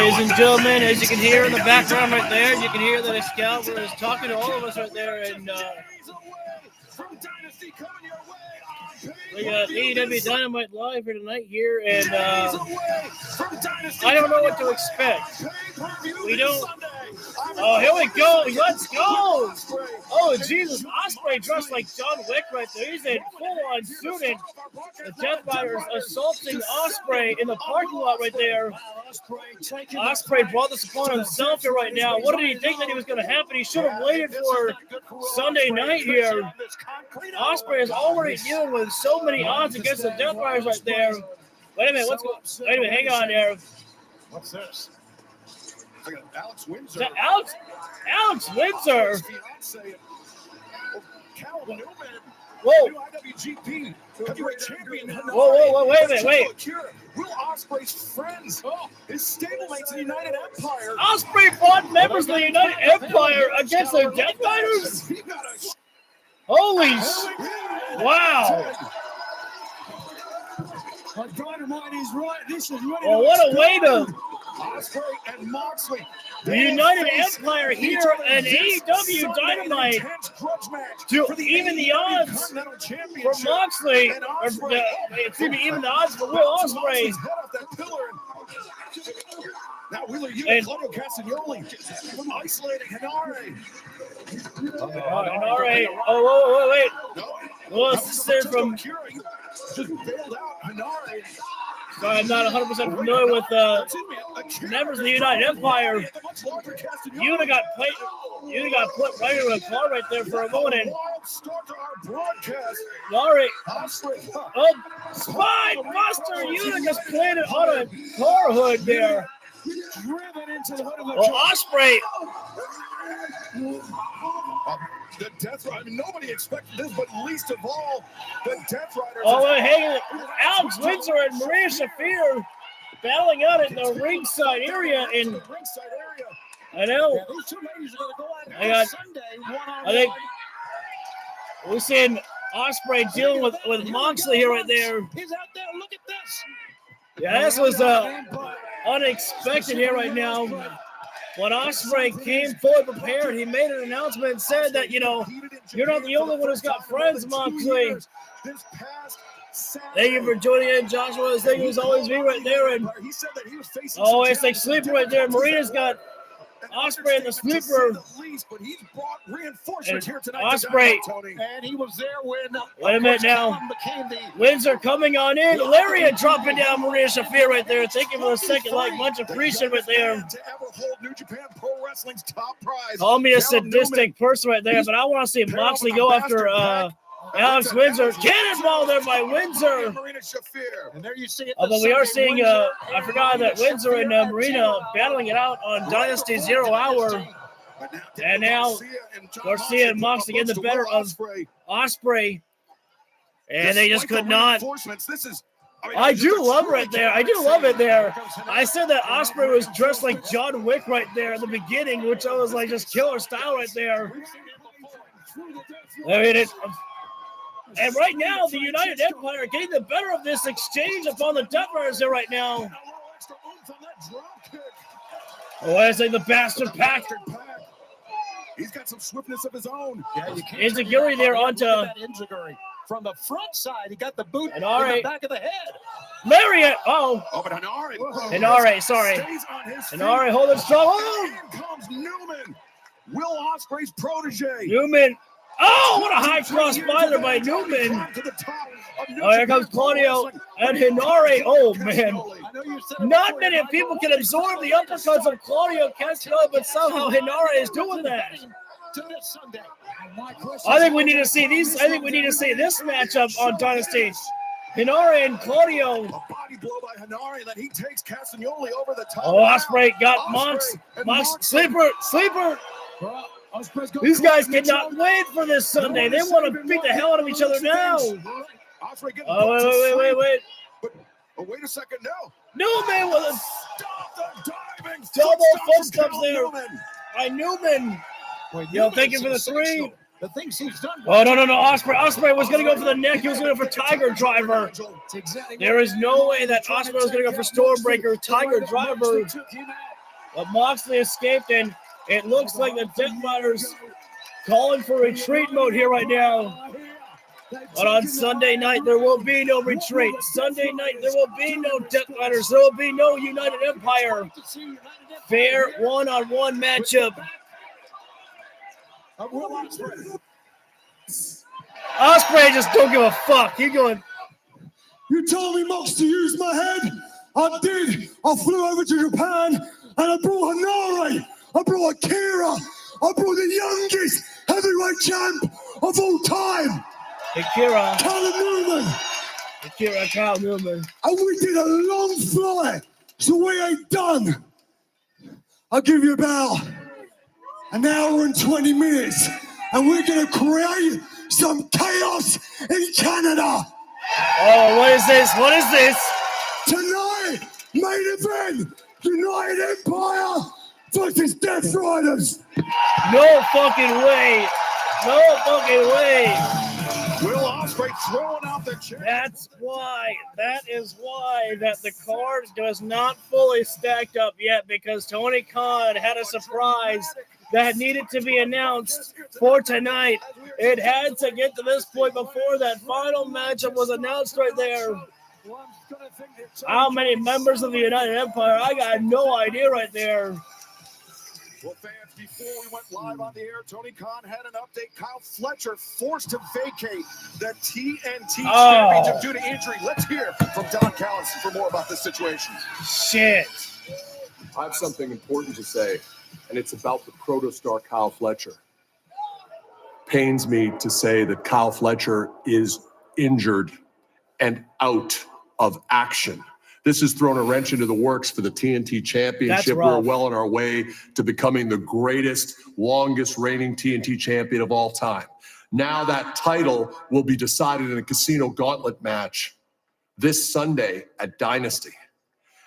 Ladies and gentlemen, as you can hear in the background right there, you can hear that Excalibur is talking to all of us right there. And we got AEW Dynamite live here tonight here. And I don't know what to expect. We don't. Oh, here we go. Let's go. Oh, Jesus. Ospreay dressed like John Wick right there. He's in full-on suit. And the Death Riders assaulting Ospreay in the parking lot right there. Ospreay brought this upon himself here right now. What did he think that he was going to happen? He should have waited for Sunday night here. Ospreay is already dealing with so many odds against the Death Riders right there. Wait a minute. Wait a minute. Hang on there. What's this? Alex Windsor. Alex Windsor. Whoa. Whoa, wait a minute, wait. Will Ospreay's friends, his stablemates in the United Empire. Ospreay fought members of the United Empire against the Death Riders? Holy wow. Dynamite is right. This is ready. Well, what a way to Ospreay and Moxley. The United Empire here at AEW Dynamite to even the odds for Moxley, even the odds for Will Ospreay. Now Wheeler, you and Claudio Castagnoli isolating Henare. Henare. Oh, wait. Well, this is from. Just bailed out Henare. Sorry, I'm not 100% familiar with members of the United Empire. Una got put right in a car right there for a moment. And Laurie, Spine Buster, Una just planted on a car hood there. Well, Ospreay. The Death Riders, nobody expected this, but least of all, the Death Riders. Oh, hey, Alex Windsor and Maria Shafir battling out in the ringside area. I know. I think we're seeing Ospreay dealing with Moxley here right there. He's out there. Look at this. Yeah, this was unexpected here right now. When Ospreay came fully prepared, he made an announcement and said that, you're not the only one who's got friends, Moxley. Thank you for joining in, Joshua. Thank you as always be right there. And it's like sleeper right there. Marina's got Ospreay in the sleeper. And Ospreay. And he was there when. Wait a minute now. Windsor coming on in. Lariat dropping down Maria Shafir right there. Thank you for a second, like much appreciated right there. Call me a sadistic person right there, but I want to see Moxley go after Alex Windsor. Cannonball there by Windsor. And there you see it. Although we are seeing, I forgot that Windsor and Marina battling it out on Dynasty 0 Hour. And now Garcia and Moxley getting the better of Ospreay. And they just could not. I do love right there. I do love it there. I said that Ospreay was dressed like John Wick right there at the beginning, which I was like just killer style right there. I mean, and right now, the United Empire are getting the better of this exchange upon the Death Riders there right now. Oh, I say the bastard pack. He's got some swiftness of his own. Enziguri there onto. From the front side, he got the boot in the back of the head. Lariat. Oh, but Henare. Henare, sorry. Henare holding strong. Oh, in comes Newman. Will Ospreay's protege. Newman. Oh, what a high cross spider by Newman. Oh, here comes Claudio and Henare. Oh, man. Not many people can absorb the uppercuts of Claudio Castagnoli, but somehow Henare is doing that. I think we need to see these. I think we need to see this matchup on Dynasty. Henare and Claudio. A body blow by Henare that he takes Castagnoli over the top. Oh, Ospreay got Mox. Sleeper. These guys cannot wait for this Sunday. They want to beat the hell out of each other now. Oh, wait. But wait a second, no. Newman with a double footsteps there by Newman. Thank you for the three. The things he's done. Oh, no. Ospreay was going to go for the neck. He was going to go for Tiger Driver. There is no way that Ospreay was going to go for Stormbreaker. Tiger Driver. But Moxley escaped, and it looks like the Death Riders calling for retreat mode here right now. But on Sunday night, there will be no retreat. Sunday night, there will be no Death Riders. There will be no United Empire. Fair one-on-one matchup. Ospreay just don't give a fuck. He going, You told me, Mox, to use my head. I did. I flew over to Japan and I brought Hanare. I brought Akira. I brought the youngest heavyweight champ of all time. Akira Kyle Newman. And we did a long flight, so we ain't done. I'll give you about an hour and 20 minutes, and we're going to create some chaos in Canada. Oh, what is this? What is this? Tonight, main event, United Empire versus Death Riders. No fucking way. No fucking way. Will Ospreay throwing out the chair. That is why that the card was not fully stacked up yet, because Tony Khan had a surprise that needed to be announced for tonight. It had to get to this point before that final matchup was announced right there. How many members of the United Empire? I got no idea right there. Well, fans, before we went live on the air, Tony Khan had an update. Kyle Fletcher forced to vacate the TNT Championship due to injury. Let's hear from Don Callis for more about this situation. Shit. I have something important to say, and it's about the protostar Kyle Fletcher. Pains me to say that Kyle Fletcher is injured and out of action. This has thrown a wrench into the works for the TNT Championship. We're well on our way to becoming the greatest, longest reigning TNT champion of all time. Now that title will be decided in a casino gauntlet match this Sunday at Dynasty.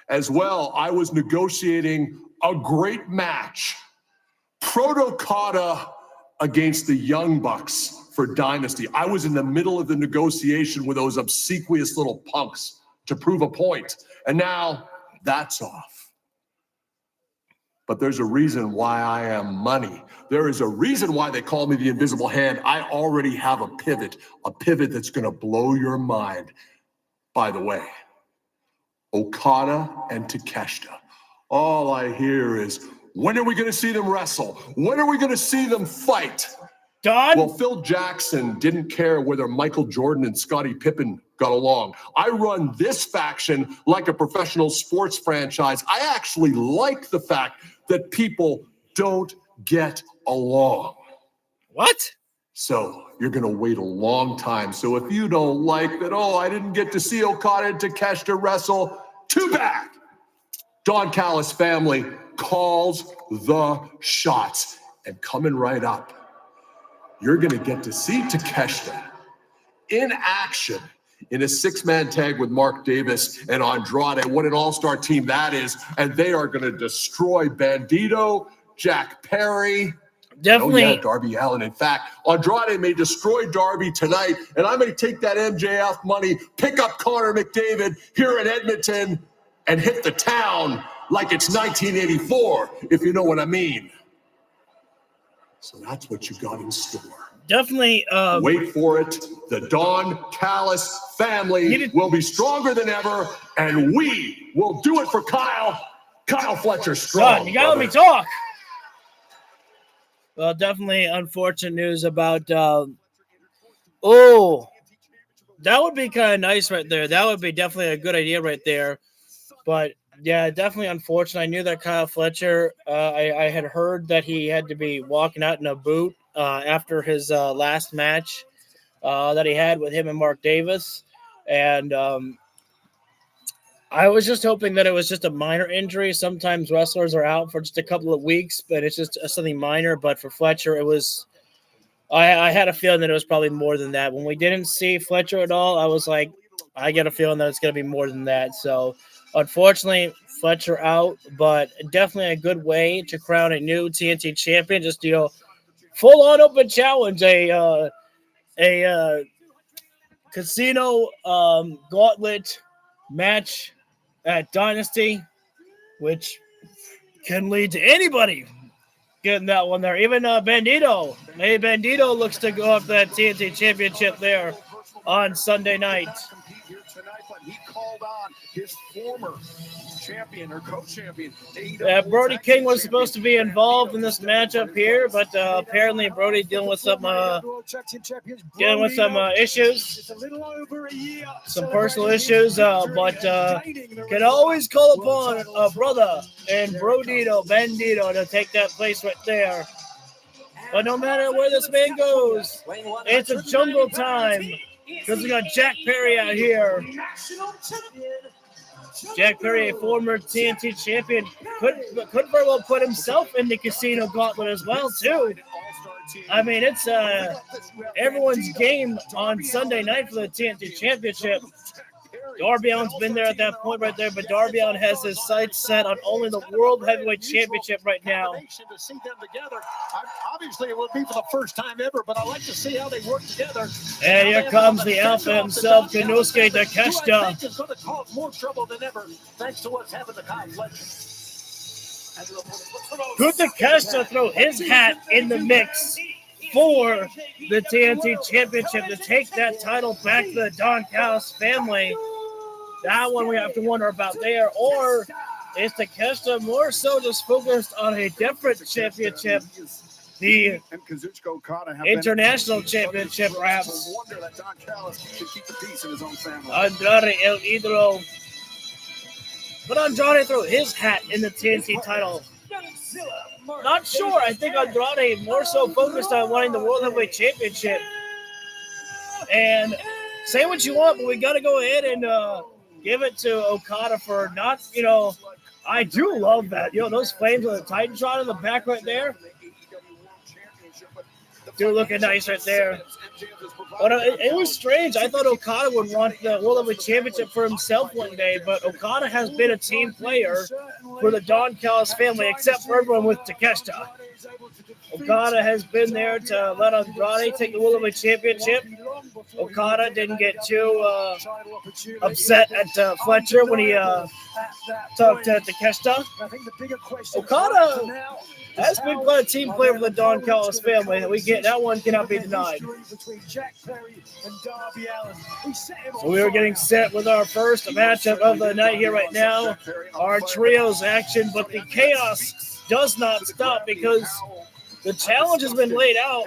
As well, I was negotiating a great match, Proto-Kata against the Young Bucks for Dynasty. I was in the middle of the negotiation with those obsequious little punks to prove a point. And now that's off. But there's a reason why I am money. There is a reason why they call me the Invisible Hand. I already have a pivot that's going to blow your mind. By the way, Okada and Takeshita. All I hear is, when are we going to see them wrestle? When are we going to see them fight? Don? Well, Phil Jackson didn't care whether Michael Jordan and Scottie Pippen got along. I run this faction like a professional sports franchise. I actually like the fact that people don't get along. What? So you're going to wait a long time. So if you don't like that, I didn't get to see Okada and Takeshita wrestle, too bad. Don Callis family calls the shots. And coming right up, you're going to get to see Takeshita in action in a six-man tag with Mark Davis and Andrade. What an all-star team that is. And they are going to destroy Bandito, Jack Perry. Definitely. Darby Allin. In fact, Andrade may destroy Darby tonight, and I may take that MJF money, pick up Connor McDavid here in Edmonton, and hit the town like it's 1984, if you know what I mean. So that's what you got in store. Definitely. Wait for it. The Don Callis family will be stronger than ever, and we will do it for Kyle. Kyle Fletcher strong. Son, you gotta let me talk. Well, definitely unfortunate news about. That would be kind of nice right there. That would be definitely a good idea right there. But yeah, definitely unfortunate. I knew that Kyle Fletcher. I had heard that he had to be walking out in a boot after his last match that he had with him and Mark Davis, and I was just hoping that it was just a minor injury. Sometimes wrestlers are out for just a couple of weeks, but it's just something minor. But for Fletcher, it was. I had a feeling that it was probably more than that. When we didn't see Fletcher at all, I was like, I get a feeling that it's going to be more than that. So, unfortunately, Fletcher out, but definitely a good way to crown a new TNT champion. Just, full-on open challenge, a casino gauntlet match at Dynasty, which can lead to anybody getting that one there. Even Bandito. Maybe Bandito looks to go up that TNT Championship there on Sunday night. He called on his former champion or co-champion. Brody King was supposed to be involved in this matchup here, but apparently Brody dealing with some issues, some personal issues, but can always call upon a brother and Brodito, Bandito to take that place right there. But no matter where this man goes, it's a jungle time because we got Jack Perry out here. Jack Perry, a former TNT champion, could very well put himself in the casino gauntlet as well, too. I mean, it's everyone's game on Sunday night for the TNT championship. Darby Allin's been there at that point right there, but Darby Allin has his sights set on only the World Heavyweight Championship right now. Obviously, it would be for the first time ever, but I like to see how they work together. And here comes the Alpha himself, Konosuke Takeshita. It's going to cause more trouble than ever, thanks to what's happened to Kyle Fletcher. Could Takeshita throw his hat in the mix for the TNT Championship to take that title back to the Don Callis family? That one we have to wonder about there. Or is Takeshita more so just focused on a different championship, the international championship, perhaps? Andrade El Idolo. But Andrade threw his hat in the TNT title. Not sure. I think Andrade more so focused on winning the World Heavyweight Championship. And say what you want, but we got to go ahead and give it to Okada for not, I do love that. Those flames with the Titantron in the back right there. Dude, looking nice right there. But it was strange. I thought Okada would want the World Heavyweight Championship for himself one day, but Okada has been a team player for the Don Callis family, except for everyone with Takeshita. Okada has been there to let Andrade take the World Heavyweight Championship. Okada didn't get too upset at Fletcher when he talked to Takeshita. Okada has been quite a team player for the Don Callis family. That one cannot be denied. So we are getting set with our first matchup of the night here right now. Our trios action, but the chaos does not stop because the challenge has been laid out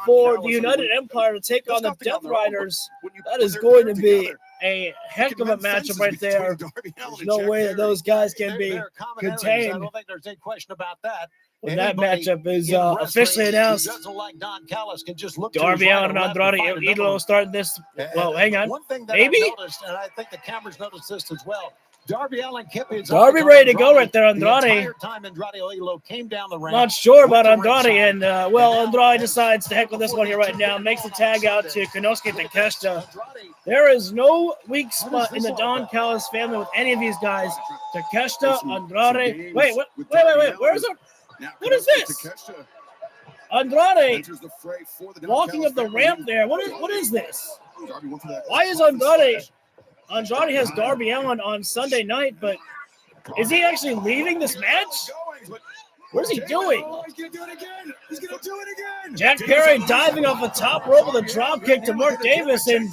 for the United Empire to take on the Death Riders. That is going to be a heck of a matchup right there. There's no way that those guys can be contained. I don't think there's any question about that. When that matchup is officially announced, Darby Allin and Andrade El Idolo starting this. Well, hang on. Maybe? Noticed, and I think the cameras noticed this as well. Darby ready to go right there, Andrade. Not sure about Andrade, and Andrade decides to heck with this one here right now. Makes the tag out to Konosuke Takeshita. There is no weak spot in the Don Callis family with any of these guys. Takeshita, Andrade. Wait, where's it? What is this? Andrade walking up the ramp there. What is this? Why is Andrade has Darby Allin on Sunday night, but is he actually leaving this match? What is he doing? He's gonna do it again. Jack Perry diving off the top rope with a drop kick to Mark Davis, and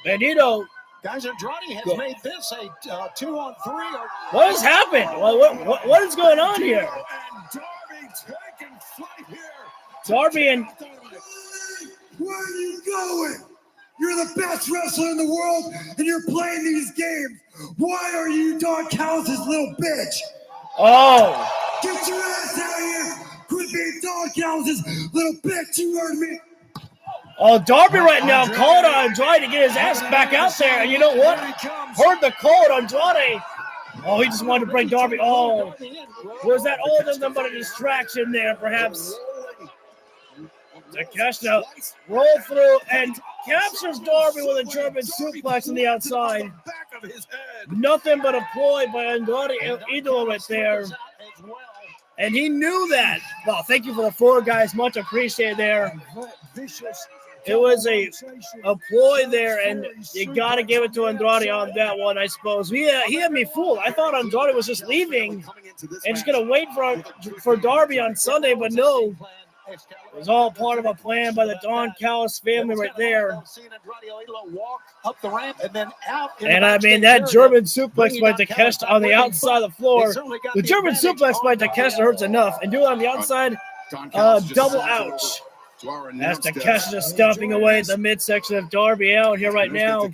Bandito. Guys, Andrade has made this a 2-on-3. What has happened? What is going on here? Darby and... Where are you going? You're the best wrestler in the world, and you're playing these games. Why are you Don Callis' little bitch? Oh. Get your ass out of here. Quit being Don Callis' little bitch. You heard me. Oh, Darby right now called on Andrade to get his ass back out there. And you know what? Heard the call on Andrade. Oh, he just wanted to bring Darby. Oh, was that all nothing but a distraction there, perhaps? Takeshita roll through and captures Darby with a German suplex on the outside. Nothing but a ploy by Andrade El Idolo right there. And he knew that. Well, thank you for the 4 guys. Much appreciated there. it was a ploy there, and you got to give it to Andrade on that one, I suppose. He had me fooled. I thought Andrade was just leaving and just going to wait for Darby on Sunday, but no. It was all part of a plan by the Don Callis family right there. And I mean, that German suplex by Takeshita on the outside of the floor. The German suplex by Takeshita hurts enough. And do it on the outside, double ouch. As Takeshita just stomping away at the midsection of Darby Allin here right now.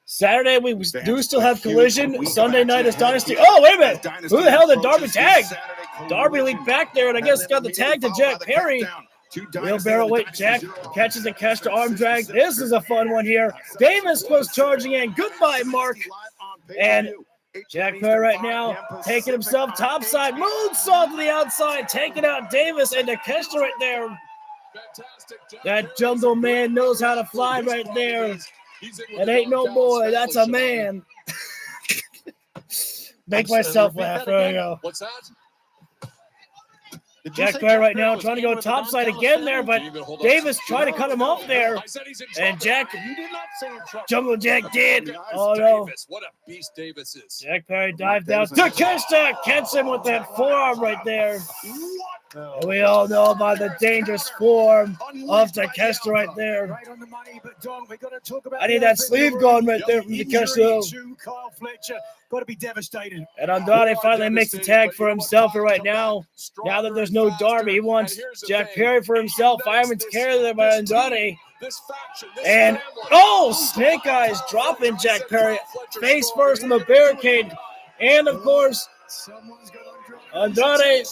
Saturday, we do still have Collision. Sunday night is Dynasty. Oh, wait a minute. Who the hell did Darby tag? Darby leaped back there, and I guess got the tag to Jack Perry. Wheelbarrow weight. Jack catches the Keshta arm drag. This is a fun one here. Davis was charging in. Goodbye, Mark. And Jack Perry right now taking himself topside. Moonsault to the outside. Taking out Davis and the Keshta right there. That Jungle Man knows how to fly right there. It ain't no boy. That's a man. Make myself laugh. There we go. What's that? Jack Perry right now trying to go topside again there, but Davis trying to cut him off there. And Jungle Jack did. Oh, no. What a beast Davis is. Jack Perry dived down. Takeshita catch him with that forearm right there. And we all know about the dangerous form of Takeshita right there. I need that sleeve going right there from Takeshita. Got to be devastated. And Andrade finally makes the tag for himself right now. Now that there's no Darby, he wants Jack Perry for himself. Fireman's carried there by Andrade. And, Snake Eyes dropping Jack Perry face first in the barricade. And, of course, Andrade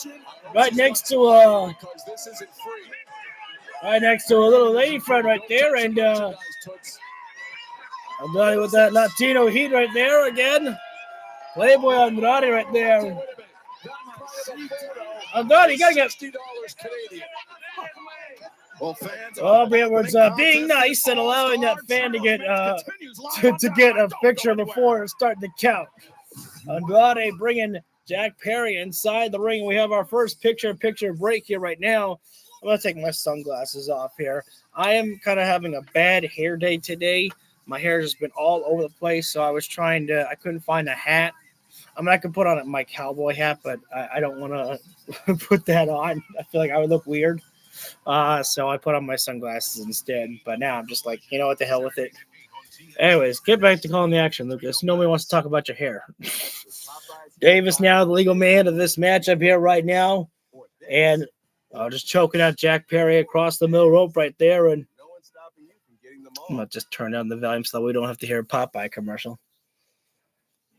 right next to a little lady friend right there. And Andrade with that Latino heat right there again. Playboy Andrade right there. Andrade, you gotta get. Aubrey Edwards being nice and allowing that fan to get to get a picture before starting to count. Andrade bringing Jack Perry inside the ring. We have our first picture break here right now. I'm gonna take my sunglasses off here. I am kind of having a bad hair day today. My hair has been all over the place, so I couldn't find a hat. I mean, I could put on my cowboy hat, but I don't want to put that on. I feel like I would look weird. So I put on my sunglasses instead. But now I'm just like, you know what, the hell with it. Anyways, get back to calling the action, Lucas. Nobody wants to talk about your hair. Davis now the legal man of this matchup here right now. And just choking out Jack Perry across the middle rope right there. And I'm going to just turn down the volume so we don't have to hear a Popeye commercial.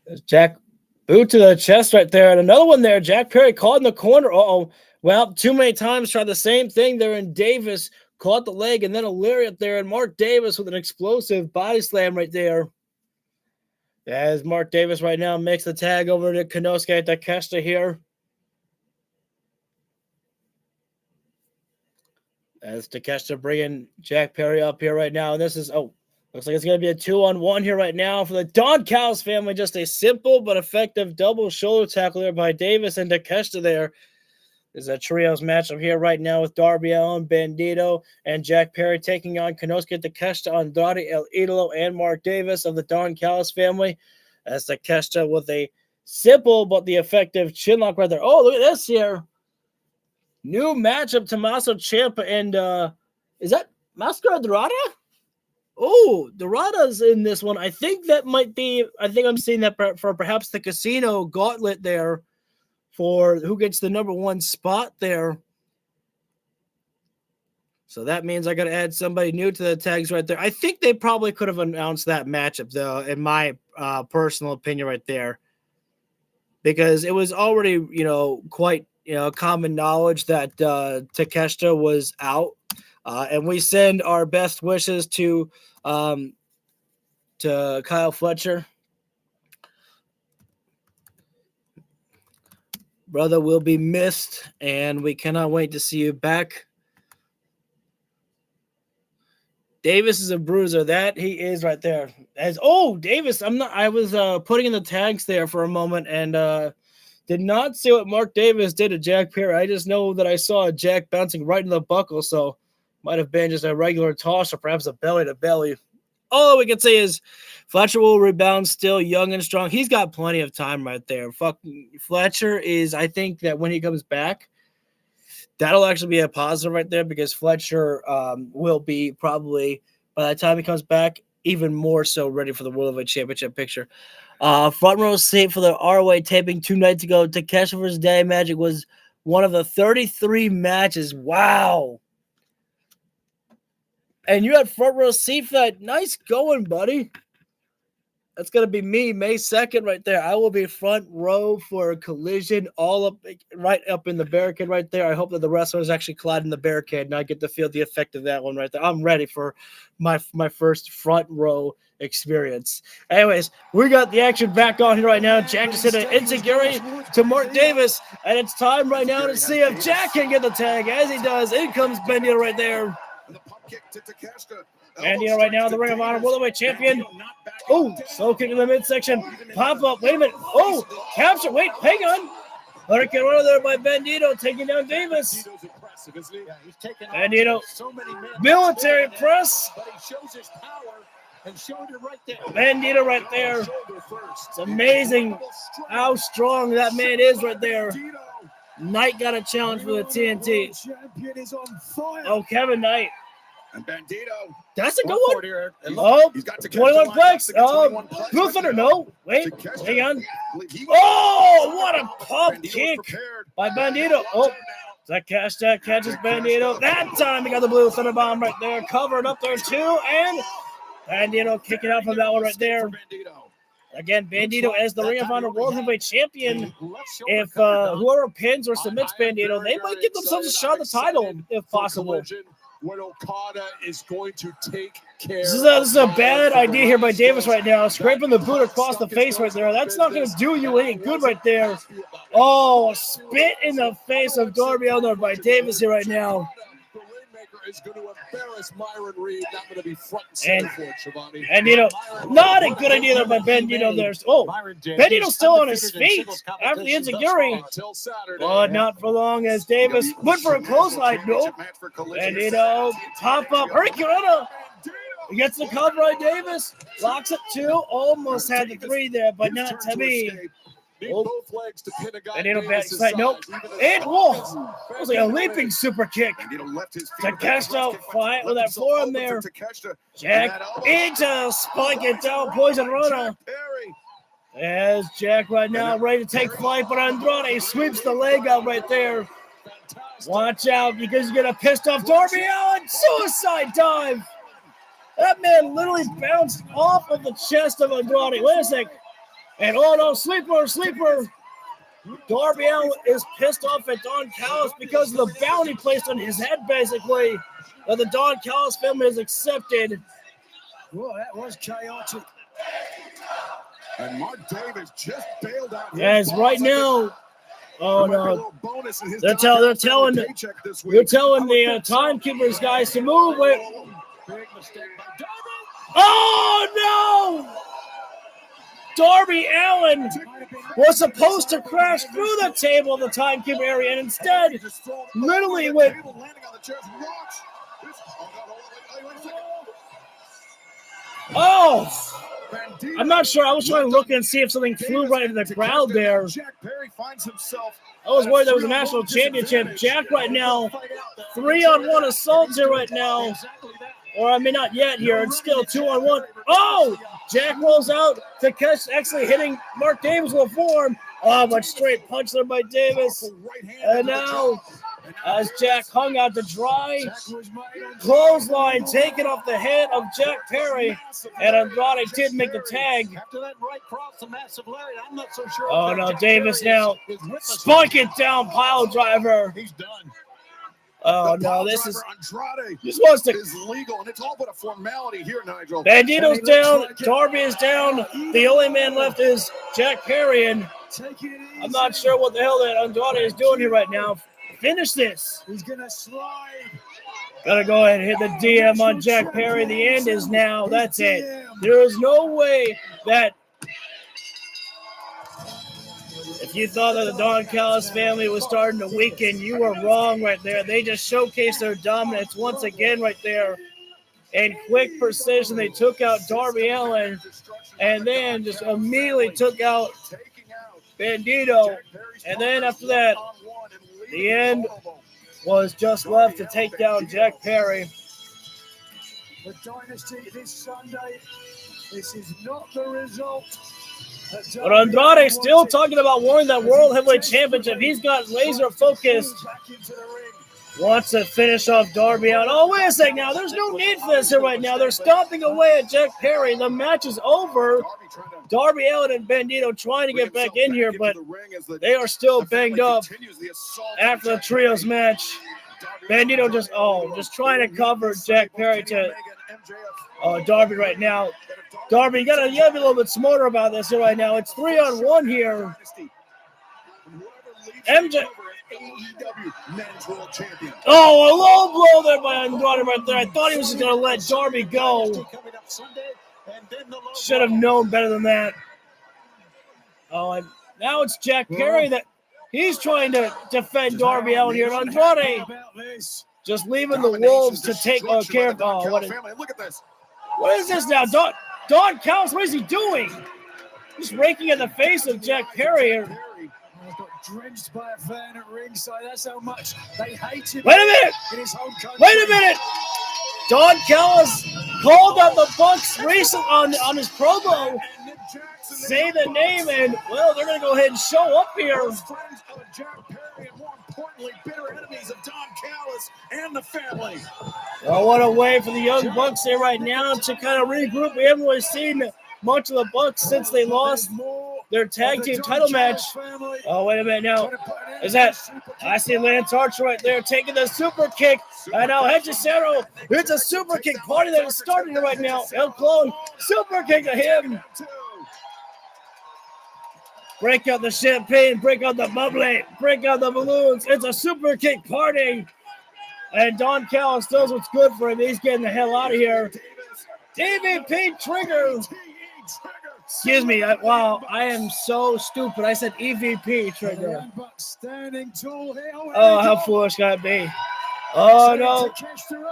There's Jack. Boot to the chest right there. And another one there. Jack Perry caught in the corner. Well, too many times tried the same thing there. And Davis caught the leg and then a lariat there. And Mark Davis with an explosive body slam right there. As Mark Davis right now makes the tag over to Konosuke Takeshita here. As Takeshita bringing Jack Perry up here right now. And this is, looks like it's going to be a 2-on-1 here right now for the Don Callis family. Just a simple but effective double shoulder tackle there by Davis and Takeshita there. There's a trios matchup here right now with Darby Allin, Bandito, and Jack Perry taking on Konosuke Takeshita, Andrade El Idolo, and Mark Davis of the Don Callis family. As Takeshita with a simple but the effective chinlock right there. Oh, look at this here. New matchup, Tommaso Ciampa and is that Mascara Dorada? Oh, Dorada's in this one. I think I'm seeing that for perhaps the casino gauntlet there for who gets the number one spot there. So that means I got to add somebody new to the tags right there. I think they probably could have announced that matchup, though, in my personal opinion right there. Because it was already, quite, common knowledge that Takeshita was out. And we send our best wishes to Kyle Fletcher. Brother will be missed, and we cannot wait to see you back. Davis is a bruiser. That he is right there. Davis, I was putting in the tags there for a moment and did not see what Mark Davis did to Jack Perry. I just know that I saw Jack bouncing right in the buckle, so Might have been just a regular toss or perhaps a belly-to-belly. All we can say is Fletcher will rebound, still young and strong. He's got plenty of time right there. Fletcher is, I think that when he comes back, that'll actually be a positive right there because Fletcher will be probably, by the time he comes back, even more so ready for the World Heavyweight Championship picture. Front row seat for the ROH taping 2 nights ago. Takeshi vs. Day Magic was one of the 33 matches. Wow. And you had front row seat for that. Nice going, buddy. That's going to be me, May 2nd right there. I will be front row for a collision all up, right up in the barricade right there. I hope that the wrestlers actually collide in the barricade and I get to feel the effect of that one right there. I'm ready for my first front row experience. Anyways, we got the action back on here right now. Jack just hit an ensiguri to Mark Davis, and it's time right now to see if Jack can get the tag. As he does, in comes Bandito right there. Bandito right now, the Ring of Honor World Heavyweight Champion. Oh, slow kick in the midsection. Pop up. Wait a minute. Oh, capture. Wait, hang on. Hurricane runner there by Bandito, taking down Davis. Bandito, military press. Bandito right there. It's amazing how strong that man is right there. Knight got a challenge for the TNT. Oh, Kevin Knight. And Bandito. That's a good one. Oh, 21 flex. Oh, Blue Thunder. No. Wait. Hang on. Oh, what a pump kick by Bandito. Oh, that catches Bandito. That time he got the Blue Thunder bomb right there. Covered up there too. And Bandito kicking out from that one right there. Again, Bandito as the Ring of Honor World Heavyweight Champion. If whoever pins or submits Bandito, they might give themselves a shot at the title if possible. When Okada is going to take care. This is a bad idea here by Davis right now. Scraping the boot across the face right there. That's not going to do you any good right there. Oh, spit in the face of Darby Allin by Davis here right now. The Rainmaker is going to embarrass Myron Reed. Not going to be front and center for it, Shivani. Bandito, not a good idea there by Bandito there. Oh, Bandito's still on his feet after the enziguri. But not for long as Davis went for a clothesline. Nope. Bandito, pop up. Hurricane. He gets the cover on Davis. Locks it 2. Almost had the 3 there, but not to me. Oh. Bandito backside. Nope. And whoa. That was like a leaping super kick. Takeshita fight with that forearm there. Jack into spike it down. Poison Rana. As Jack right now ready to take flight, but Andrade sweeps the leg out right there. Watch out because you get a pissed off Darby Allin. Suicide dive. That man literally bounced off of the chest of Andrade. Wait a sec. And oh no, sleeper. Darby Allin is pissed off at Don Callis because of the bounty placed on his head, basically, that the Don Callis family has accepted. Well, that was chaotic. And Mark Davis just bailed out. As right now, oh no, they're telling the timekeepers guys to move it. Oh no! Darby Allin was supposed to crash through the table of the timekeeper area and instead literally went. Oh! I'm not sure. I was trying to look and see if something flew right into the crowd there. I was worried there was a national championship. Jack right now, 3-on-1 assault here right now. Or I mean, not yet here. It's still 2-on-1. Oh! Jack rolls out. Takeshi actually hitting Mark Davis with a forearm. Oh, but straight punch there by Davis. And now, as Jack hung out to dry, clothesline taken off the head of Jack Perry. And Andrade did make the tag. Oh, no, Davis now. Spike it down, pile driver. He's done. Oh no! This wants to. Is legal, and it's all but a formality here, Nigel. Bandito's down. Darby is down. The only man left is Jack Perry, and I'm not sure what the hell that Andrade is doing here right now. Finish this. He's gonna slide. Gotta go ahead and hit the DM on Jack Perry. The end is now. That's it. There is no way that If you thought that the Don Callis family was starting to weaken, you were wrong right there. They just showcased their dominance once again right there. In quick precision, they took out Darby Allin and then just immediately took out Bandito. And then after that, the end was just left to take down Jack Perry. The Dynasty this Sunday. This is not the result. But Andrade still talking about winning that World Heavyweight Championship. He's got laser focused. Wants to finish off Darby Allin. Oh, wait a second now. There's no need for this here right now. They're stomping away at Jack Perry. The match is over. Darby Allin and Bandito trying to get back in here, but they are still banged up after the trios match. Bandito just trying to cover Jack Perry to Darby right now. Darby, you gotta be a little bit smarter about this here right now. It's 3-on-1 here. MJ. Oh, a low blow there by Andrade right there. I thought he was just gonna let Darby go. Should have known better than that. Oh, and now it's Jack Perry that he's trying to defend Darby out here. Andrade just leaving the Wolves to take care of. Oh, what is this now? Don Callis, what is he doing? Just raking in the face of Jack Perry here. Got drenched by a fan at ringside. That's how much they hate him. Wait a minute! In his home country. Wait a minute! Don Callis called out the Bucks recently on his promo. Say the name, and well, they're going to go ahead and show up here. Friends of Jack Perry, and more importantly, bitter enemies of Don Callis and the family. I want to wait for the Young Bucks here right now to kind of regroup. We haven't really seen much of the Bucks since they lost their tag team title match. Oh, wait a minute now. Is that? I see Lance Archer right there taking the super kick. And now Hechicero. It's a super kick party that is starting right now. El Clone, super kick to him. Break out the champagne, break out the bubbly, break out the balloons. It's a super kick party. And Don Callis knows what's good for him. He's getting the hell out of here. DVP Trigger. Excuse me. Wow, I am so stupid. I said EVP Trigger. Oh, how foolish can I be? Oh, no.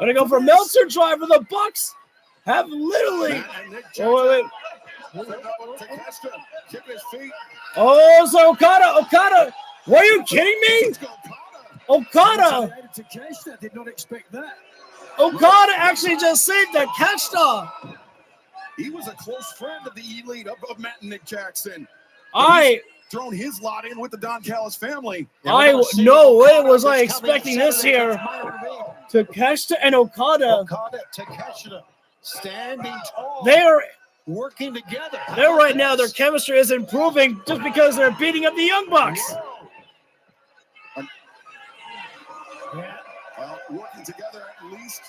Gonna go for Meltzer driver. The Bucks have literally. Oh, wait. Oh, so Okada. Were you kidding me? Okada. Did not expect that. Okada actually just saved that Takeshita. He was a close friend of the elite of Matt and Nick Jackson. Thrown his lot in with the Don Callis family. No way was I expecting this here. Takeshita and Okada. Takeshita standing tall. They are working together. They're right now, their chemistry is improving just because they're beating up the Young Bucks. Well, working together at least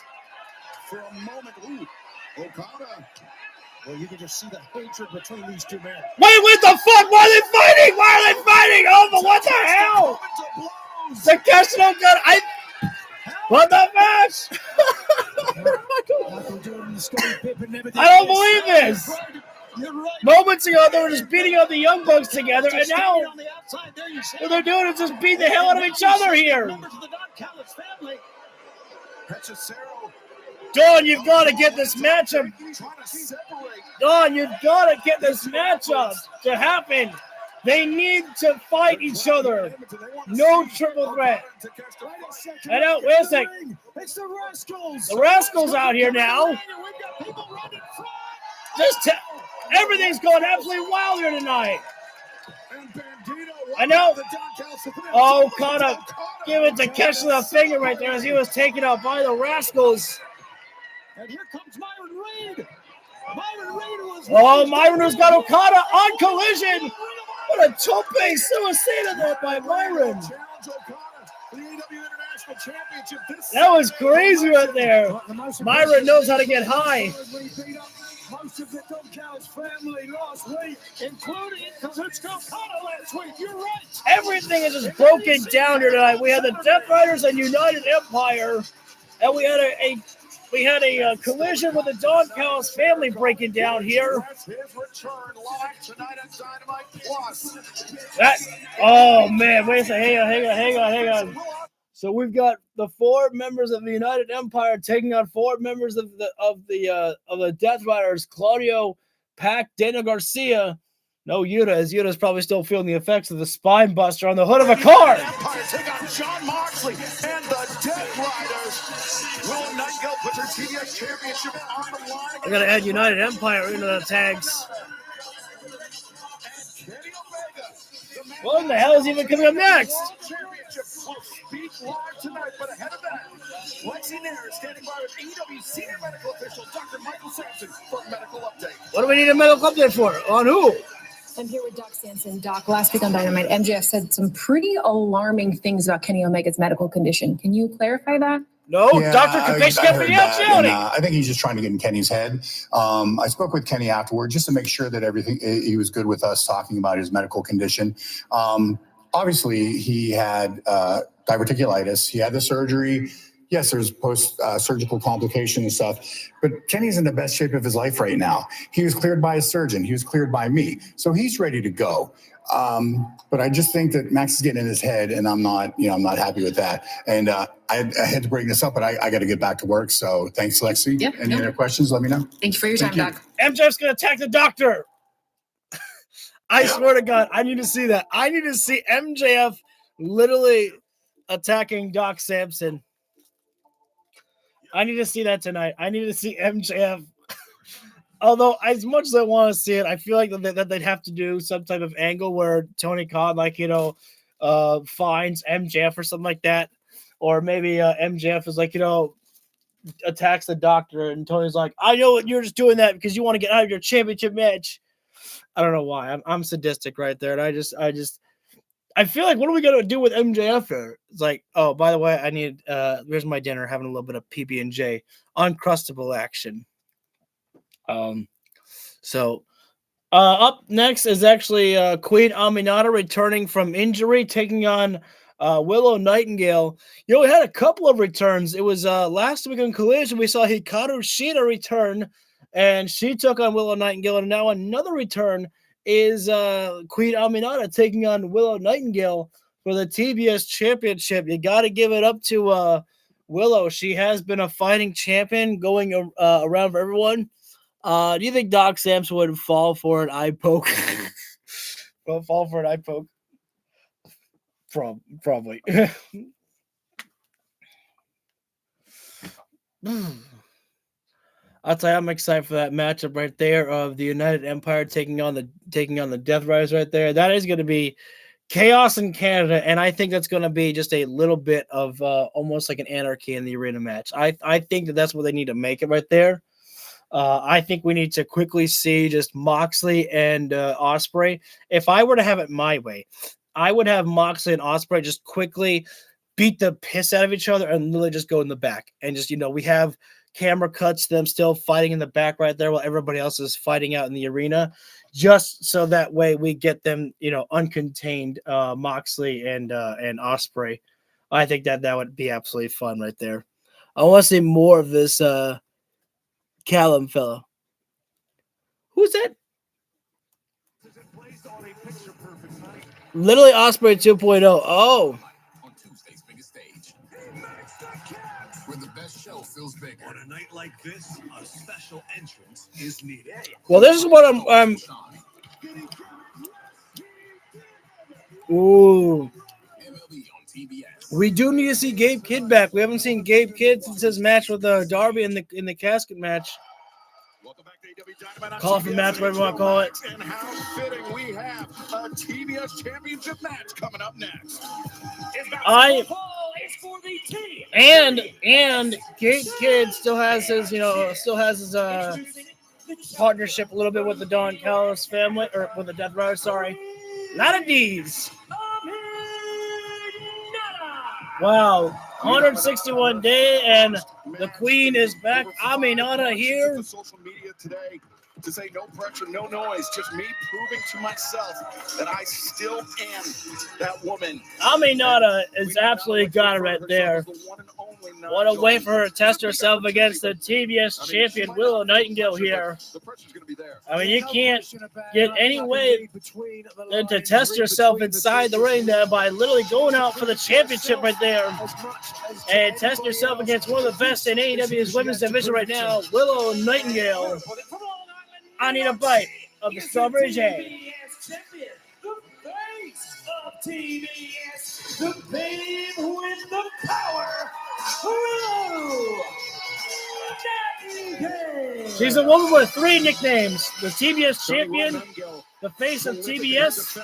for a moment. Ooh, Okada. Well, you can just see the hatred between these two men. Wait, what the fuck? Why are they fighting? Oh, but what the hell? Takeshita and Okada. What the match? I don't believe this. Moments ago, they were just beating up the Young Bucks together, and now what they're doing is just beating the hell out of each other here. Dawn, you've got to get this matchup. Dawn, you've got to get this matchup to happen. They need to fight each other. No triple threat. I know. Wait a sec. It's the Rascals. The Rascals out here now. Everything's going absolutely wild here tonight. I know. Oh, Okada giving Takeshi the finger right there as he was taken out by the Rascals. And here comes Myron Reed. Myron has got Okada on Collision. What a tope suicida there by Myron. That was crazy right there. Myron knows how to get high. Most of the Don Callis family last week, including Kazuchika Okada last week. You're right. Everything is just broken down here tonight. We had the Death Riders and United Empire, and we had a We had a collision with the Don Callis family breaking down here. Oh man, wait a second. Hang on. So we've got the 4 members of the United Empire taking on 4 members of the Death Riders: Claudio, Pac, Daniel Garcia. No Yuta, as Yuta's probably still feeling the effects of the spine buster on the hood of a car. Empire take on Jon Moxley and the Death Riders. Will Nightingale put their TBS championship on the line? We're gonna add United Empire into the tags. What in the hell is even coming up next? Tonight, but ahead of that, Lexi Nair is standing by with AEW senior medical official Dr. Michael Sampson for a medical update. What do we need a medical update for? On who? I'm here with Doc Sampson. Doc, last week on Dynamite, MJF said some pretty alarming things about Kenny Omega's medical condition. Can you clarify that? No, yeah, Dr. Kapish I think he's just trying to get in Kenny's head. I spoke with Kenny afterward just to make sure that he was good with us talking about his medical condition. Obviously, he had diverticulitis. He had the surgery. Yes, there's post-surgical complications and stuff, but Kenny's in the best shape of his life right now. He was cleared by a surgeon. He was cleared by me. So he's ready to go. But I just think that Max is getting in his head, and I'm not happy with that. And I had to bring this up, but I got to get back to work. So thanks, Lexi. Yep, Any other questions, let me know. Thank you for your time, Doc. MJF's going to attack the doctor. I swear to God, I need to see that. I need to see MJF literally attacking Doc Sampson. I need to see that tonight. I need to see MJF. Although, as much as I want to see it, I feel like that they'd have to do some type of angle where Tony Khan, finds MJF or something like that. Or maybe MJF is attacks the doctor, and Tony's like, I know what you're just doing that because you want to get out of your championship match. I don't know why. I'm sadistic right there. And I feel like, what are we going to do with MJF here? It's like, oh, by the way, I need, here's my dinner, having a little bit of PB&J, Uncrustable action. Up next is actually Queen Aminata returning from injury, taking on Willow Nightingale. We had a couple of returns. It was last week on Collision, we saw Hikaru Shida return, and she took on Willow Nightingale, and now another return is Queen Aminata taking on Willow Nightingale for the TBS Championship. You got to give it up to Willow. She has been a fighting champion going around for everyone. Do you think Doc Sampson would fall for an eye poke? Fall for an eye poke? Probably. I'll tell you, I'm excited for that matchup right there of the United Empire taking on the Death Riders right there. That is going to be chaos in Canada, and I think that's going to be just a little bit of almost like an anarchy in the arena match. I think that's what they need to make it right there. I think we need to quickly see just Moxley and Ospreay. If I were to have it my way, I would have Moxley and Ospreay just quickly beat the piss out of each other and literally just go in the back. And just, we have camera cuts them still fighting in the back right there while everybody else is fighting out in the arena, just so that way we get them, uncontained, Moxley and Ospreay. I think that would be absolutely fun right there. I want to see more of this Callum fella. Who's that? Literally Ospreay 2.0. Oh. On Tuesday's biggest stage. Where the best show feels bigger. On a night like this, a special entrance is needed. Well, this is what I'm Ooh. We do need to see Gabe Kidd back. We haven't seen Gabe Kidd since his match with Darby in the casket match. Coffin match, whatever you want to call it. And how fitting we have a TBS Championship match coming up next. And Gabe Kidd still has his partnership a little bit with the Don Callis family, or with the Death Riders, sorry. A lot of D's. Wow, 161 day, and The Queen is back. Aminata here. Social media today to say no pressure, no noise, just me proving to myself that I still am that woman. Aminata is absolutely got it right there. What a way for her to test herself against the TBS champion Willow Nightingale here. I mean, you can't get any way than to test yourself inside the ring there by literally going out for the championship right there and test yourself against one of the best in AEW's women's division right now, Willow Nightingale. I need a bite of the strawberry jam. TBS, the babe with the power, Willow Nightingale. She's a woman with 3 nicknames: the TBS champion, the face of TBS,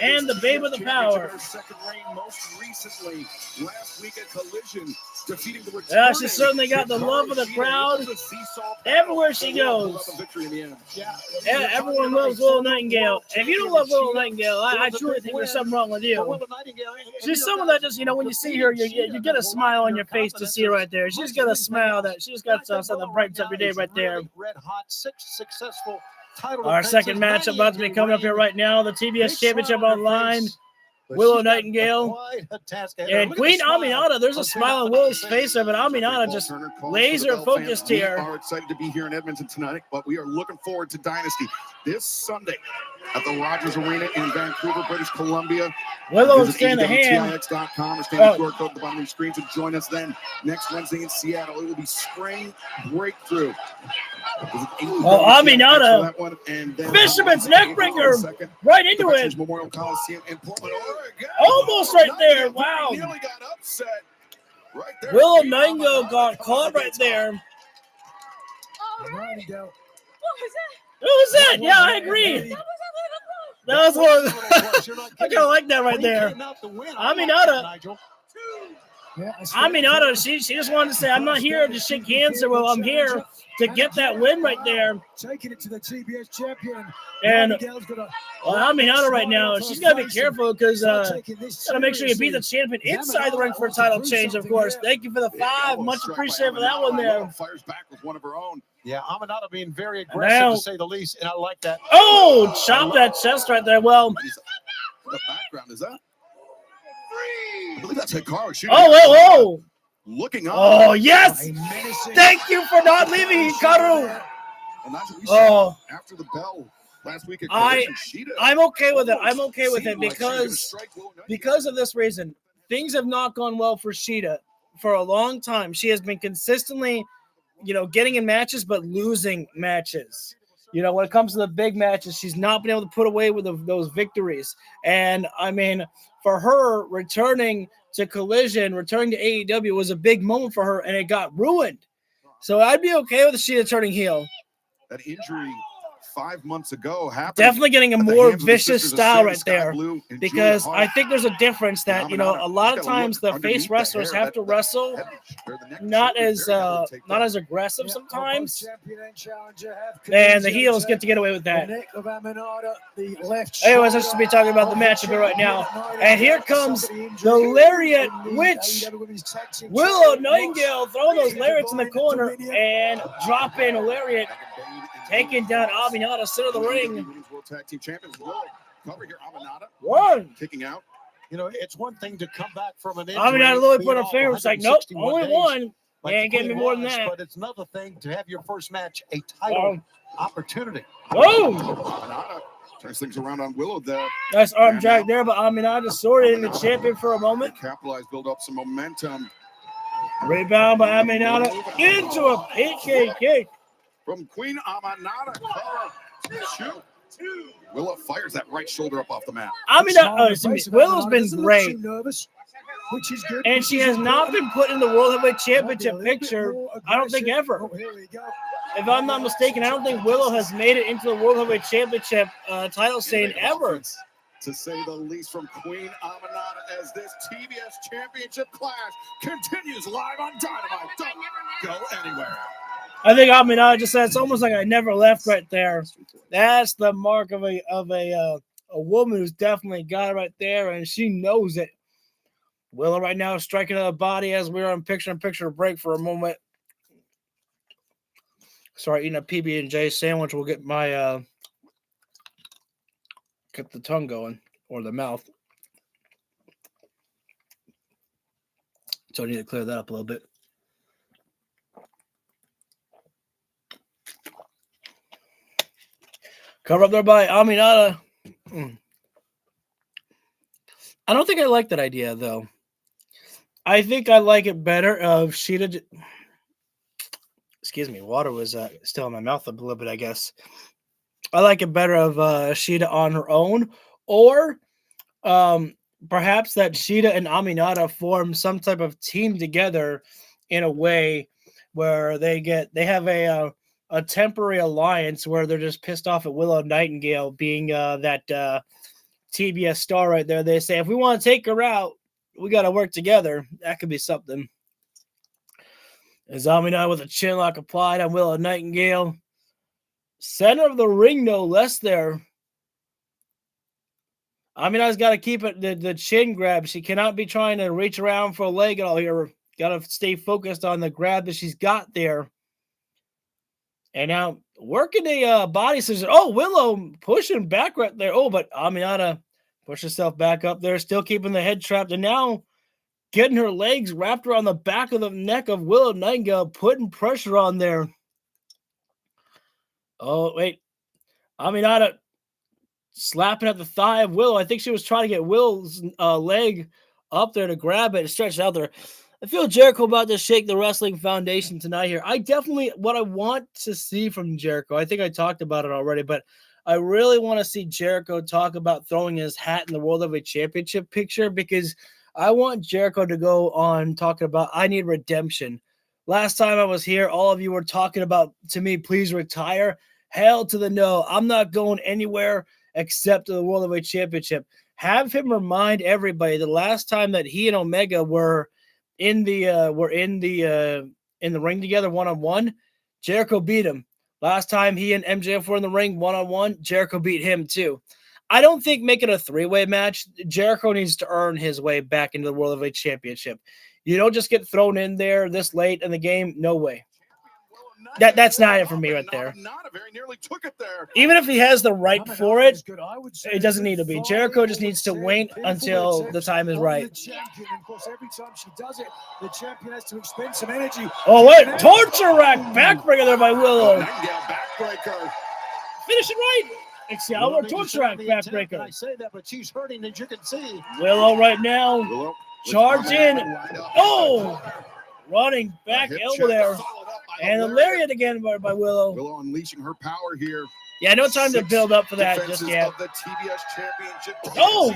and the babe of the power. Yeah, she's certainly got the love of the crowd everywhere she goes. Yeah, everyone loves Willow Nightingale. If you don't love Willow Nightingale, I truly think there's something wrong with you. She's someone that just, when you see her, you get a smile on your face to see her right there. She's got a smile that she's got something that brightens up your day right there. Our second match about to be coming up here right now, the TBS Championship Online. Willow Nightingale and Queen Aminata. There's a smile on Willow's face there, but Aminata just laser focused here. We are excited to be here in Edmonton tonight, but we are looking forward to Dynasty this Sunday at the Rogers Arena in Vancouver, British Columbia. Willow will stand a hand. TIX.com or stand the QR code at the bottom of the screen to join us then next Wednesday in Seattle. It will be Spring Breakthrough. Oh, Aminata, Fisherman's Neckbreaker, right into it. Memorial Coliseum in Portland, Oregon. Almost right there. Wow. Nearly got upset. Right there. Willow Nightingale got caught right there. What was that? What was that? Yeah, I agree. That was one. I kind of like that right there. Aminata, she just wanted to say, I'm not here to shake hands or I'm here to get that win right there. Taking it to the TBS champion. And Aminata right now, she's got to be careful because got to make sure you beat the champion inside the ring for a title change, of course. Thank you for the 5. Much appreciated for that one there. Fires back with one of her own. Yeah, Aminata being very aggressive to say the least, and I like that. Oh, chop that chest right there. Well, the background is that? I believe that's Hikaru shooting. Oh. Looking up. Oh, yes. Thank you for not leaving, Hikaru. After the bell last week, I'm okay with it. I'm okay with it because of this reason. Things have not gone well for Shida for a long time. She has been consistently, getting in matches but losing matches. When it comes to the big matches, she's not been able to put away with those victories. And I mean, for her returning to Collision, returning to AEW was a big moment for her, and it got ruined. So I'd be okay with Shida turning heel. That injury 5 months ago happened. Definitely getting a more vicious style right there, because I think there's a difference that, a lot of times the face wrestlers have to wrestle not as aggressive sometimes, and the heels get to get away with that. Anyways, I should be talking about the matchup here right now. And here comes the Lariat Witch. Willow Nightingale throwing those lariats in the corner and dropping a lariat, taking down Aminata, center of the ring. World Tag Team Champions. Cover here, Aminata. One. Kicking out. It's one thing to come back from an injury. Aminata literally put her finger. It's like, nope, only one. You ain't getting me more than that. But it's another thing to have your first match a title opportunity. Whoa. Aminata turns things around on Willow there. Nice arm drag there, but Aminata sorted in the champion for a moment. Capitalize, build up some momentum. Rebound by Aminata into a PK kick. From Queen Aminata. Shoot. Willow fires that right shoulder up off the mat. Willow's been great. Which is good. And she has not been put in the World Heavyweight Championship picture, I don't think, ever. If I'm not mistaken, I don't think Willow has made it into the World Heavyweight Championship title scene ever. To say the least, from Queen Aminata, as this TBS Championship clash continues live on Dynamite. Don't go anywhere. I think Aminata just said it's almost like I never left right there. That's the mark of a woman who's definitely got it right there, and she knows it. Willow right now is striking to the body as we're on picture-in-picture break for a moment. start eating a PB&J sandwich, we'll get my get the tongue going or the mouth. So I need to clear that up a little bit. Cover up there by Aminata. I don't think I like that idea, though. I think I like it better of Sheeta. Excuse me, water was still in my mouth a little bit, I guess. I like it better of Sheeta on her own, or perhaps that Sheeta and Aminata form some type of team together in a way where they have a temporary alliance where they're just pissed off at Willow Nightingale being that TBS star right there. They say, if we want to take her out, we got to work together. That could be something. As Aminata with a chin lock applied on Willow Nightingale. Center of the ring, no less there. Aminata's got to keep it the chin grab. She cannot be trying to reach around for a leg at all here. Got to stay focused on the grab that she's got there. And now working a body scissors. Oh, Willow pushing back right there. Oh, but Aminata pushed herself back up there, still keeping the head trapped. And now getting her legs wrapped around the back of the neck of Willow Nightingale, putting pressure on there. Oh, wait. Aminata slapping at the thigh of Willow. I think she was trying to get Willow's leg up there to grab it and stretch it out there. I feel Jericho about to shake the wrestling foundation tonight here. What I want to see from Jericho, I think I talked about it already, but I really want to see Jericho talk about throwing his hat in the World Heavyweight Championship picture, because I want Jericho to go on talking about, I need redemption. Last time I was here, all of you were talking about, to me, please retire. Hell to the no. I'm not going anywhere except to the World Heavyweight Championship. Have him remind everybody the last time that he and Omega were in the ring together one-on-one, Jericho beat him. Last time he and MJF were in the ring one-on-one, Jericho beat him too. I don't think making a three-way match, Jericho needs to earn his way back into the World Heavyweight Championship. You don't just get thrown in there this late in the game. No way. That's not it for me right there. Even if he has the right for it, it doesn't need to be. Jericho just needs to wait until the time is right. Oh, wait. Torture rack backbreaker there by Willow. Finish it right. Excalibur torture rack backbreaker. I say that, but she's hurting, as you can see. Willow right now. Charge in. Oh! Running back elbow there. And the lariat again by Willow. Willow unleashing her power here. Yeah, no time to build up for that just yet. Oh,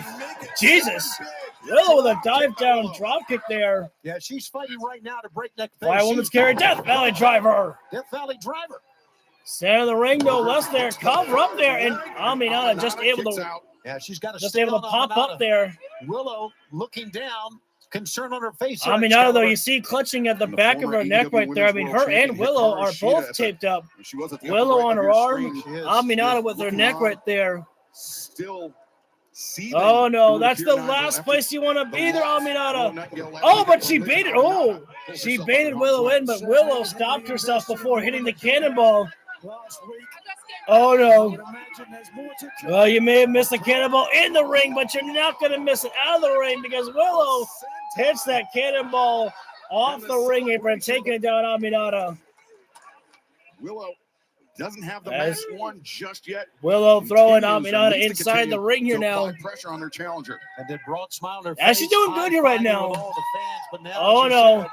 Jesus. Willow with a dive down drop kick there. Yeah, she's fighting right now to break neck. Fly Woman's carry, Death Valley driver. Death Valley driver. Center of the ring, no less there. Cover up there. And Aminata just able to, she's got able to pop up there. Willow looking down. Concern on her face. Aminata, though, you see clutching at the back of her neck right there. I mean, her and Willow are both taped up. Willow on her arm. Aminata with her neck right there. Oh, no. That's the last place you want to be there, Aminata. Oh, but she baited. Oh, she baited Willow in, but Willow stopped herself before hitting the cannonball. Oh, no. Well, you may have missed the cannonball in the ring, but you're not going to miss it out of the ring, because Willow hits that cannonball off the ring apron, taking it down Aminata. Willow doesn't have the match won just yet. Willow throwing Aminata inside the ring here now. Pressure on her challenger. And then broad smile on her face. She's doing good here right now. Oh, no.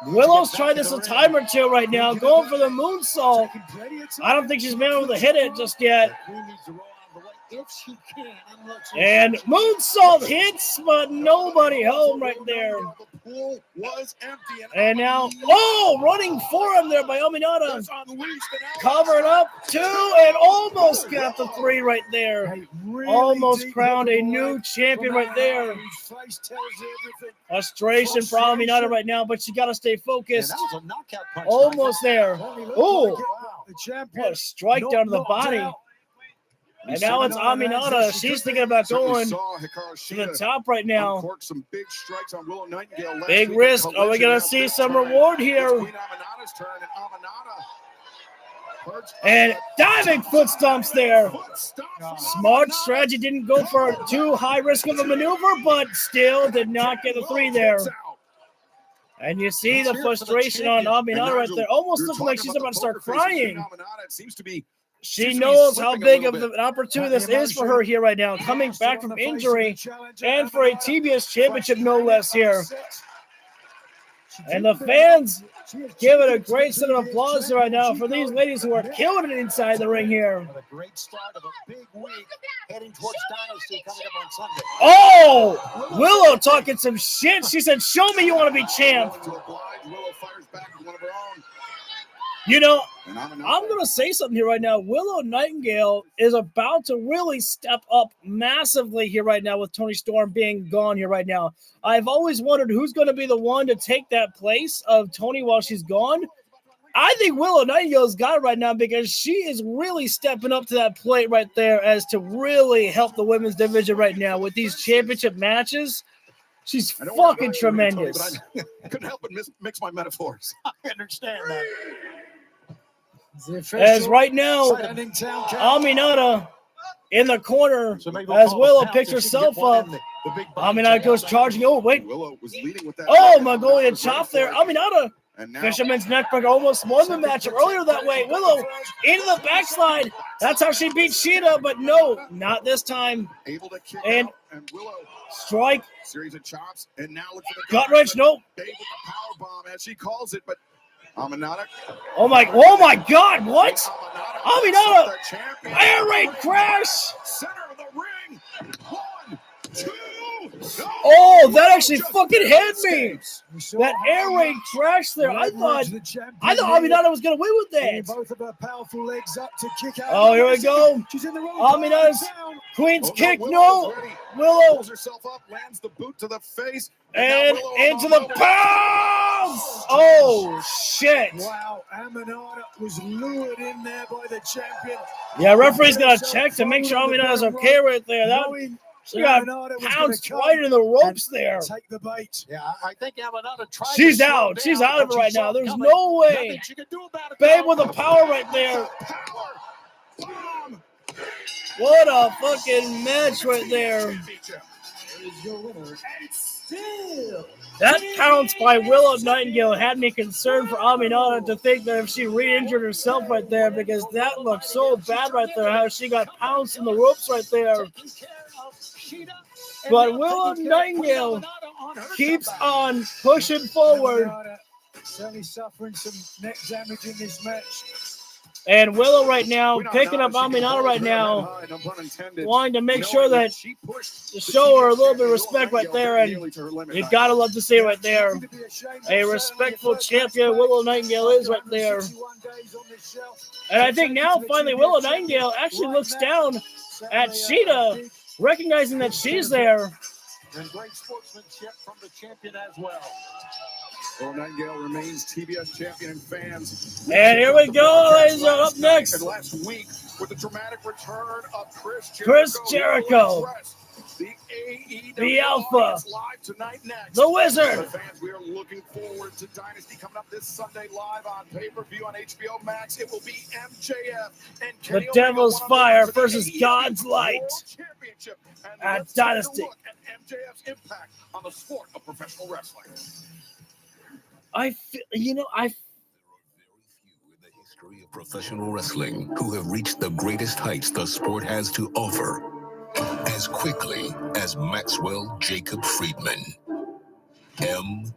Willow's tried this a time or two right now, going for the moonsault. I don't think she's been able to hit it just yet. And moonsault hits, but nobody home right there. And now, oh, running forearm there by Aminata. Covering up two and almost got the three right there. Almost crowned a new champion right there. Frustration for Aminata right now, but she got to stay focused. Almost there. Oh, what a strike down to the body. And now it's Aminata. She's thinking about going to the top right now. Big risk. Are we going to see some reward here? And diving foot stomps there. Smart strategy, didn't go for too high risk of a maneuver, but still did not get the 3 there. And you see the frustration on Aminata right there. Almost looking like she's about to start crying. She knows how big of an opportunity this is for her here right now, coming back from injury and for a TBS championship no less here. And the fans give it a great set of applause right now for these ladies who are killing it inside the ring here. A great start of a big week heading towards Dynasty coming up on Sunday. Oh, Willow talking some shit. She said, show me you want to be champ. You know, I'm going to say something here right now. Willow Nightingale is about to really step up massively here right now with Toni Storm being gone here right now. I've always wondered who's going to be the one to take that place of Toni while she's gone. I think Willow Nightingale's got it right now because she is really stepping up to that plate right there as to really help the women's division right now with these championship matches. She's fucking tremendous. I couldn't help but mix my metaphors. I understand that. As right now, Aminata in the corner as Willow picks herself up. Aminata goes charging. Oh, wait. Oh, Mongolian chop there. Aminata. Fisherman's neckbreaker almost won the match earlier that way. Willow into the backslide. That's how she beat Sheeta, but no, not this time. And strike. Series of chops, and now look for the gut wrench. Nope. Dave with the power bomb, as she calls it, but Aminata. Oh my God! What? Aminata. Air raid crash. Center of the ring. 1, 2. Oh, that actually fucking hit me. That air raid crash there. I thought Aminata was gonna win with that. Oh, here we go. Aminata's Queen's kick. No. Willow pulls herself up, lands the boot to the face, and into the pounds. Oh shit! Wow, Aminata was lured in there by the champion. Yeah, referee's got to check to make sure Aminata's okay right there. She got pounced right in the ropes there. Take the bait. Yeah, I think Aminata tried. She's out. She's out of it right now. There's no way. Babe with the power right there. What a fucking match right there. That pounce by Willow Nightingale had me concerned for Aminata to think that if she re-injured herself right there, because that looked so bad right there, how she got pounced in the ropes right there. But Willow Nightingale keeps on pushing forward. Certainly suffering some neck damage in this match. And Willow right now, picking up Aminata right now, wanting to make sure that to show her a little bit of respect right there. And you got to love to see it right there. A respectful champion Willow Nightingale is right there. And I think now, finally, Willow Nightingale actually looks down at Sheeta, recognizing that she's there. And great sportsmanship from the champion as well. Willow Nightingale remains TBS champion and fans. And here we go, ladies. Up next. And last week, with the dramatic return of Chris Jericho. The AEW the Alpha. Live tonight next. The Wizard. The fans, we are looking forward to Dynasty coming up this Sunday live on pay-per-view on HBO Max. It will be MJF and the Devil's Fire versus God's Light at Dynasty. At MJF's impact on the sport of professional wrestling. Of professional wrestling who have reached the greatest heights the sport has to offer as quickly as Maxwell Jacob Friedman. MJF.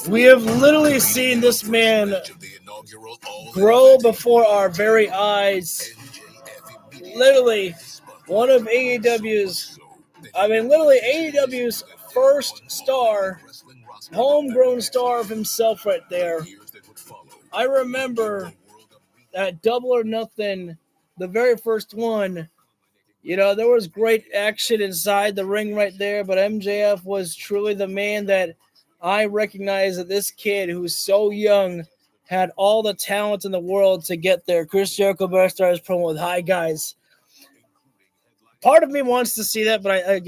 We have literally seen this man grow before our very eyes. Literally, one of AEW's first star, homegrown star of himself right there. I remember at Double or Nothing, the very first one, there was great action inside the ring right there, but MJF was truly the man that I recognized that this kid who's so young had all the talent in the world to get there. Chris Jericho best started his promo with, "Hi, guys." Part of me wants to see that, but I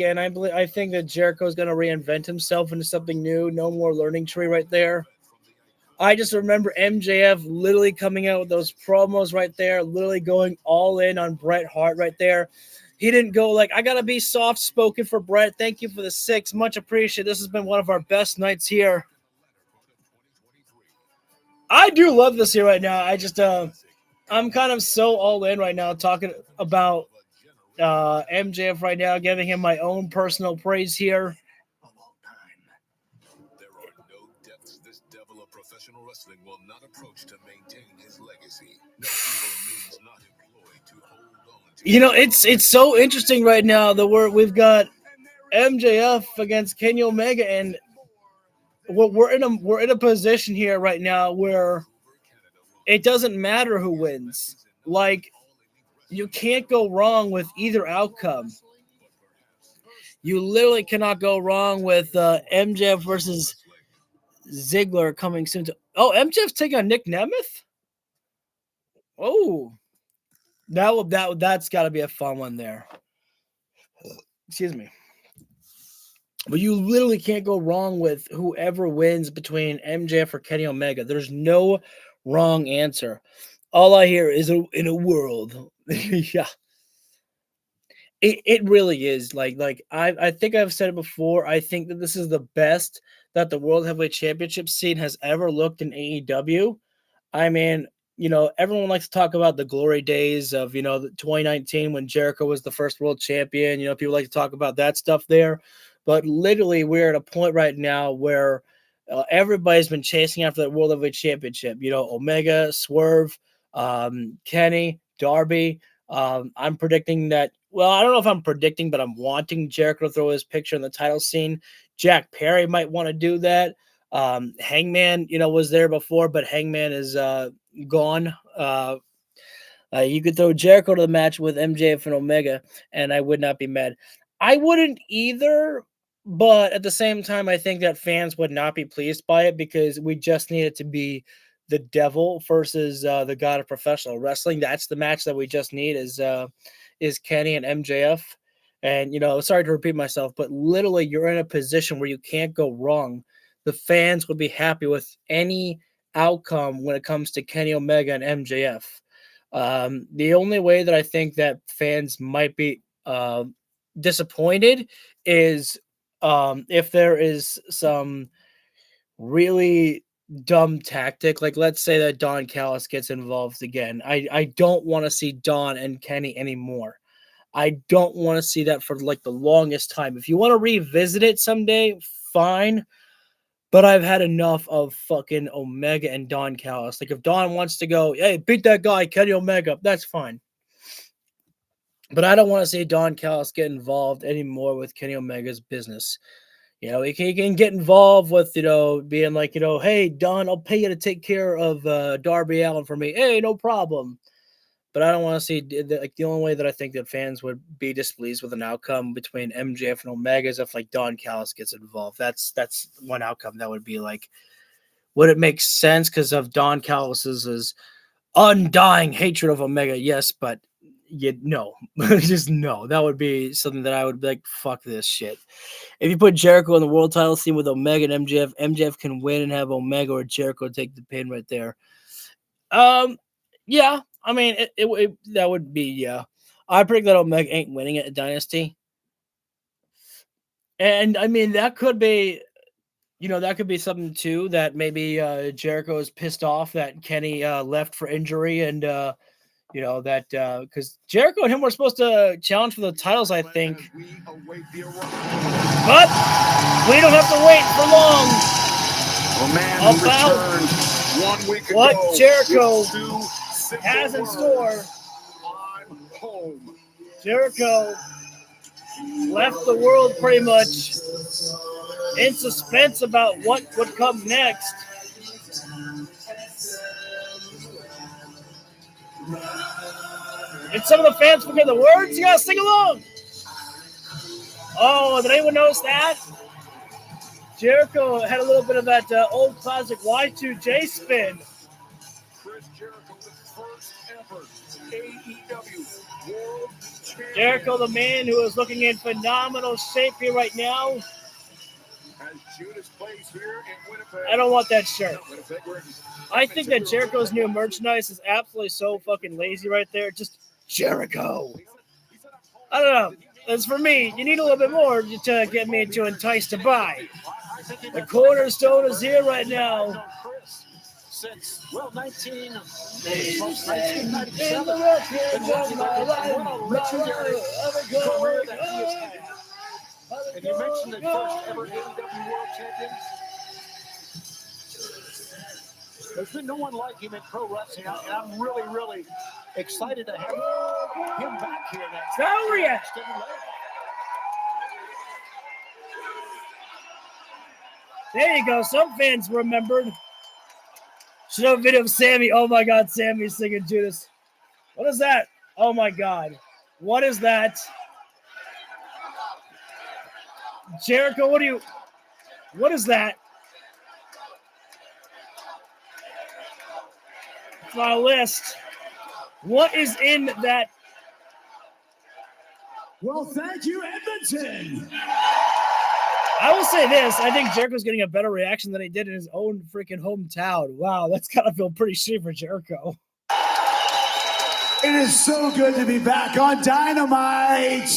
think that Jericho is going to reinvent himself into something new. No more learning tree right there. I just remember MJF literally coming out with those promos right there, literally going all in on Bret Hart right there. He didn't go like, I got to be soft-spoken for Bret. Thank you for the 6. Much appreciated. This has been one of our best nights here. I do love this here right now. I just, I'm kind of so all in right now talking about MJF right now, giving him my own personal praise here. There are no depths this devil of professional wrestling will not approach to maintain his legacy. No evil means not employed to hold on to. You know, it's so interesting right now that we've got MJF against Kenny Omega, and we're in a position here right now where it doesn't matter who wins. Like, you can't go wrong with either outcome. You literally cannot go wrong with MJF versus Ziggler coming soon. MJF's taking on Nick Nemeth. Oh, that's got to be a fun one there. Excuse me. But you literally can't go wrong with whoever wins between MJF or Kenny Omega. There's no wrong answer. All I hear is in a world. Yeah. It really is. Like I think I've said it before. I think that this is the best that the World Heavyweight Championship scene has ever looked in AEW. I mean, you know, everyone likes to talk about the glory days of, you know, 2019 when Jericho was the first world champion. You know, people like to talk about that stuff there. But literally, we're at a point right now where everybody's been chasing after that World Heavyweight Championship. You know, Omega, Swerve, Kenny, Darby. I'm predicting that. Well, I don't know if I'm predicting, but I'm wanting Jericho to throw his picture in the title scene. Jack Perry might want to do that. Hangman, you know, was there before, but Hangman is gone. You could throw Jericho to the match with MJF and Omega, and I would not be mad. I wouldn't either, but at the same time, I think that fans would not be pleased by it because we just need it to be the Devil versus the God of Professional Wrestling. That's the match that we just need is Kenny and MJF. And, you know, sorry to repeat myself, but literally you're in a position where you can't go wrong. The fans would be happy with any outcome when it comes to Kenny Omega and MJF. The only way that I think that fans might be disappointed is if there is some really dumb tactic. Like, let's say that Don Callis gets involved again. I don't want to see Don and Kenny anymore. I don't want to see that for like the longest time. If you want to revisit it someday, fine. But I've had enough of fucking Omega and Don Callis. Like, if Don wants to go, hey, beat that guy, Kenny Omega, that's fine. But I don't want to see Don Callis get involved anymore with Kenny Omega's business. You know, he can get involved with, you know, being like, you know, hey, Don, I'll pay you to take care of Darby Allin for me. Hey, no problem. But I don't want to see, like, the only way that I think that fans would be displeased with an outcome between MJF and Omega is if, like, Don Callis gets involved. That's one outcome that would be like, would it make sense because of Don Callis's undying hatred of Omega? Yes, but no, just no. That would be something that I would be like, fuck this shit. If you put Jericho in the world title scene with Omega and MJF, MJF can win and have Omega or Jericho take the pin right there. Yeah, I mean, it that would be, yeah. I predict that Omega ain't winning it at Dynasty. And, I mean, that could be, you know, that could be something, too, that maybe Jericho is pissed off that Kenny left for injury and, you know, that because Jericho and him were supposed to challenge for the titles, I think. But we don't have to wait for long. A man who returned 1 week ago. What Jericho has in store. I'm home. Jericho left the world pretty much in suspense about what would come next. Did some of the fans forget the words? You gotta sing along. Oh, did anyone notice that? Jericho had a little bit of that old classic Y2J spin. Chris Jericho, the first ever AEW World Champion. Jericho, the man who is looking in phenomenal shape here right now. I don't want that shirt. I think that Jericho's new merchandise is absolutely so fucking lazy right there. Just Jericho. I don't know. As for me, you need a little bit more to get me to entice to buy. The cornerstone is here right now. Since, well, 1997. Legendary career that he has had. And you mentioned the first ever AEW World Champion. There's been no one like him in pro wrestling, and I'm really, really excited to have him back here now. Gloria! There you go. Some fans remembered. Should have a video of Sammy. Oh my God, Sammy singing Judas. What is that? Oh my God. What is that? Jericho, what is that? It's on a list. What is in that? Well, thank you, Edmonton. I will say this. I think Jericho's getting a better reaction than he did in his own freaking hometown. Wow, that's got to feel pretty shitty for Jericho. It is so good to be back on Dynamite.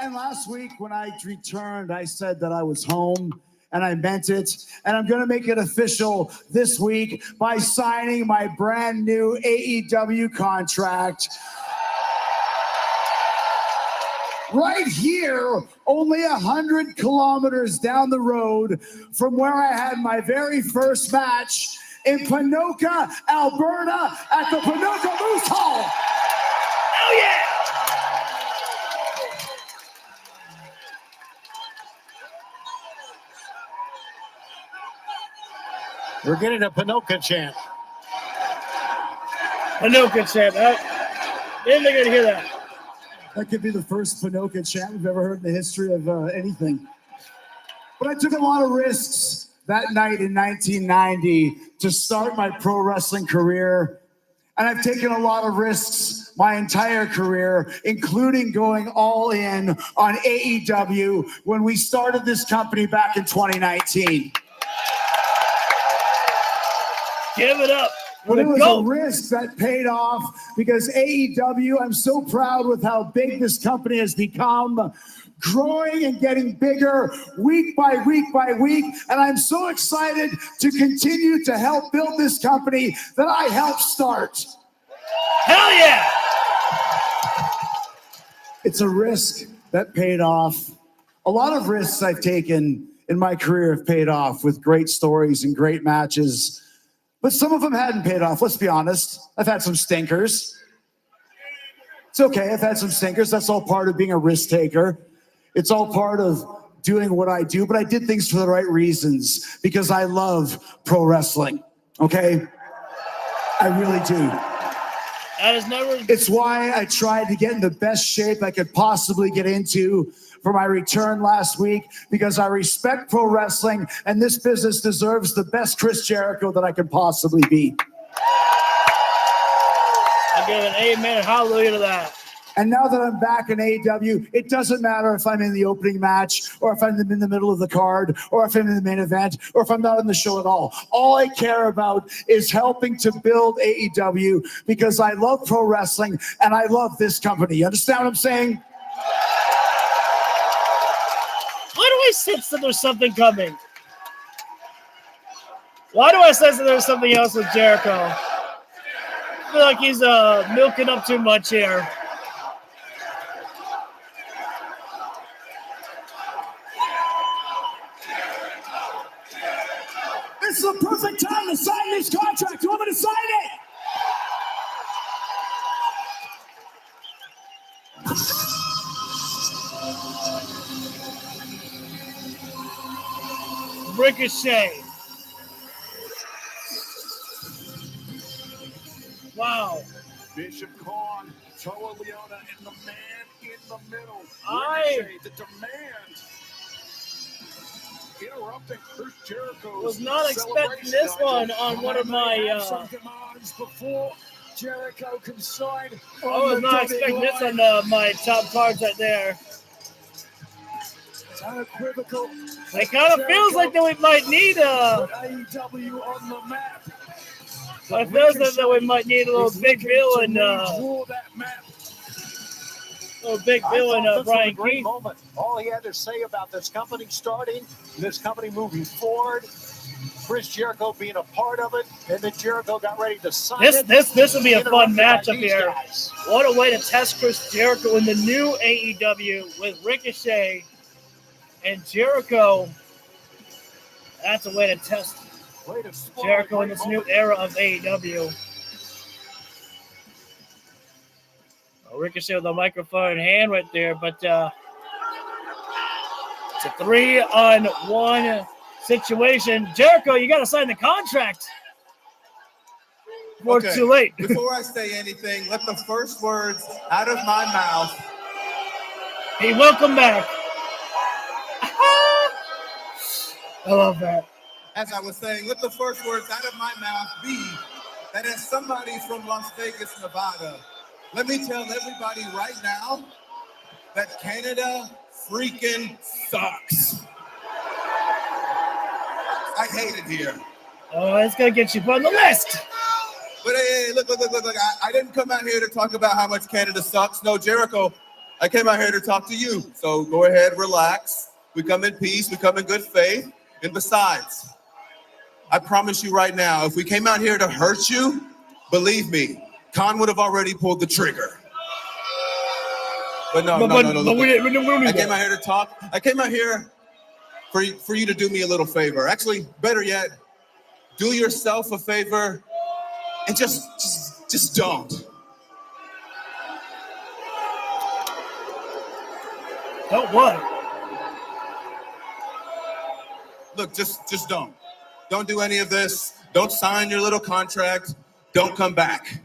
And last week when I returned, I said that I was home, and I meant it. And I'm going to make it official this week by signing my brand new AEW contract. Right here, only 100 kilometers down the road from where I had my very first match in Ponoka, Alberta, at the Ponoka Moose Hall. Oh, yeah! We're getting a Ponoka chant. Ponoka chant. Didn't think I'd hear that. That could be the first Ponoka chant we've ever heard in the history of anything. But I took a lot of risks that night in 1990 to start my pro wrestling career. And I've taken a lot of risks my entire career, including going all in on AEW when we started this company back in 2019. Give it up. But it was a risk that paid off because AEW, I'm so proud with how big this company has become, growing and getting bigger week by week by week. And I'm so excited to continue to help build this company that I helped start. Hell yeah! It's a risk that paid off. A lot of risks I've taken in my career have paid off with great stories and great matches. But some of them hadn't paid off, let's be honest. I've had some stinkers. It's okay, I've had some stinkers. That's all part of being a risk taker. It's all part of doing what I do, but I did things for the right reasons because I love pro wrestling, okay? I really do. That is never... It's why I tried to get in the best shape I could possibly get into for my return last week because I respect pro wrestling and this business deserves the best Chris Jericho that I could possibly be. I give an amen and hallelujah to that. And now that I'm back in AEW, it doesn't matter if I'm in the opening match or if I'm in the middle of the card or if I'm in the main event or if I'm not in the show at all. All I care about is helping to build AEW because I love pro wrestling and I love this company. You understand what I'm saying? Why do I sense that there's something coming? Why do I sense that there's something else with Jericho? I feel like he's milking up too much here. This is the perfect time to sign this contract. You want me to sign it? Ricochet. Wow. Bishop Khan, Toa Leona, and the man in the middle. Ricochet, the demand. Interrupting Chris Jericho. Was not expecting this one on one of my. Some demands before Jericho can sign. I was not expecting this on my top cards right there. unequivocal. It kind of feels like that we might need AEW on the map. it feels like that we might need a little Big Bill and Rule that map. Brian Great Keith. moment. All he had to say about this company starting, this company moving forward, Chris Jericho being a part of it, and then Jericho got ready to sign it. This will be a fun Interrupted by matchup these here. guys. What a way to test Chris Jericho in the new AEW with Ricochet and Jericho. That's a way to test Way to spoil Jericho a in great this new moment. era of AEW. Ricochet with the microphone in hand right there, but it's a 3-on-1 situation. Jericho, you got to sign the contract. Before it's too late. Before I say anything, let the first words out of my mouth. Hey, welcome back. I love that. As I was saying, let the first words out of my mouth be that as somebody from Las Vegas, Nevada, let me tell everybody right now that Canada freaking sucks. I hate it here. Oh, it's going to get you put on the list. But hey, look. I didn't come out here to talk about how much Canada sucks. No, Jericho, I came out here to talk to you. So go ahead, relax. We come in peace. We come in good faith. And besides, I promise you right now, if we came out here to hurt you, believe me, Khan would have already pulled the trigger. But no. I came out here to talk. I came out here for you to do me a little favor. Actually, better yet, do yourself a favor and just don't. Don't what? Look, just don't. Don't do any of this. Don't sign your little contract. Don't come back.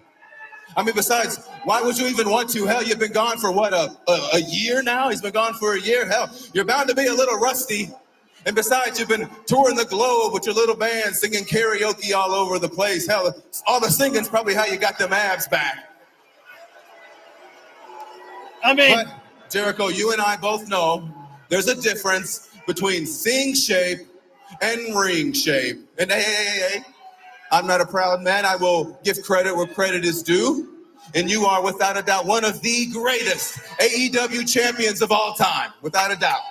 I mean, besides, why would you even want to? Hell, you've been gone for what, a year now? He's been gone for a year. Hell, you're bound to be a little rusty. And besides, you've been touring the globe with your little band, singing karaoke all over the place. Hell, all the singing's probably how you got them abs back. I mean, but Jericho, you and I both know there's a difference between sing shape and ring shape. And hey, I'm not a proud man. I will give credit where credit is due. And you are, without a doubt, one of the greatest AEW champions of all time, without a doubt.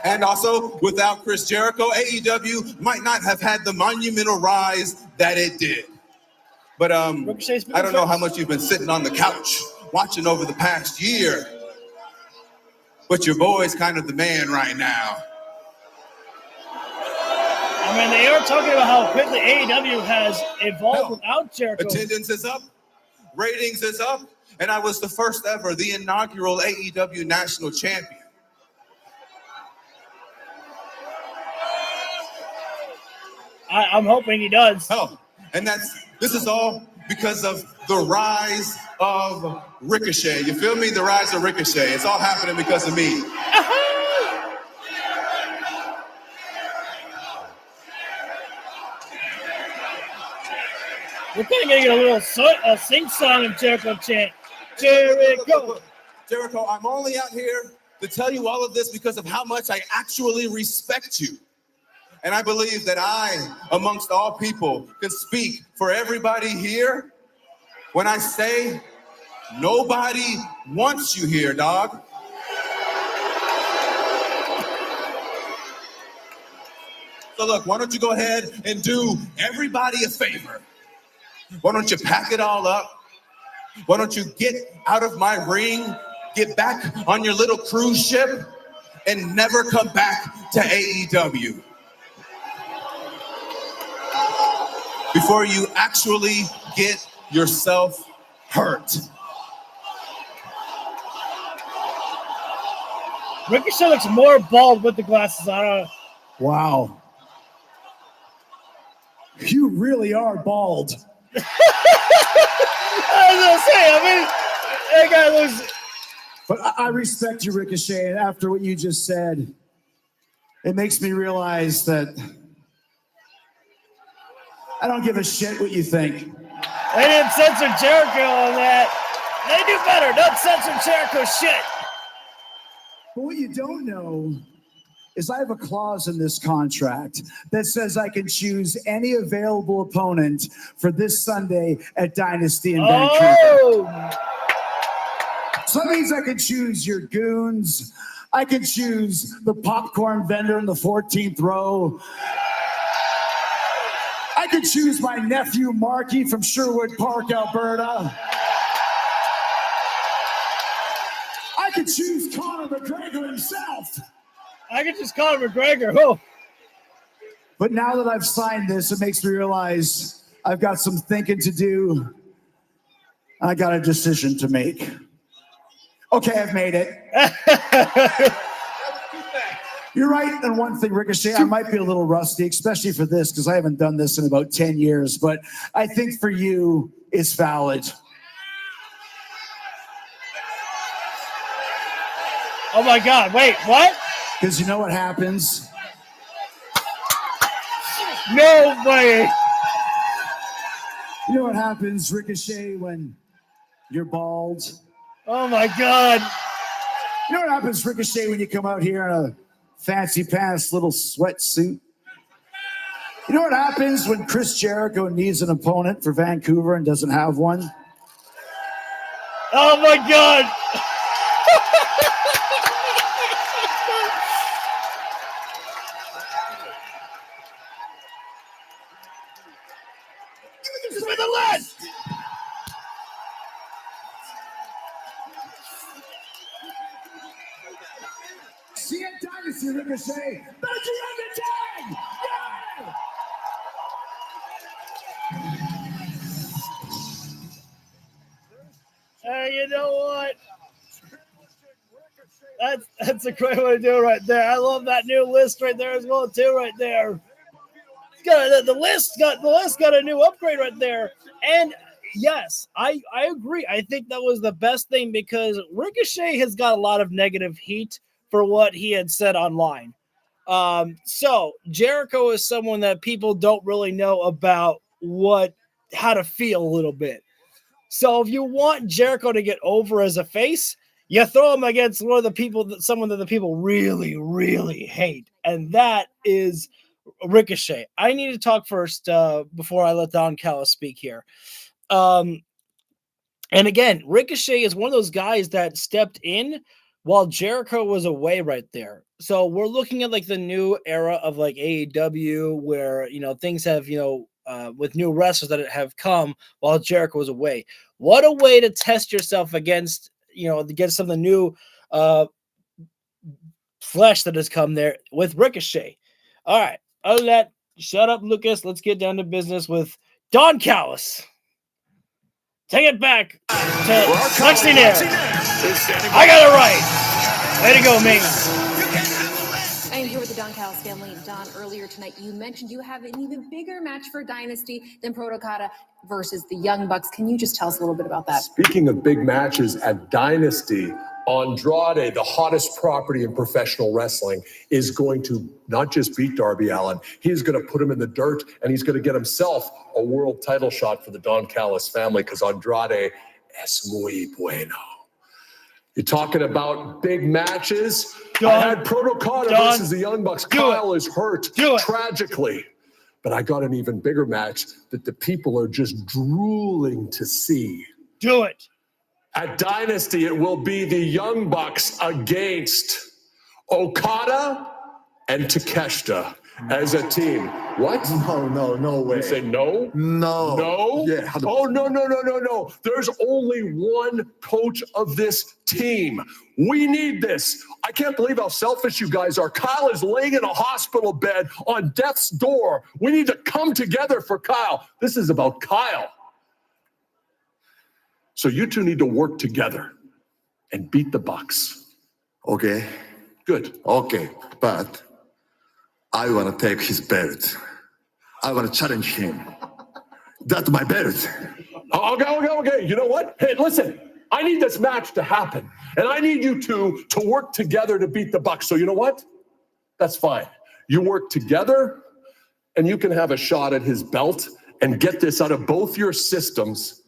And also, without Chris Jericho, AEW might not have had the monumental rise that it did. But I don't know how much you've been sitting on the couch watching over the past year. But your boy's kind of the man right now. I mean, they are talking about how quickly AEW has evolved without Jericho. Attendance is up, ratings is up, and I was the first ever, the inaugural AEW national champion. I'm hoping he does. Oh, and this is all because of the rise of Ricochet. You feel me? The rise of Ricochet. It's all happening because of me. We're kind of getting a little sing-song of Jericho chant. Jericho. Jericho, I'm only out here to tell you all of this because of how much I actually respect you. And I believe that I, amongst all people, can speak for everybody here when I say nobody wants you here, dog. So look, why don't you go ahead and do everybody a favor? Why don't you pack it all up? Why don't you get out of my ring, get back on your little cruise ship, and never come back to AEW? Before you actually get yourself hurt. Ricochet looks more bald with the glasses on. Wow. You really are bald. I was gonna say, I mean, that guy looks. But I respect you, Ricochet, and after what you just said, it makes me realize that I don't give a shit what you think. They didn't censor Jericho on that. They do better. Don't censor Jericho shit. But what you don't know is I have a clause in this contract that says I can choose any available opponent for this Sunday at Dynasty in Vancouver. So that means I can choose your goons. I can choose the popcorn vendor in the 14th row. I can choose my nephew Marky from Sherwood Park, Alberta. I could choose Conor McGregor himself. I could choose Conor McGregor. Oh. But now that I've signed this, it makes me realize I've got some thinking to do. I got a decision to make. Okay, I've made it. You're right on one thing, Ricochet. I might be a little rusty, especially for this, because I haven't done this in about 10 years. But I think for you, it's valid. Oh, my God. Wait, what? Because you know what happens? No way. You know what happens, Ricochet, when you're bald? Oh, my God. You know what happens, Ricochet, when you come out here in a fancy pants little sweatsuit? You know what happens when Chris Jericho needs an opponent for Vancouver and doesn't have one? Oh, my God. Give me the list. See it, Dynasty, Ricochet. But you have the tag! Yeah! You know what? That's a great way to do it right there. I love that new list right there as well too, right there. The list got a new upgrade right there. And yes, I agree. I think that was the best thing because Ricochet has got a lot of negative heat for what he had said online. So Jericho is someone that people don't really know about how to feel a little bit. So if you want Jericho to get over as a face, you throw him against someone that the people really, really hate. And that is Ricochet. I need to talk first before I let Don Callis speak here. And again, Ricochet is one of those guys that stepped in while Jericho was away right there. So we're looking at like the new era of like AEW where, things have, with new wrestlers that have come while Jericho was away. What a way to test yourself against some of the new flesh that has come there with Ricochet. All right. Other than that, shut up, Lucas. Let's get down to business with Don Callis. Take it back to Lexington. I got it right. Way to go, me. I am here with the Don Callis family. Don, earlier tonight, you mentioned you have an even bigger match for Dynasty than Protocata versus the Young Bucks. Can you just tell us a little bit about that? Speaking of big matches at Dynasty, Andrade, the hottest property in professional wrestling, is going to not just beat Darby Allin, he's going to put him in the dirt, and he's going to get himself a world title shot for the Don Callis family because Andrade es muy bueno. You're talking about big matches. I had Protocata versus the Young Bucks. Kyle is hurt tragically. But I got an even bigger match that the people are just drooling to see. Do it. At Dynasty, it will be the Young Bucks against Okada and Takeshita as a team. What? No way. You say no? No. No? Yeah. Oh, no. There's only one coach of this team. We need this. I can't believe how selfish you guys are. Kyle is laying in a hospital bed on death's door. We need to come together for Kyle. This is about Kyle. So you two need to work together and beat the Bucks. Okay. Good. Okay. But I want to take his belt. I want to challenge him. That's my belt. Okay. You know what? Hey, listen. I need this match to happen. And I need you two to work together to beat the Bucks. So you know what? That's fine. You work together and you can have a shot at his belt and get this out of both your systems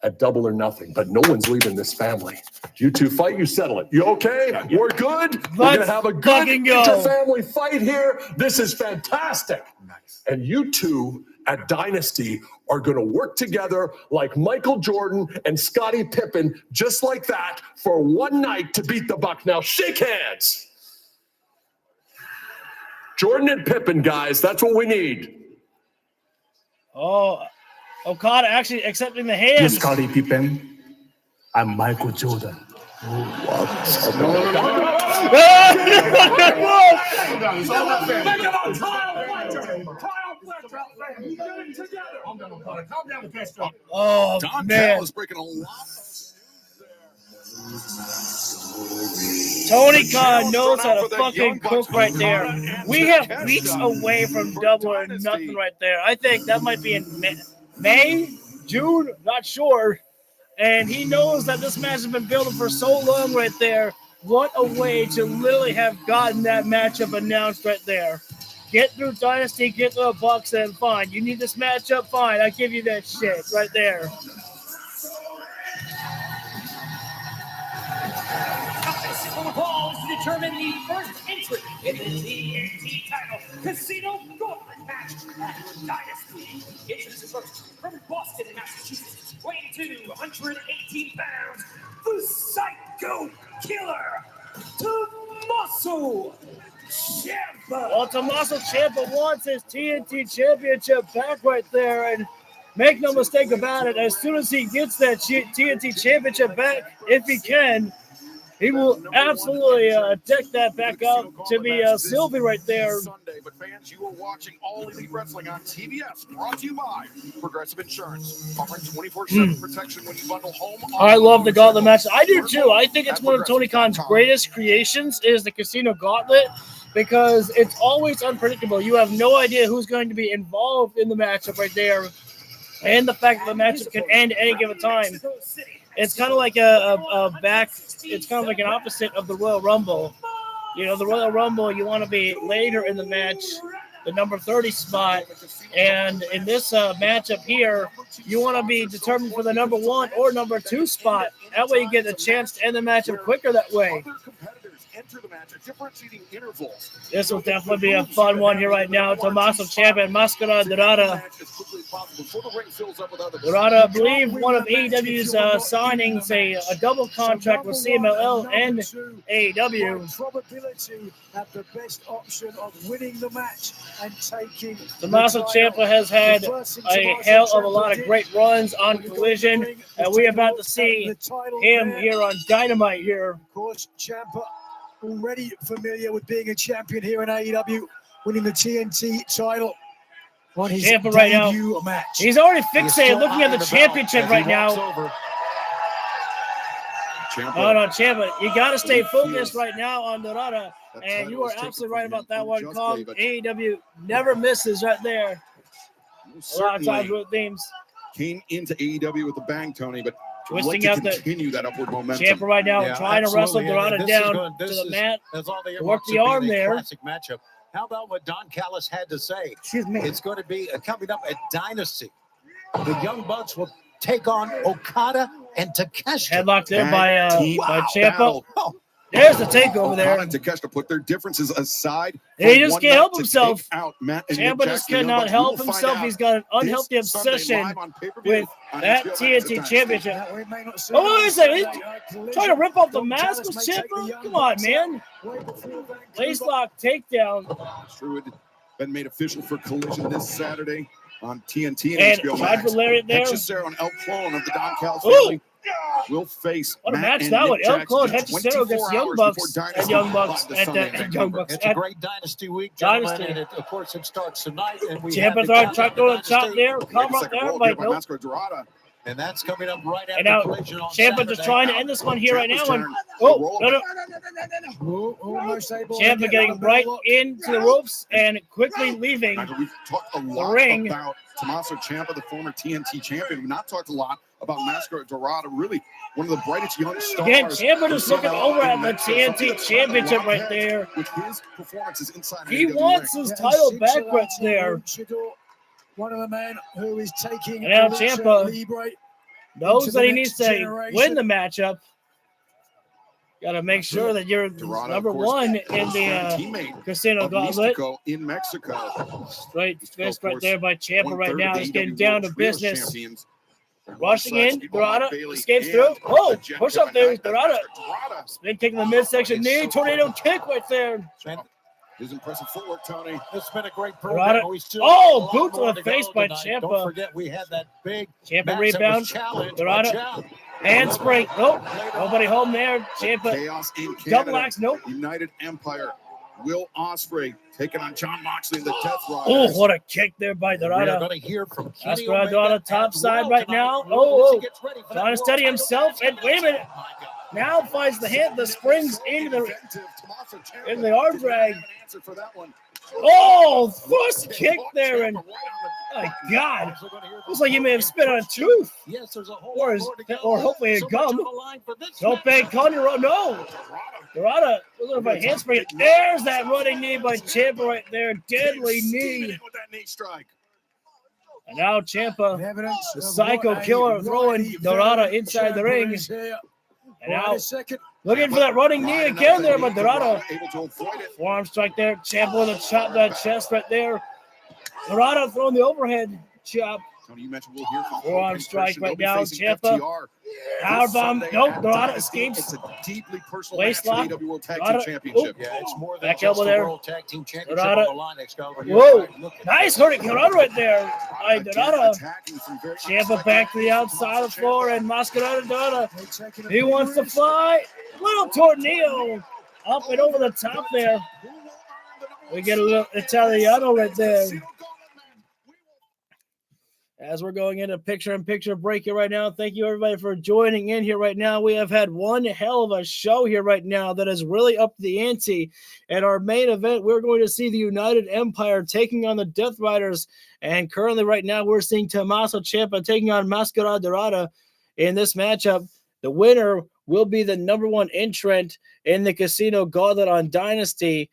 at Double or Nothing, but no one's leaving this family. You two fight, you settle it. You okay? We're good? We're going to have a good inter-family fight here. This is fantastic. Nice. And you two at Dynasty are going to work together like Michael Jordan and Scottie Pippen, just like that, for one night to beat the Buck. Now, shake hands. Jordan and Pippen, guys, that's what we need. Oh, Okada actually accepting the hand. Yes, Scottie Pippen. I'm Michael Jordan. Oh, Don man. Callis breaking a lot. Tony Khan knows how to fucking cook right there. We have weeks away from Double or Nothing right there. I think that might be in May, June, not sure. And he knows that this match has been building for so long right there. What a way to literally have gotten that matchup announced right there. Get through Dynasty, get through the Bucks, and fine. You need this matchup? Fine. I give you that shit right there. For the balls to determine the first entry in the TNT title Casino Gauntlet match at Dynasty. Introduces first from Boston, Massachusetts, weighing 218 pounds, the Psycho Killer, Tommaso Ciampa. Well, Tommaso Ciampa wants his TNT Championship back right there, and make no mistake about it, as soon as he gets that TNT Championship back, if he can, he will absolutely deck that back up to be Sylvie right there. Sunday, but fans, you are watching All Elite Wrestling on TBS, brought to you by Progressive Insurance, offering 24/7 protection when you bundle home. I love the Gauntlet match. I do too. I think it's one of Tony Khan's greatest creations is the Casino Gauntlet, because it's always unpredictable. You have no idea who's going to be involved in the matchup right there, and the fact that the matchup can end at any given time. It's kind of like it's kind of like an opposite of the Royal Rumble. You know, the Royal Rumble, you want to be later in the match, the number 30 spot. And in this matchup here, you want to be determined for the number 1 or number 2 spot. That way you get a chance to end the matchup quicker that way. Enter the match at differentiating intervals. This will definitely be a fun one here right now. Tommaso Ciampa and Mascara Dorada. Dorada, I believe, one of AEW's signings, a double contract with CMLL and AEW. Probability at the best option of winning the match and taking. Tommaso Ciampa has had a hell of a lot of great runs on Collision, and we're about to see him here on Dynamite here. Of course, Ciampa already familiar with being a champion here in AEW, winning the TNT title on his Ciampa right now. match. He's already fixated looking at the championship right now. No, Ciampa, you got to stay focused right now on Dorada, and you are absolutely right about that one, Kong. AEW never misses right there. A lot of times with themes. Came into AEW with a bang, Tony, but twisting out continue that upward momentum. Ciampa right now trying to wrestle Dorada down to the mat. Work the arm there. Classic matchup. How about what Don Callis had to say? Excuse me. It's going to be coming up at Dynasty. The Young Bucks will take on Okada and Takeshita. Headlock there by Ciampa. Oh, there's the takeover there. Okada and Takeshita put their differences aside. He just can't help himself. Ciampa just cannot help himself. He's got an unhealthy obsession with that TNT Championship. Oh, wait a second. He's trying to rip off the mask with Ciampa? Come on, man. Lace lock takedown. It's true. It had been made official for Collision this Saturday on TNT and HBO tried for Lariat there. Hechicero and El Clone of the Don Callis family will face what a Matt match that one. El Clone, Jackson Hechicero against Young Bucks and Young Bucks at Young Bucks. It's a great Dynasty week, gentlemen, and of course it starts tonight. And we Ciampa tried to throw the chop there, come up there, but nope. And that's coming up right after and now Collision on Ciampa just trying to end this one here right now. And Ciampa getting right into the ropes and quickly leaving We've talked a lot the ring. About Tommaso Ciampa, the former TNT champion. We've not talked a lot about Mascara Dorada, really one of the brightest young stars. Again, Ciampa just looking over at the TNT championship right there. With his performances inside he wants his title back right there. One of the men who is taking and now Ciampa knows that he needs to win the matchup. Got to make sure that you're Dorado, number of course, one in the teammate Casino of Gauntlet. Mystico in Mexico. Straight fist of right course, there by Ciampa right now. Just getting down to business. Champions. Rushing in, Dorado escapes through. Oh, push up there, Dorado. Spin kick in the midsection knee, tornado kick right there. His impressive footwork, Tony. It's been a great Dorado. program. We still Oh, have a lot boot to more the face go by tonight. Ciampa. Don't forget, we had that big Ciampa match rebound. that was challenged by Dorado. Ciampa. Handspring. Nope. Nobody home there. Ciampa. Chaos in Canada. Double axe. Nope. United Empire. Will Ospreay taking on John Moxley in the Death Oh, Riders. what a kick there by We are Dorado. going to hear from That's Kenny Dorado on the top side right now. Oh, trying to steady himself. And wait a minute. Now finds the springs into the arm drag. Oh, first kick there, and my God, looks like he may have spit on a tooth, Yes, there's a whole or hopefully a gum. Don't bang Conor. No, Dorado looking for a handspring. There's that running knee by Ciampa right there, deadly knee. And now Ciampa, the psycho killer, throwing Dorado inside the ring. And now looking for that running knee again there, but Dorado. Forearm strike there. Ciampa with a chop that chest right there. Dorado throwing the overhead chop. Tony, you mentioned we'll hear from Forearm strike right now. Ciampa. Powerbomb. Nope. Dorado escapes. It's a deeply personal Waist match lock. for the AEW World Tag Dorado. Team Championship. Yeah, it's more than Back just elbow the there. World Tag Team Championship Dorado. on the line, Excalibur. Whoa. Look at Nice hurting Dorado right there. By Dorado. Attacking from very Ciampa back to the outside of the floor, and Mascarado Dorado. He wants to fly. Little tornado up and over the top there. We get a little Italiano right there. As we're going into picture-in-picture break here right now, thank you everybody for joining in here right now. We have had one hell of a show here right now that is really up the ante. At our main event, we're going to see the United Empire taking on the Death Riders. And currently right now, we're seeing Tommaso Ciampa taking on Mascarado Dorado in this matchup. The winner will be the number one entrant in the Casino Gauntlet on Dynasty.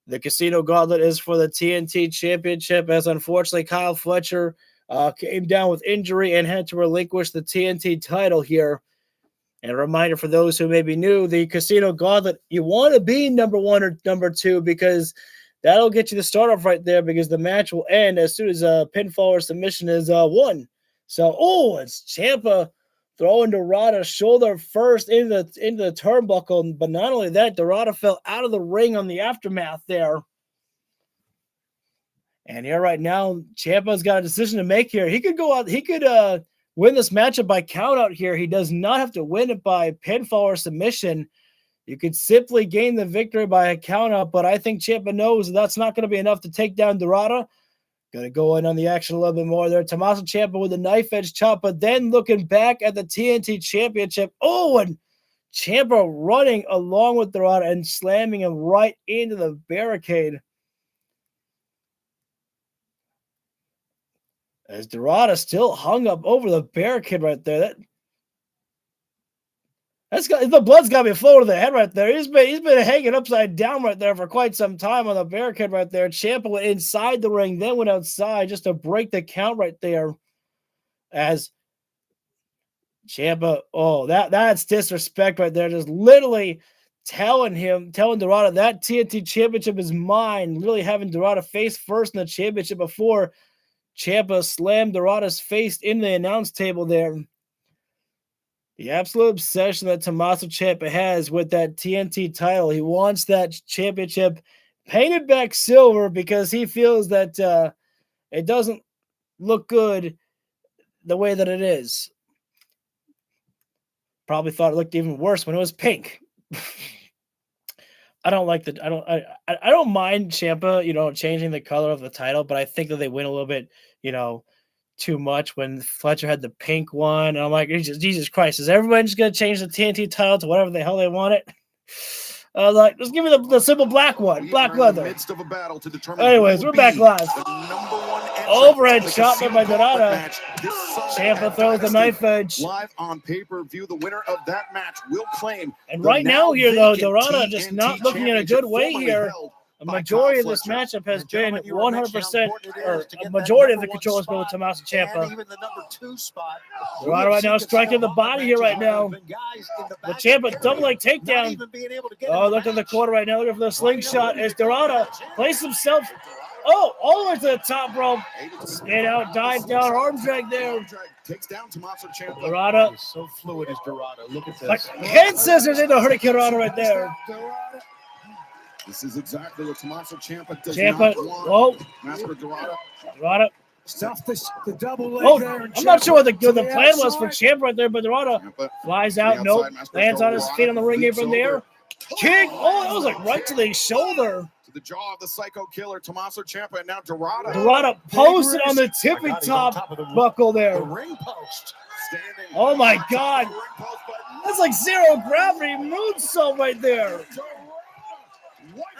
The Casino Gauntlet is for the TNT Championship, as unfortunately Kyle Fletcher came down with injury and had to relinquish the TNT title here. And a reminder for those who may be new, the Casino Gauntlet, you want to be number one or number two because that'll get you the start off right there because the match will end as soon as a pinfall or submission is won. So, it's Ciampa throwing Dorado shoulder first into the turnbuckle. But not only that, Dorado fell out of the ring on the aftermath there. And here right now, Ciampa's got a decision to make here. He could go out. He could win this matchup by count out here. He does not have to win it by pinfall or submission. You could simply gain the victory by a count out, but I think Ciampa knows that's not going to be enough to take down Dorado. Going to go in on the action a little bit more there. Tommaso Ciampa with a knife edge chop, but then looking back at the TNT Championship. Oh, and Ciampa running along with Dorado and slamming him right into the barricade. As Dorado still hung up over the barricade right there. The blood's got to be flowing to the head right there. He's been hanging upside down right there for quite some time on the barricade right there. Ciampa went inside the ring, then went outside just to break the count right there. As Ciampa, that's disrespect right there. Just literally telling Dorado that TNT Championship is mine. Really having Dorado face first in the championship before Ciampa slammed Dorado's face in the announce table there. The absolute obsession that Tommaso Ciampa has with that TNT title. He wants that championship painted back silver because he feels that it doesn't look good the way that it is. Probably thought it looked even worse when it was pink. I don't mind Ciampa, changing the color of the title, but I think that they went a little bit, too much when Fletcher had the pink one. And I'm like, Jesus Christ, is everyone just going to change the TNT title to whatever the hell they want it? Just give me the simple black one, black leather. Anyways, we're back live. Overhead chop by Dorado. Ciampa throws the knife edge. Live on pay-per-view, the winner of that match will claim. And right now here, though, Dorado just not looking in a good way here. A majority of this matchup has been 100%, or a majority of the control has been with Tommaso Ciampa. Even the number 2 spot. Dorado right now striking the body here right now. The Ciampa double leg takedown. Oh, look at the corner right now. Looking for the slingshot as Dorado places himself. Oh, all the way to the top rope. Spin out, dive down, arm drag there. Takes down Tommaso Ciampa. Dorado. So fluid is Dorado. Look at this. Like head scissors into Hurricane Dorado right there. This is exactly what Tommaso Ciampa does Ciampa, not want. whoa. Master Dorado. Dorado. Stuff the double leg Oh, there. I'm not sure what the plan was for Ciampa right there, but Dorado flies out. Nope. Lands on his feet on the ring apron there. Kick. Oh, that was like right to the shoulder. To the jaw of the Psycho Killer, Tommaso Ciampa, and now Dorado. Dorado posted on the tippy top buckle there. The ring post. Standing Oh my God. ring post, but That's like zero gravity moonsault right there.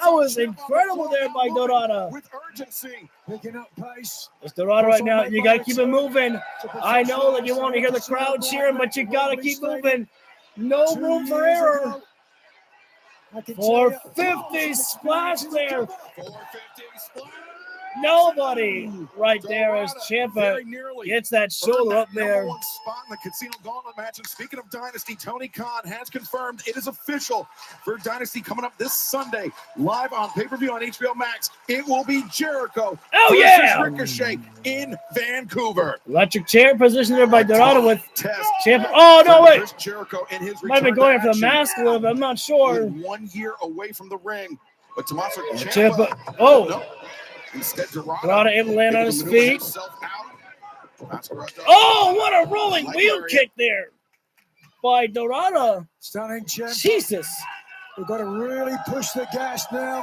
That was incredible there by Dorado. with urgency. Picking up pace. It's Dorado right now. You got to keep it moving. I know that you want to hear the crowd cheering, but you got to keep moving. No room for error. 450 splash there. 450 splash. Nobody right there as Ciampa Very nearly gets that shoulder up there. Number 1 spot in the Casino Gauntlet match. And speaking of Dynasty, Tony Khan has confirmed it is official for Dynasty coming up this Sunday, live on pay-per-view on HBO Max. It will be Jericho versus Ricochet in Vancouver. Electric chair positioned there by Dorado with Test. Ciampa. Oh, no, wait. Chris Jericho in his Might be return going to for the mask a little bit. I'm not sure. 1 year away from the ring. But Tommaso Ciampa. Ciampa. Oh. No. Instead, Dorado able to land on his maneuver feet. himself out. Oh, what a rolling wheel kick there by Dorado. Stunning Ciampa. Jesus. We've got to really push the gas now.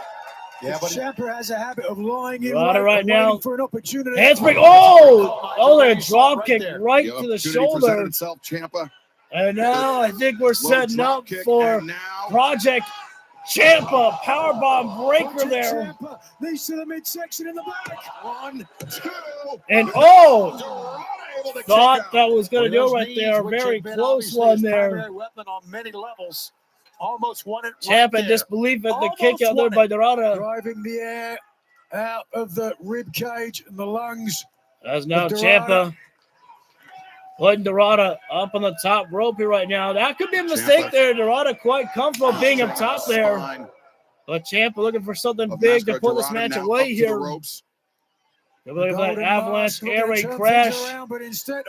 Yeah, but Ciampa has a habit of lying in Dorado right now. for an opportunity. Handspring. Oh, their drop kick right The to the opportunity shoulder. presented itself, Ciampa. And now I think we're setting drop up kick, for and now- Project Ciampa. Powerbomb breaker there. Ciampa knees to the midsection in the back. 1, 2. And Dorado able to thought kick out. that was going to do Those right knees, there. which Very have been close obviously one his there. primary weapon on many levels. Almost won it. Ciampa right there. disbelief at the Almost kick out there won by it. Dorado. Driving the air out of the rib cage and the lungs. As now Dorado. Ciampa putting Dorado up on the top rope here right now. That could be a mistake Ciampa. there. Dorado quite comfortable being up top there. Spine But Ciampa looking for something of big to Master pull this Dorado match now away up to the here. ropes. They're looking for that Golden avalanche mask looking air to raid turn crash. things around, but instead,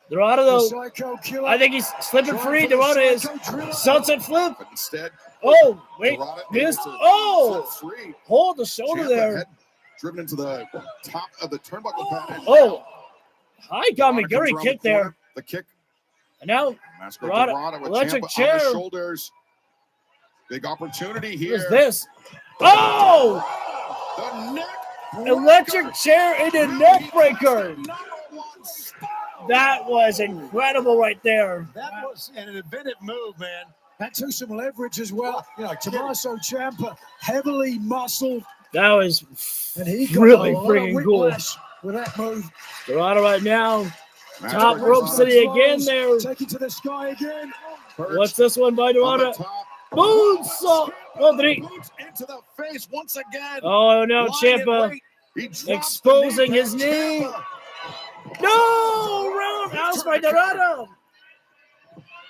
Dorado, the though, Psycho Killer. I think he's slipping trying free. for the Dorado is Psycho Driller. sunset flip. But instead, Oh, wait, Dorado missed. able to Oh, set free. hold the shoulder Ciampa there. head driven into the top of the turnbuckle pad. And Oh, high Dorado Gamiguri comes around kick the corner. there. The kick. And now, Master Dorado, Dorado with electric Ciampa chair. on the shoulders. Big opportunity here. what is this? Oh, The neck electric chair into neck breaker. That was incredible right there. That was an inventive move, man. That took some leverage as well. Tommaso Ciampa, heavily muscled, That was and he got really a lot of freaking cool. whiplash with that move. Dorado right now. Master Top rope Dorado city again there. Take it to the sky again. perched What's this one by on the Dorado? top. Moonsault. Oh, did he? Boots into the face once again. Oh, no, Lying in Ciampa wait. He drops exposing the his knee. knee. Ciampa. No, roundhouse by Dorado.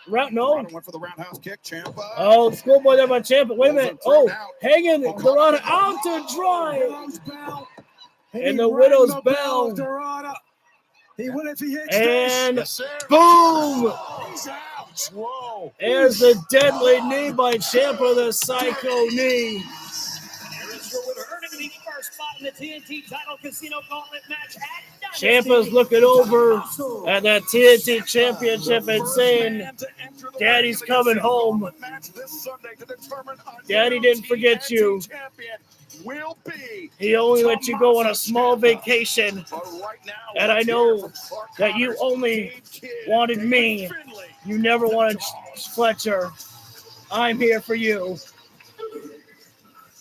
No. Dorado went for the roundhouse kick. Ciampa. Oh, schoolboy there by Ciampa. Wait a minute. Oh, hanging Dorado out to dry. Widow's bell. And the He widow's rang the bell. of Dorado. He will if he hits And this. boom. He's out. Whoa. There's the deadly knee by Ciampa, the psycho knee. Here is your winner, earning the first spot in the TNT title Casino Gauntlet match at Ciampa's looking over at that TNT championship and saying, Daddy's coming home. Daddy didn't forget you. Will be. He only let you go on a small vacation. But right now, And I know that you only wanted me. You never wanted Fletcher. I'm here for you.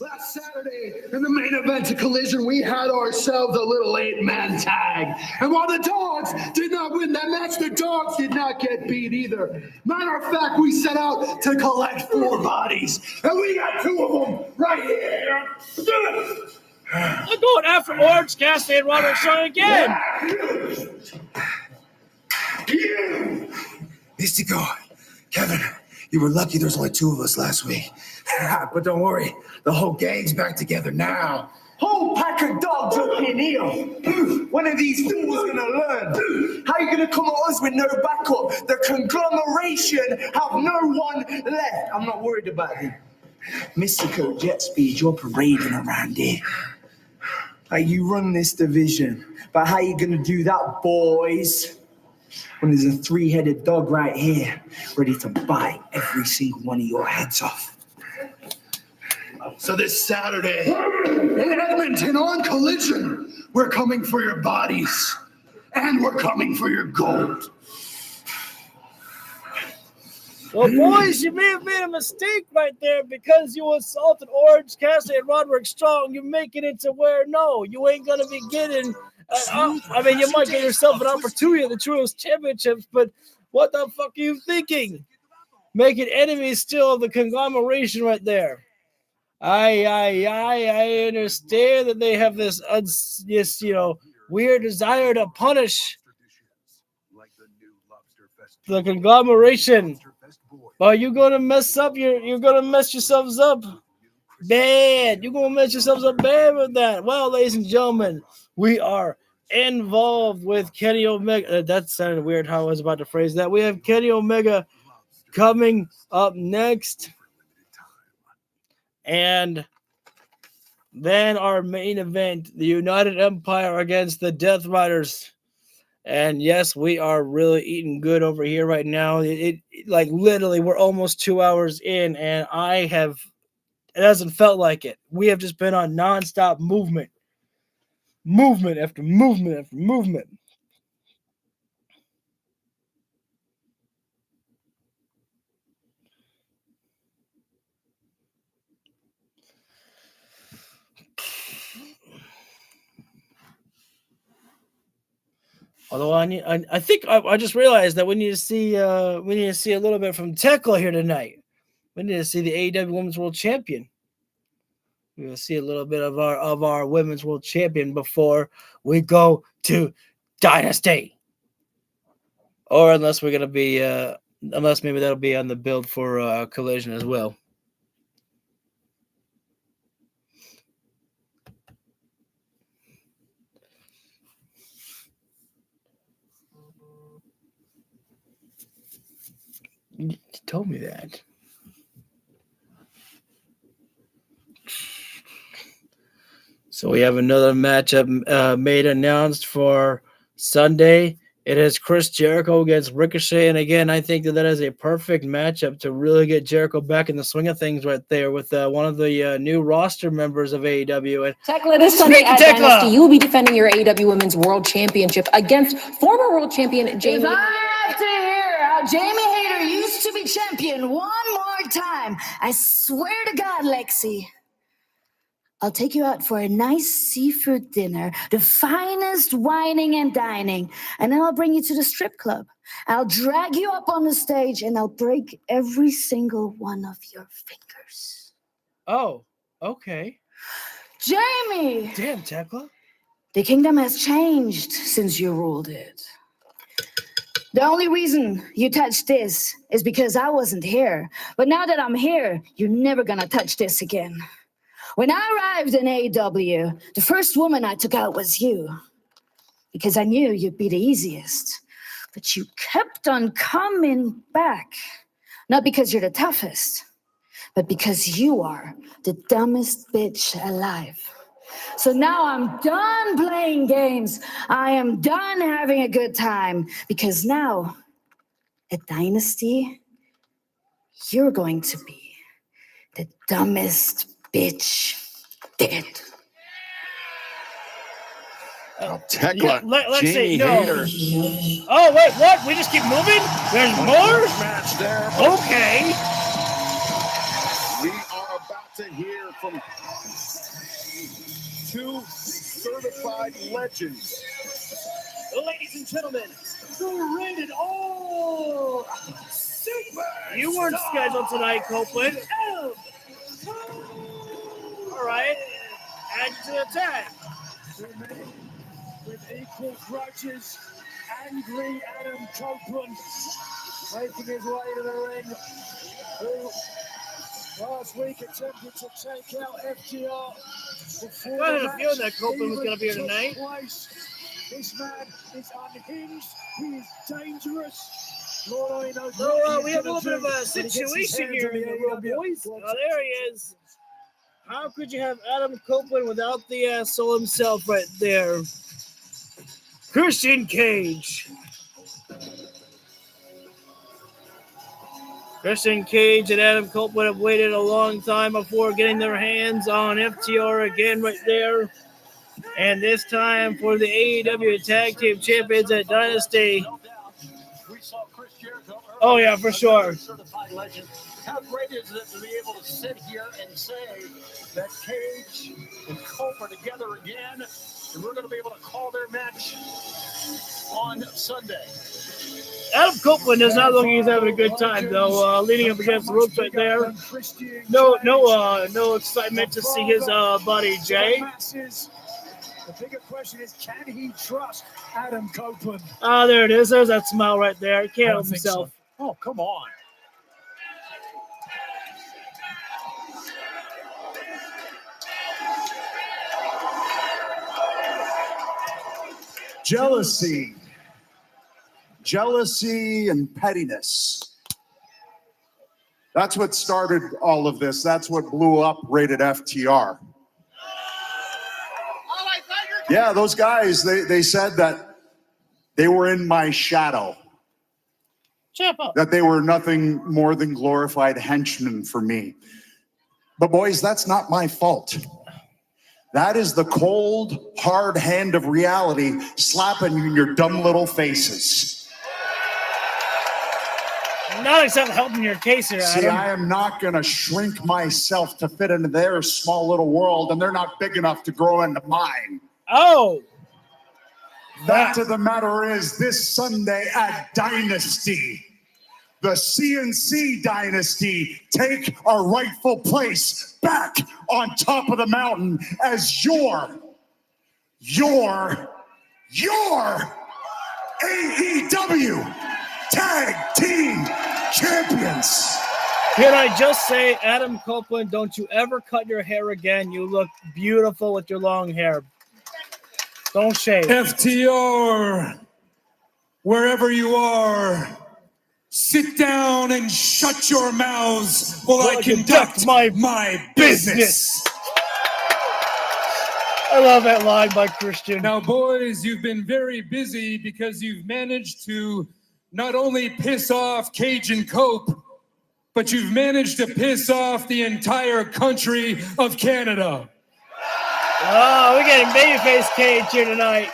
Last Saturday, in the main event of Collision, we had ourselves a little 8-man tag. And while the Dogs did not win that match, the Dogs did not get beat either. Matter of fact, we set out to collect 4 bodies. And we got 2 of them right here. I'm going after Orange Cassidy and Roderick Strong again. Mystico, Kevin, you were lucky there's only 2 of us last week. But don't worry, the whole gang's back together now. Whole pack of dogs up in here. When are these fools gonna learn? How are you gonna come at us with no backup? The conglomeration have no one left. I'm not worried about him. Mystico, Jet Speed, you're parading around here. Like you run this division. But how are you gonna do that, boys? When there's a 3-headed dog right here, ready to bite every single one of your heads off. So this Saturday, in Edmonton on Collision, we're coming for your bodies. And we're coming for your gold. Well, boys, you may have made a mistake right there because you assaulted Orange Cassidy and Roderick Strong. You're making it to where, no, you ain't going to be getting... I mean, you might get yourself an opportunity at the Trios Championships, but what the fuck are you thinking? Making enemies still of the conglomeration right there. I understand that they have this weird desire to punish the conglomeration. But you're gonna mess up. You're gonna mess yourselves up bad. You're gonna mess yourselves up bad with that. Well, ladies and gentlemen, we are involved with Kenny Omega. That sounded weird how I was about to phrase that. We have Kenny Omega coming up next. And then our main event, the United Empire against the Death Riders. And yes, we are really eating good over here right now. It like literally we're almost 2 hours in, and it hasn't felt like it. We have just been on nonstop movement after movement after movement. Although I think I just realized that we need to see a little bit from Tekla here tonight. We need to see the AEW Women's World Champion. We will see a little bit of our Women's World Champion before we go to Dynasty. Or unless we're gonna be unless maybe that'll be on the build for Collision as well. You told me that. So we have another matchup made announced for Sunday. It is Chris Jericho against Ricochet. And again, I think that is a perfect matchup to really get Jericho back in the swing of things right there with one of the new roster members of AEW. And Tekla, this Sunday at Dynasty, you will be defending your AEW Women's World Championship against former World Champion Jamie. If I have to hear how Jamie Hayter used to be champion one more time, I swear to God, Lexi, I'll take you out for a nice seafood dinner, the finest wining and dining, and then I'll bring you to the strip club. I'll drag you up on the stage, and I'll break every single one of your fingers. Oh, okay. Jamie! Damn, Tekla. The kingdom has changed since you ruled it. The only reason you touched this is because I wasn't here. But now that I'm here, you're never gonna touch this again. When I arrived in AEW, the first woman I took out was you. Because I knew you'd be the easiest. But you kept on coming back. Not because you're the toughest, but because you are the dumbest bitch alive. So now I'm done playing games. I am done having a good time. Because now, at Dynasty, you're going to be the dumbest bitch dead. Tekla, Jamie no. Hayter. Oh, wait, what? We just keep moving? There's more? Match there. Okay. We are about to hear from legends. Ladies and gentlemen, the rated all super. You weren't scheduled tonight, Copeland. All right. Add you to the tag. With equal grudges, angry Adam Copeland making his way to the ring. Who last week attempted to take out FTR. I had a feeling that Copeland was going to be here tonight. This man is unhinged. He is dangerous. Lord only knows So we have a little bit of a situation here, boys. Oh, there he is. How could you have Adam Copeland without the asshole himself right there? Christian Cage. Christian Cage and Adam Copeland have waited a long time before getting their hands on FTR again right there. And this time for the AEW Tag Team Champions at Dynasty. Oh, yeah, for sure. How great is it to be able to sit here and say that Cage and Cope are together again, and we're going to be able to call their match on Sunday. Adam Copeland does not look like he's having a good time, though, leaning up against the ropes right there. No excitement to see his buddy, Jay. The bigger question is, can he trust Adam Copeland? Oh, there it is. There's that smile right there. He can't help himself. So. Oh, come on. Jealousy and pettiness. That's what started all of this. That's what blew up Rated FTR. Yeah, those guys, they said that they were in my shadow. That they were nothing more than glorified henchmen for me. But boys, that's not my fault. That is the cold, hard hand of reality slapping you in your dumb little faces. Not except helping your case here, Adam. See, I am not going to shrink myself to fit into their small little world, and they're not big enough to grow into mine. Oh. Fact of the matter is, this Sunday at Dynasty, the CNC Dynasty take our rightful place back on top of the mountain as your AEW Tag Team Champions. Can I just say, Adam Copeland, don't you ever cut your hair again. You look beautiful with your long hair. Don't shave. FTR, wherever you are, sit down and shut your mouths while I conduct my business. I love that line by Christian. Now, boys, you've been very busy because you've managed to not only piss off Cage and Cope, but you've managed to piss off the entire country of Canada. Oh, we're getting babyface Cage here tonight.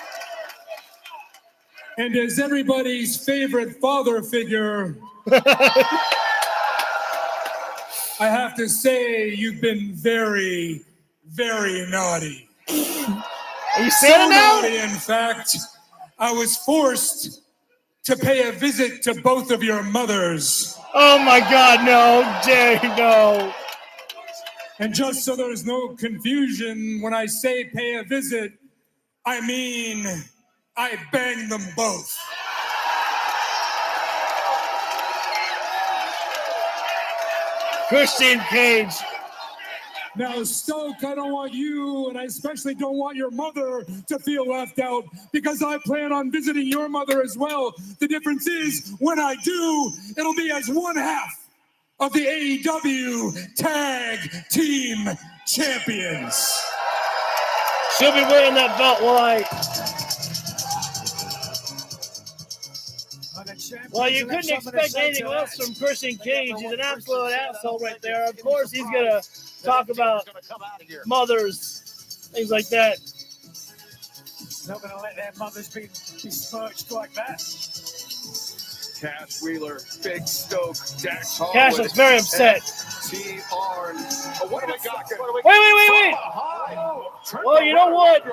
And as everybody's favorite father figure, I have to say you've been very, very naughty. Are you saying now? Naughty, in fact, I was forced to pay a visit to both of your mothers. Oh my God, no, Jay, no. And just so there's no confusion, when I say pay a visit, I mean I banged them both. Christian Cage. Now, Stoke, I don't want you, and I especially don't want your mother to feel left out, because I plan on visiting your mother as well. The difference is, when I do, it'll be as one half of the AEW Tag Team Champions. She'll be wearing that belt while Well, you couldn't expect anything else from Christian Cage. He's an absolute asshole right there. Of course, he's going to talk about mothers, things like that. Not going to let their mothers be besmirched like that. Cash Wheeler, Big Stoke, Dax Harwood. Cash looks very upset. TR. Oh, what do we got? Wait. Well, you know what?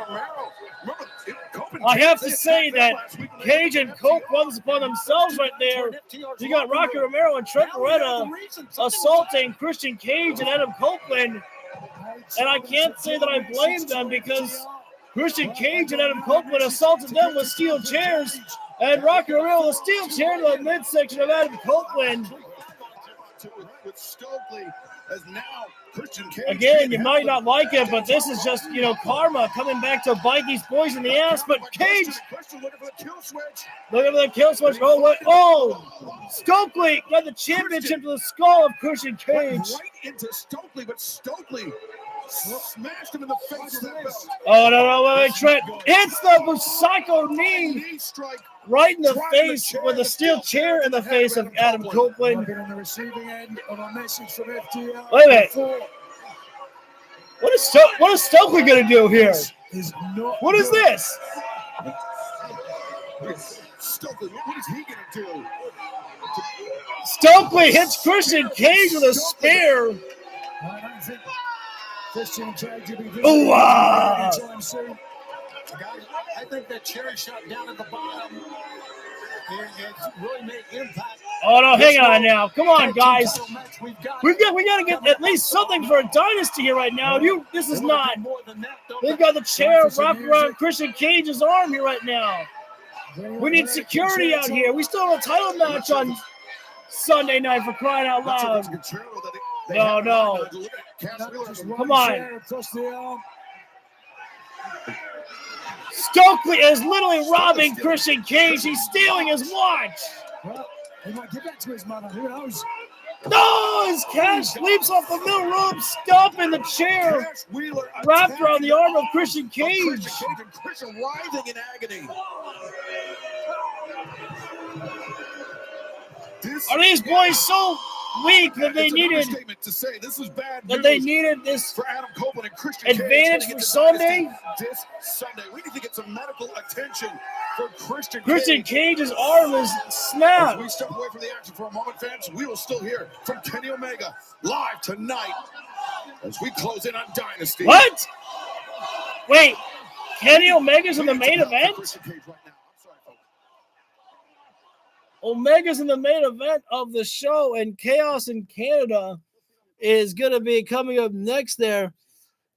I have to say that Cage and Colt runs upon themselves right there. You got Rocky Romero and Trent Beretta assaulting Christian Cage and Adam Copeland. And I can't say that I blame them because Christian Cage and Adam Copeland assaulted them with steel chairs. And Rocky Romero with a steel chair to the midsection of Adam Copeland. Again, you might not like it, but this is just, karma coming back to bite these boys in the ass. But Cage, look at the kill switch. Oh, what? Oh, Stokely got the championship to the skull of Christian Cage. Right into Stokely, but Stokely smashed him in the face with that belt. Oh, no, wait, Trent. It's the psycho knee right in the face with a steel chair in the face of Adam Copeland. On the receiving end of a message from FTR. Wait a minute. What is Stokely going to do here? What is this? Stokely, what is he going to do? Stokely hits Christian Cage with a spear. Oh, wow. I think that cherry shot down at the bottom has really made impact. Oh no, hang on now. Come on, guys. We got to get at least something for a dynasty here right now. This is not. They've got the chair wrapped around Christian Cage's arm here right now. We need security out here. We still have a title match on Sunday night, for crying out loud. No. Come on. Stokely is literally robbing Christian Cage. He's stealing his watch. Well, he might give that to his mother. Who knows? No, his Cash leaps off the middle rope, stomping the chair, wrapped around the arm of Christian Cage. Christian writhing in agony. Are these boys so weak that they needed this for Adam Copeland and Christian advantage for Sunday? This Sunday, we need to get some medical attention for Christian Cage's arm is snapped. As we step away from the action for a moment, fans, we will still hear from Kenny Omega live tonight as we close in on Dynasty. What? Wait, Kenny Omega's in the main event? Omega's in the main event of the show, and Chaos in Canada is going to be coming up next there.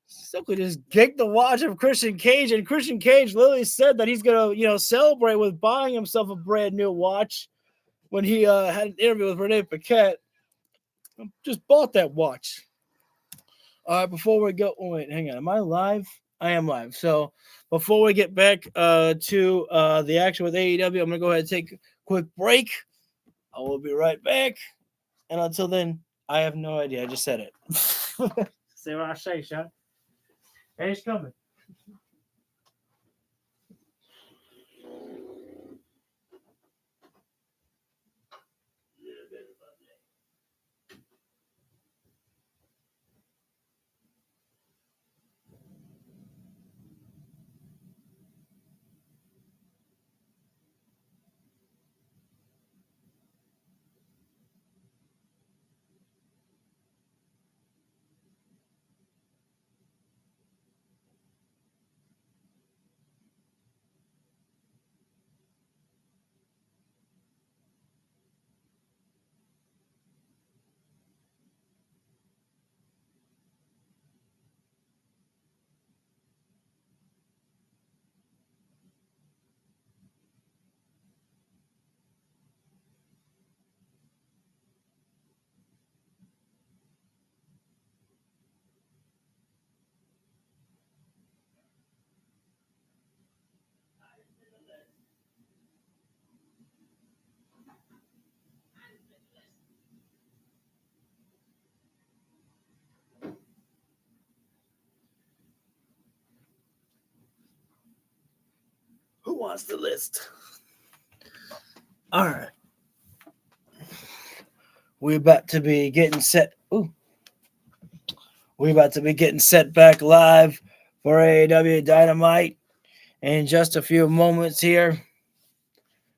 Simply just kick the watch of Christian Cage, and Christian Cage literally said that he's going to, celebrate with buying himself a brand new watch when he had an interview with Renee Paquette. Just bought that watch. All right, before we go, wait, hang on. Am I live? I am live. So before we get back to the action with AEW, I'm going to go ahead and take quick break. I will be right back. And until then, I have no idea. I just said it. Say what I say, Sean. Hey, it's coming. Who wants the list? All right. We're about to be getting set. We're about to be getting set back live for AEW Dynamite in just a few moments here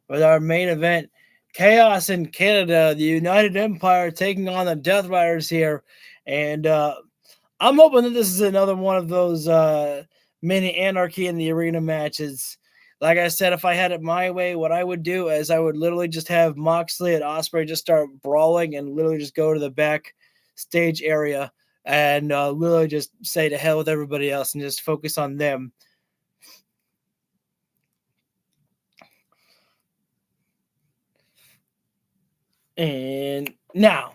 with our main event. Chaos in Canada, the United Empire taking on the Death Riders here. And I'm hoping that this is another one of those mini Anarchy in the Arena matches. Like I said, if I had it my way, what I would do is I would literally just have Moxley and Ospreay just start brawling and literally just go to the back stage area and literally just say to hell with everybody else and just focus on them. And now,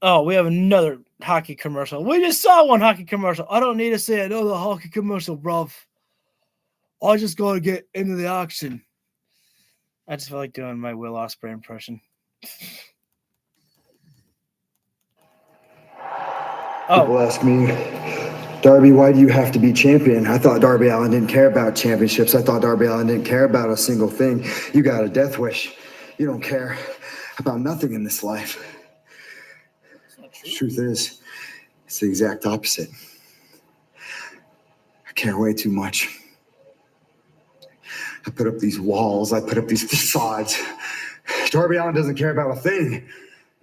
we have another hockey commercial. We just saw one hockey commercial. I don't need to say another hockey commercial, bruv. I just got to get into the action. I just feel like doing my Will Ospreay impression. People ask me, Darby, why do you have to be champion? I thought Darby Allin didn't care about championships. I thought Darby Allin didn't care about a single thing. You got a death wish. You don't care about nothing in this life. The truth is, it's the exact opposite. I care way too much. I put up these walls. I put up these facades. Darby Allin doesn't care about a thing.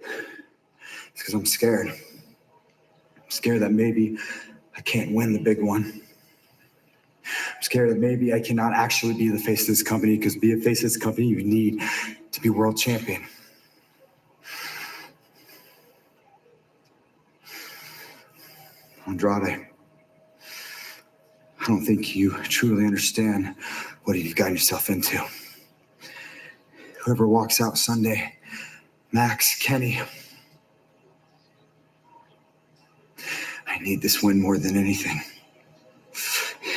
It's because I'm scared. I'm scared that maybe I can't win the big one. I'm scared that maybe I cannot actually be the face of this company, because to be a face of this company, you need to be world champion. Andrade, I don't think you truly understand what you've gotten yourself into. Whoever walks out Sunday, Max, Kenny, I need this win more than anything.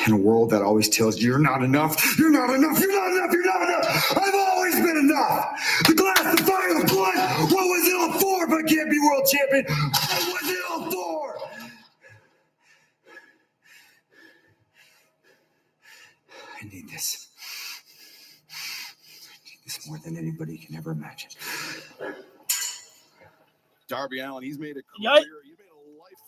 In a world that always tells you you're not enough, you're not enough, you're not enough, you're not enough. I've always been enough. The glass, the fire, the blood. What was it all for if I can't be world champion? What was it all for? I need this. I need this more than anybody can ever imagine. Darby Allin, he's made a career. He's made a life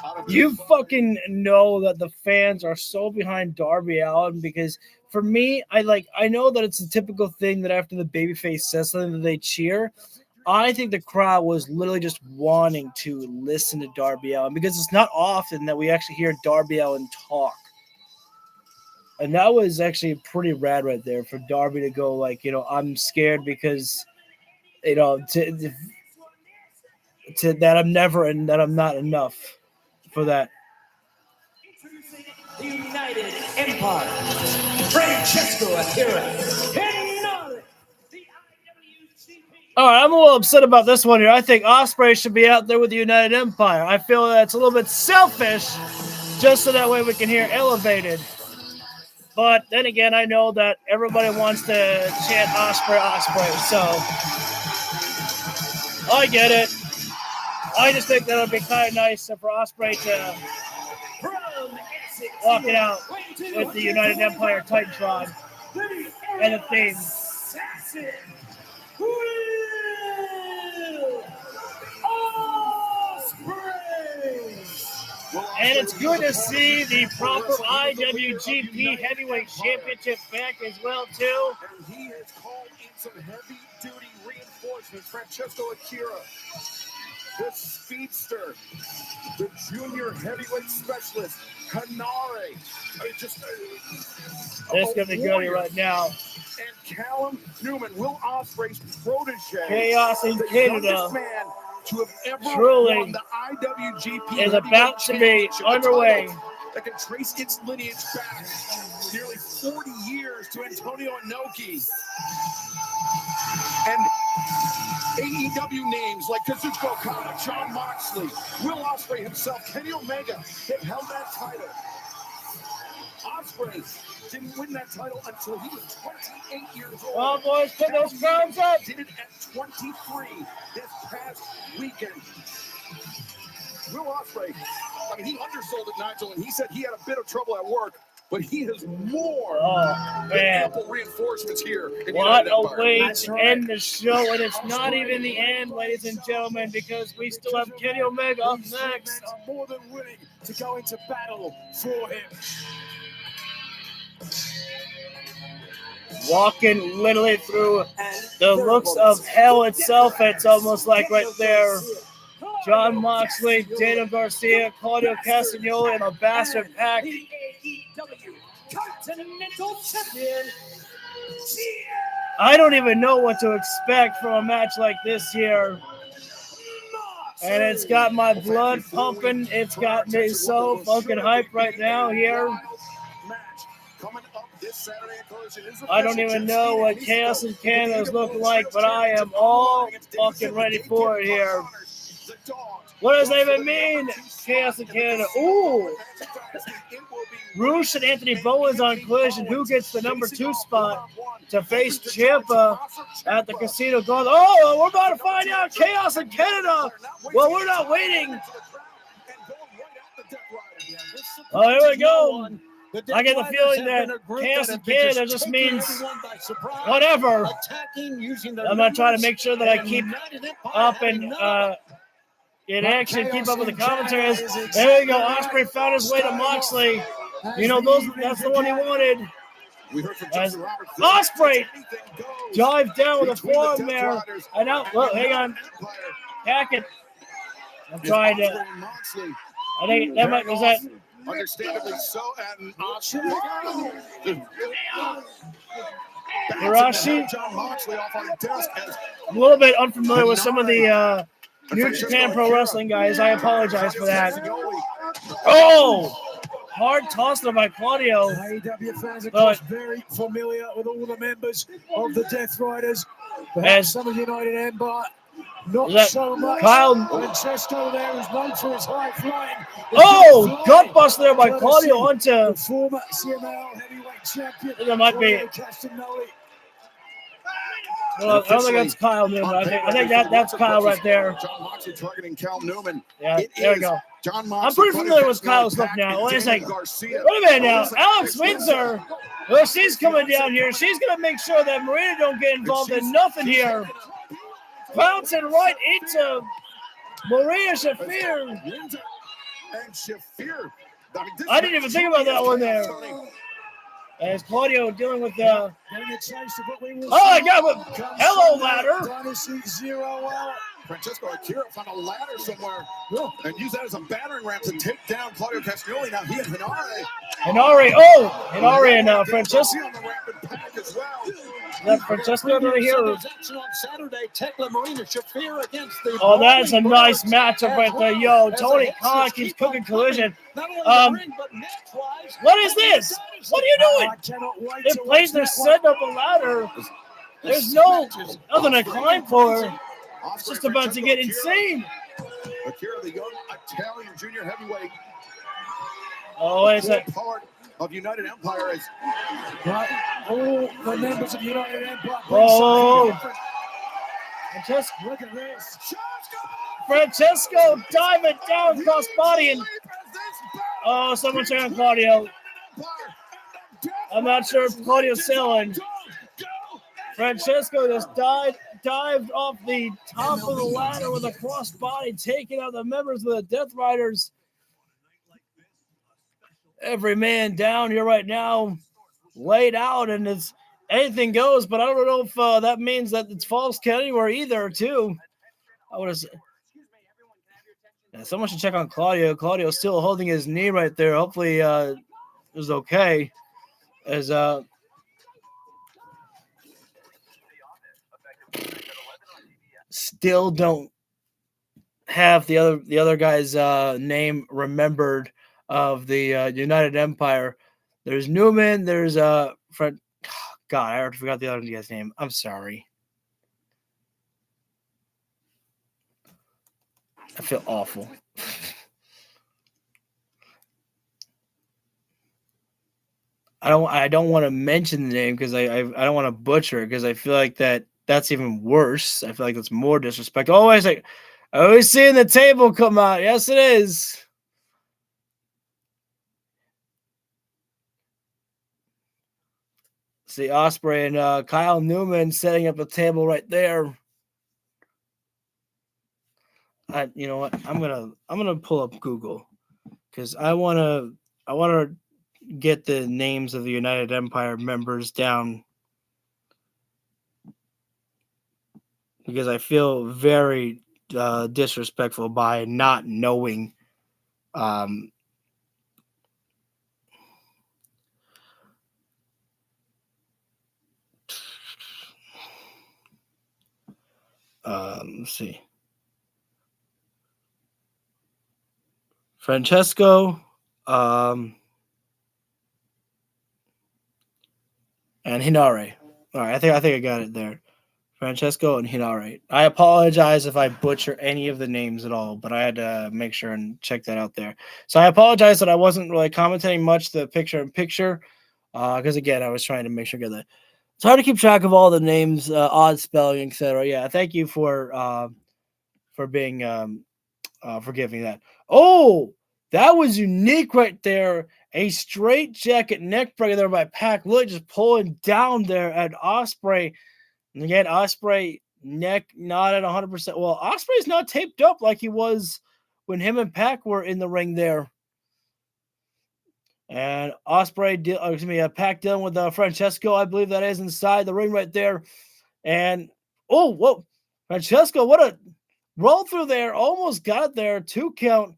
out of You fucking know that the fans are so behind Darby Allin, because for me, I know that it's a typical thing that after the babyface says something that they cheer. I think the crowd was literally just wanting to listen to Darby Allin, because it's not often that we actually hear Darby Allin talk. And that was actually pretty rad right there for Darby to go like, I'm scared because, to that I'm never and that I'm not enough for that. The United Empire, Francesco Akira. All right, I'm a little upset about this one here. I think Ospreay should be out there with the United Empire. I feel that's a little bit selfish, just so that way we can hear Elevated. But then again, I know that everybody wants to chant Ospreay, so I get it. I just think that would be kind of nice for Ospreay to walk it out with the United Empire Titantron and the theme. And it's good to see the proper IWGP Heavyweight Championship back as well, too. And he has called in some heavy-duty reinforcements. Francesco Akira, the speedster, the junior heavyweight specialist, Hanare. That's going to be good right now. And Callum Newman, Will Ospreay's protege. Chaos in Canada. Man to have ever truly won the IWGP is about to be underway. That can trace its lineage back nearly 40 years to Antonio Inoki. And AEW names like Kazuchika Okada, Jon Moxley, Will Ospreay himself, Kenny Omega have held that title. Ospreay didn't win that title until he was 28 years old. Well, boys, put those crowns up. Did it at 23 this past weekend. Will Ospreay, he undersold it, Nigel, and he said he had a bit of trouble at work, but he has more than ample reinforcements here. What a way to end the show, and it's not even the end, ladies and gentlemen, because we still have Kenny Omega up next. Are more than willing to go into battle for him. Walking literally through the looks of hell itself. It's almost like right there. Jon Moxley, Daniel Garcia, Claudio Castagnoli, and a Bastard Pack. Continental Champion. I don't even know what to expect from a match like this here. And it's got my blood pumping. It's got me so fucking hyped right now here. I don't even know what Chaos in Canada is looking like, but I am all fucking ready for it here. What does that even mean? Chaos in Canada. Ooh. Roosh and Anthony Bowens on Collision. Who gets the number 2 spot to face Ciampa at the Casino Gold? Oh, we're about to find out. Chaos in Canada. Well, we're not waiting. Oh, here we go. I get the feeling that Chaos in Canada just means whatever. I'm going to try to make sure that I keep up and in action, keep up with the commentaries. There we go. Ospreay found his way to Moxley. You know, that's the one he wanted. As Ospreay dived down with a forearm there. I know. Look, hang on. Hackett. I'm trying to. I think that might was that. Understandably so, and Hiroshi. I'm a little bit unfamiliar with some of the New Japan Pro Wrestling guys. I apologize for that. Oh! Hard toss there by Claudio. AEW fans, of course, very familiar with all the members of the Death Riders. As some of United Empire, not so much. Kyle Francesco there is known for his high flying. Oh, gut bust there by Claudio onto the former CML heavyweight champion. That might be. Well, I don't think that's Kyle Newman. I think that's Kyle right there. John Moxley targeting Cal Newman. Yeah, there we go. John Moxley, I'm pretty familiar with Kyle's look now. Wait a second. Wait a minute now. Alex Windsor. Well, she's coming down here. She's going to make sure that Marina don't get involved in nothing here. Bouncing right into Maria Shafir. And Shafir. I didn't even think about that one there. As Claudio dealing with the. Oh my God! Hello, ladder. Francesco Akira found a ladder somewhere and use that as a battering ram to take down Claudio Castagnoli. Now he and Hinare. Hinare and Francesco. That Francesco over here. Oh, that is a nice matchup right there. Yo, Tony Khan keeps cooking Collision. What is this? What are you doing? It plays they're setting up a ladder. There's nothing to climb for. It's just about to get insane. Akira, the young Italian junior heavyweight. Oh, wait a second. Part of United Empire is all the members of United Empire. Oh, look at this. Francesco diving down cross body and someone's on Claudio. I'm not sure if Claudio's selling. Francesco just dived off the top of the ladder with a crossbody, taking out the members of the Death Riders. Every man down here right now, laid out, and it's anything goes. But I don't know if that means that it's false count anywhere either, too. I would have said. Yeah, someone should check on Claudio. Claudio's still holding his knee right there. Hopefully, it was okay. As still don't have the other guy's name remembered of the United Empire. There's Newman. There's God, I already forgot the other guy's name. I'm sorry. I feel awful. I don't want to mention the name because I don't want to butcher it because I feel like that's even worse. I feel like that's more disrespect. Always I always seeing the table come out. Yes, it is. See Ospreay and Kyle Newman setting up a table right there. You know what? I'm gonna pull up Google because I wanna get the names of the United Empire members down because I feel very disrespectful by not knowing Let's see. Francesco, and Hinare. All right, I think I got it there. Francesco and Hinare. I apologize if I butcher any of the names at all, but I had to make sure and check that out there. So I apologize that I wasn't really commentating much the picture-in-picture, because again, I was trying to make sure I get that. It's hard to keep track of all the names, odd spelling, etc. Yeah, thank you for being forgiving that. Oh, that was unique right there. A straight jacket neck breaker there by Pac, really just pulling down there at Ospreay. And again, Ospreay neck not at 100%. Well, Ospreay's not taped up like he was when him and Pac were in the ring there. And Pac dealing with Francesco, I believe that is inside the ring right there. And whoa, Francesco, what a roll through there, almost got there, 2 count.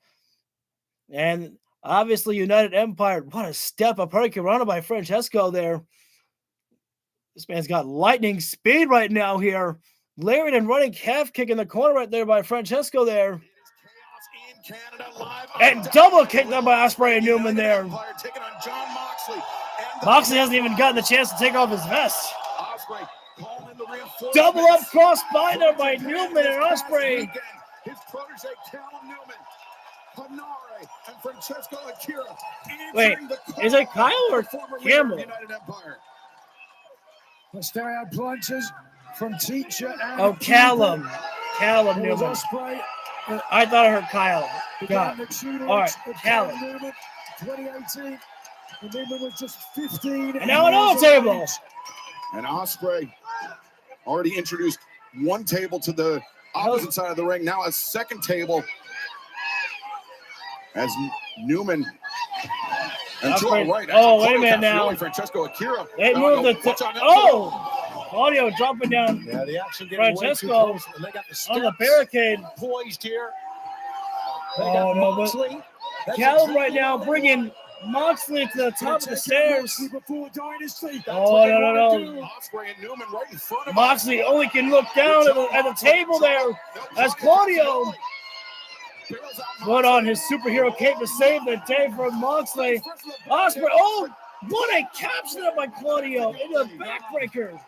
And obviously, United Empire, what a step up, hurricanrana by Francesco there. This man's got lightning speed right now here. Lariat and running calf kick in the corner right there by Francesco there. And double kick there by Ospreay and Newman there. Moxley hasn't even gotten the chance to take off his vest. Double up cross by there by Newman and Ospreay. His protege, Callum Newman, Hanare, and Francesco Akira. Wait, is it Kyle or Campbell? Stereo plunges from teacher and Callum Newman. I thought I heard Kyle. God. All right, Callum. 2018. And Newman was just 15. And now another table. And Ospreay already introduced one table to the opposite side of the ring. Now a second table as Newman and to our right. Wait a minute now. Francesco Akira. They moved the audio dropping down. Yeah, the action Francesco on the barricade. Poised here. Callum right now bringing Moxley to the top of the stairs. Before Dynasty. No. Moxley only can look down at the table there as Claudio put on his superhero cape to save the day from Moxley. Ospreay, what a capture there by Claudio into the backbreaker.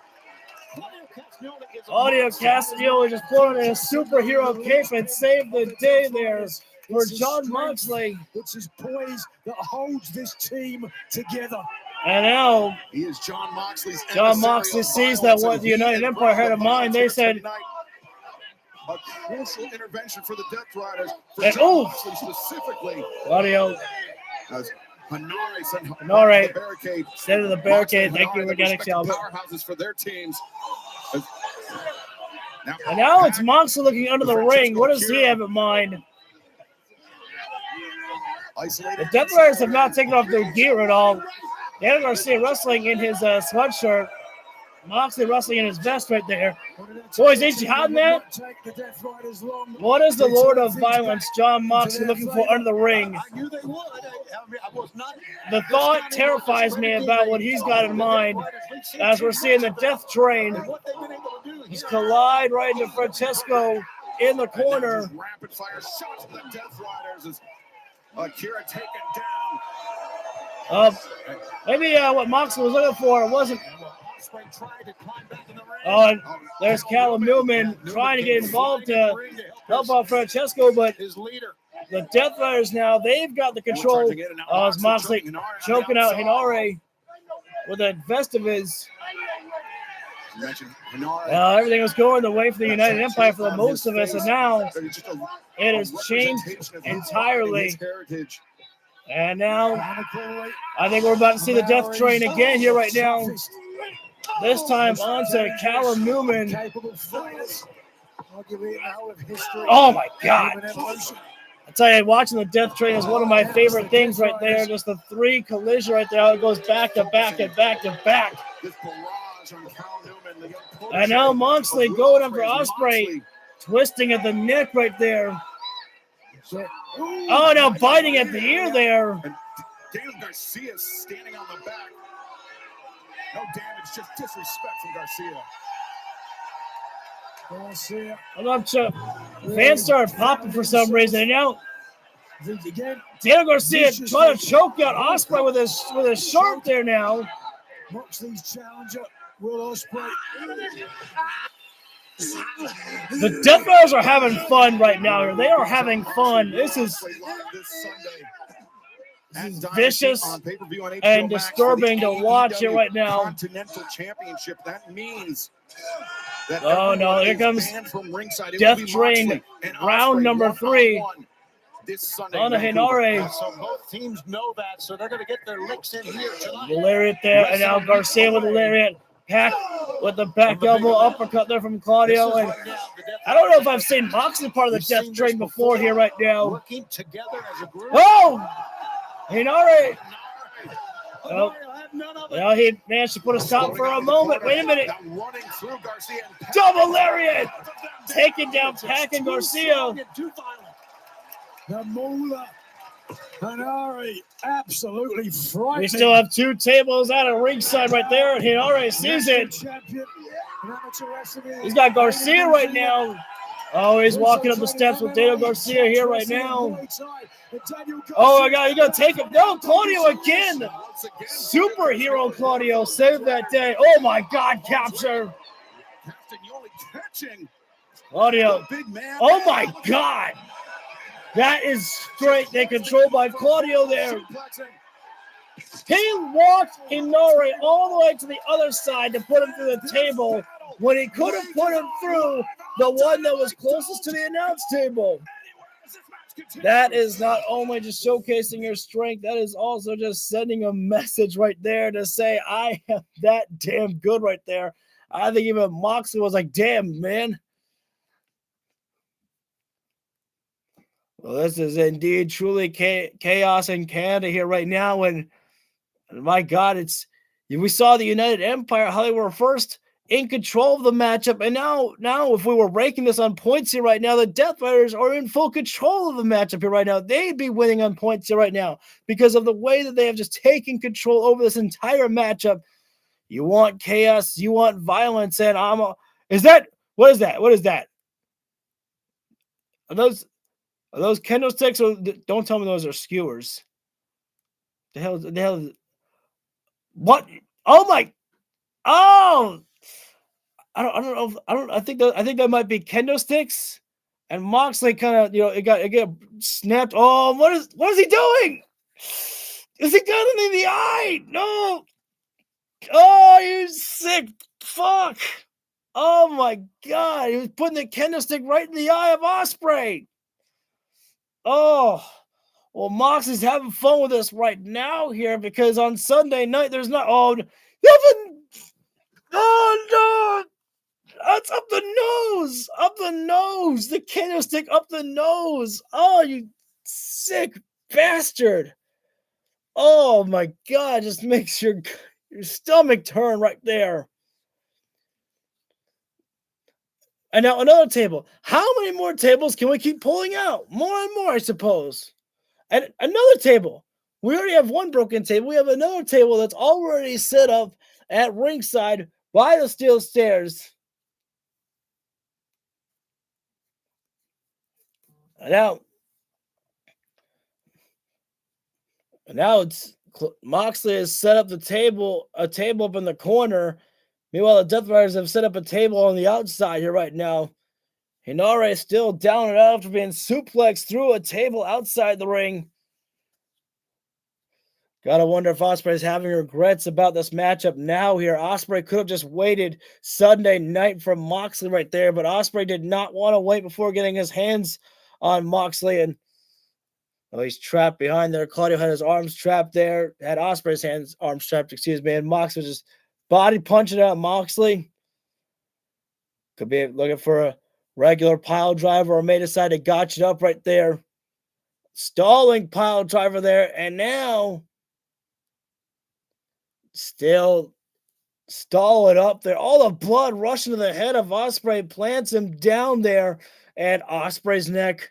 Claudio Castagnoli just put on his superhero cape and saved the day there for Jon Moxley. It's his poise that holds this team together. And now he is Jon Moxley sees that what the United Empire had in mind. They said, a crucial intervention for the Death Riders. And specifically. Claudio. As Hanare set of the barricade. Thank you, Organic Albert. Powerhouses for their teams. And now it's Moxley looking under the ring. What does he have in mind? The Death Riders have not taken off their gear at all. Daniel Garcia wrestling in his sweatshirt. Moxley wrestling in his vest right there. Boys, ain't you hot in that? What is the Lord of Violence, Jon Moxley, looking for under the ring? The thought terrifies me about what he's got in mind as we're seeing the Death Train just collide right into Francesco in the corner. Rapid fire shots to the Death Riders as Akira taken down. Maybe what Moxley was looking for wasn't. And there's Callum Newman trying to get involved to help out Francesco, but the Death Riders now, they've got the control as Moxley choking out Hinare with a vest of his. Everything was going the way for the United Empire for the most of us, and now it has changed entirely. And now I think we're about to see the Death Train again here right now. This time on to Callum Newman. Oh my God. I tell you, watching the Death Train is one of my favorite things right there. Just the 3 collision right there. How it goes back to back and back to back. And now Moxley going up for Ospreay. Twisting at the neck right there. Oh, now biting at the ear there. Daniel Garcia standing on the back. No damage, just disrespect from Garcia. I'm not sure. Fans started popping for some reason. And now Daniel Garcia trying to choke out Ospreay with his shirt there now. Moxley's challenger, Will Ospreay. The Death Riders are having fun right now. They are having fun. This is vicious and disturbing to watch it right now. Continental Championship. That means that oh no, here comes Death Train, round number 3. This Sunday, on a Hinare. So both teams know that, so they're going to get their licks in here tonight. Lariat there, and now Garcia with the Lariat. Pack with the back elbow uppercut there from Claudio. And I don't know if I've seen Moxley part of the Death Train before here right now. Working together as a group. Oh! Hinare! Oh. Well, he managed to put a stop for a moment. Wait a minute. Double Lariat! Taking down Pack and Garcia. The Moolah Hinare absolutely frightening. We still have 2 tables out of ringside right there, and Hinare sees it. He's got Garcia right now. Oh, he's walking up the steps with Daniel Garcia here right now. Oh my God, you gotta take him. No, Claudio again. Superhero Claudio saved that day. Oh my God, capture. Claudio. Oh my God. That is straight. They controlled by Claudio there. He walked Hinare all the way to the other side to put him through the table when he could have put him through the one that was closest to the announce table. That is not only just showcasing your strength, that is also just sending a message right there to say, I am that damn good right there. I think even Moxley was like, damn, man. Well, this is indeed truly chaos in Canada here right now. And my God, we saw the United Empire, how they were first in control of the matchup. And now if we were ranking this on points here right now, the Death Riders are in full control of the matchup here right now. They'd be winning on points here right now because of the way that they have just taken control over this entire matchup. You want chaos, you want violence, and what is that? What is that? Are those kendo sticks, or don't tell me those are skewers? The hell, what? Oh my, oh, I think that might be kendo sticks, and Moxley kind of, it got snapped. Oh, what is he doing? Is he got him in the eye? No. Oh, you sick fuck. Oh my God, he was putting the kendo stick right in the eye of Ospreay. Oh, well, Moxley's having fun with us right now here because on Sunday night there's not. Oh, nothing. Oh no, that's up the nose, the kendo stick up the nose. Oh, you sick bastard. Oh my God, just makes your stomach turn right there. And now another table. How many more tables can we keep pulling out? More and more, I suppose. And another table. We already have one broken table. We have another table that's already set up at ringside by the steel stairs. And now it's Moxley has set up a table up in the corner. Meanwhile, the Death Riders have set up a table on the outside here right now. Hinare is still down and out after being suplexed through a table outside the ring. Gotta wonder if Ospreay is having regrets about this matchup now here. Ospreay could have just waited Sunday night for Moxley right there, but Ospreay did not want to wait before getting his hands on Moxley, and he's trapped behind there. Claudio had his arms trapped there, had Ospreay's arms trapped, and Moxley was just body punching out Moxley. Could be looking for a regular pile driver, or may decide to gotch it up right there. Stalling pile driver there, and now still stalling up there. All the blood rushing to the head of Ospreay, plants him down there at Ospreay's neck.